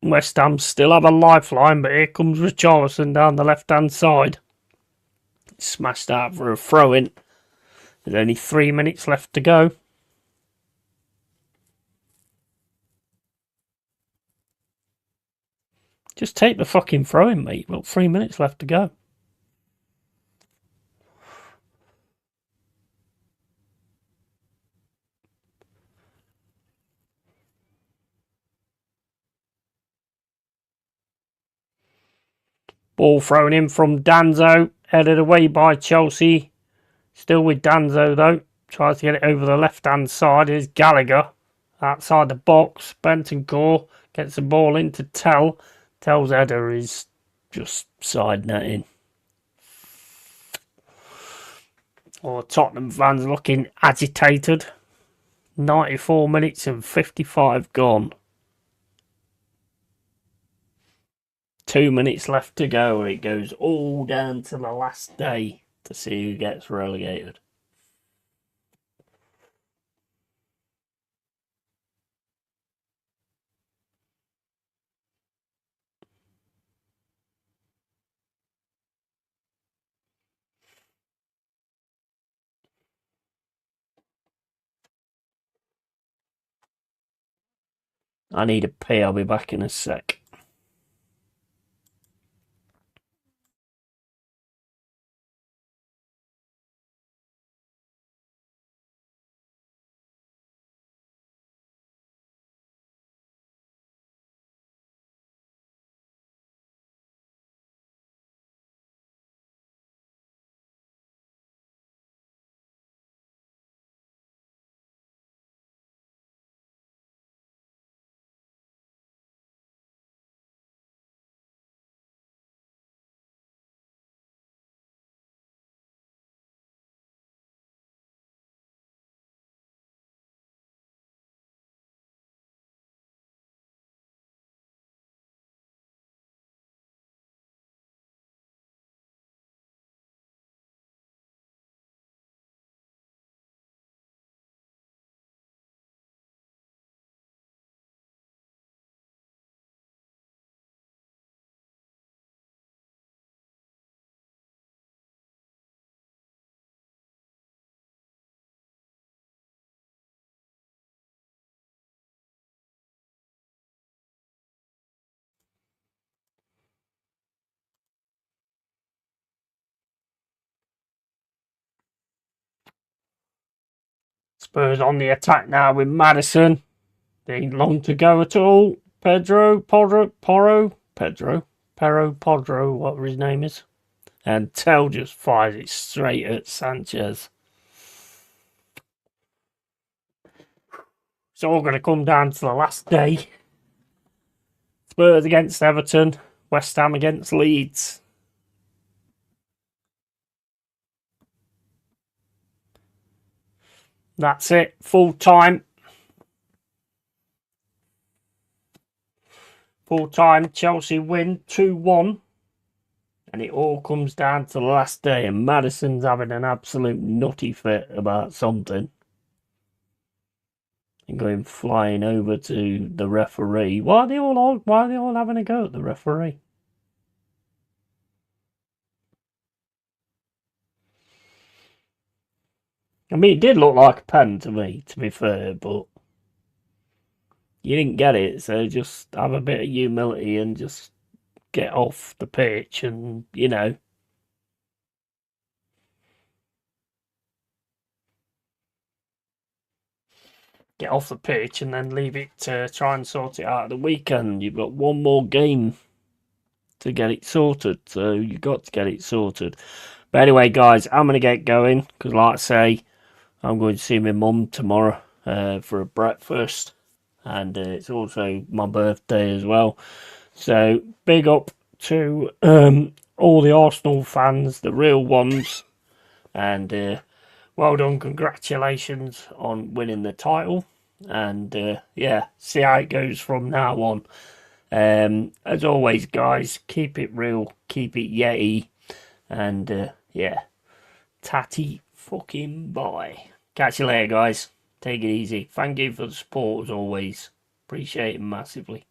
West Ham still have a lifeline, but here comes Richarlison down the left-hand side. Smashed out for a throw-in. There's only 3 minutes left to go. Just take the fucking throw-in, mate. Well, 3 minutes left to go. Ball thrown in from Danzo. Headed away by Chelsea. Still with Danzo, though. Tries to get it over the left-hand side. Here's Gallagher. Outside the box. Bentancur gets the ball into Tell. Tell's header is just side netting. Or Tottenham fans looking agitated. 94 minutes and 55 gone. 2 minutes left to go. It goes all down to the last day to see who gets relegated. I need a pee. I'll be back in a sec. Spurs on the attack now with Maddison. They ain't long to go at all. Pedro, whatever his name is. And Tell just fires it straight at Sanchez. It's all going to come down to the last day. Spurs against Everton. West Ham against Leeds. That's it. Full time. Full time. Chelsea win 2-1. And it all comes down to the last day. And Maddison's having an absolute nutty fit about something. And going flying over to the referee. Why are they all having a go at the referee? I mean, it did look like a pen to me, to be fair, but you didn't get it, so just have a bit of humility and just get off the pitch and, you know. Get off the pitch and then leave it to try and sort it out at the weekend. You've got one more game to get it sorted, so you've got to get it sorted. But anyway, guys, I'm going to get going because, like I say, I'm going to see my mum tomorrow for a breakfast, and it's also my birthday as well. So, big up to all the Arsenal fans, the real ones, and well done, congratulations on winning the title. And yeah, see how it goes from now on. As always, guys, keep it real, keep it Yeti, and yeah, tatty fucking bye. Catch you later, guys. Take it easy. Thank you for the support as always. Appreciate it massively.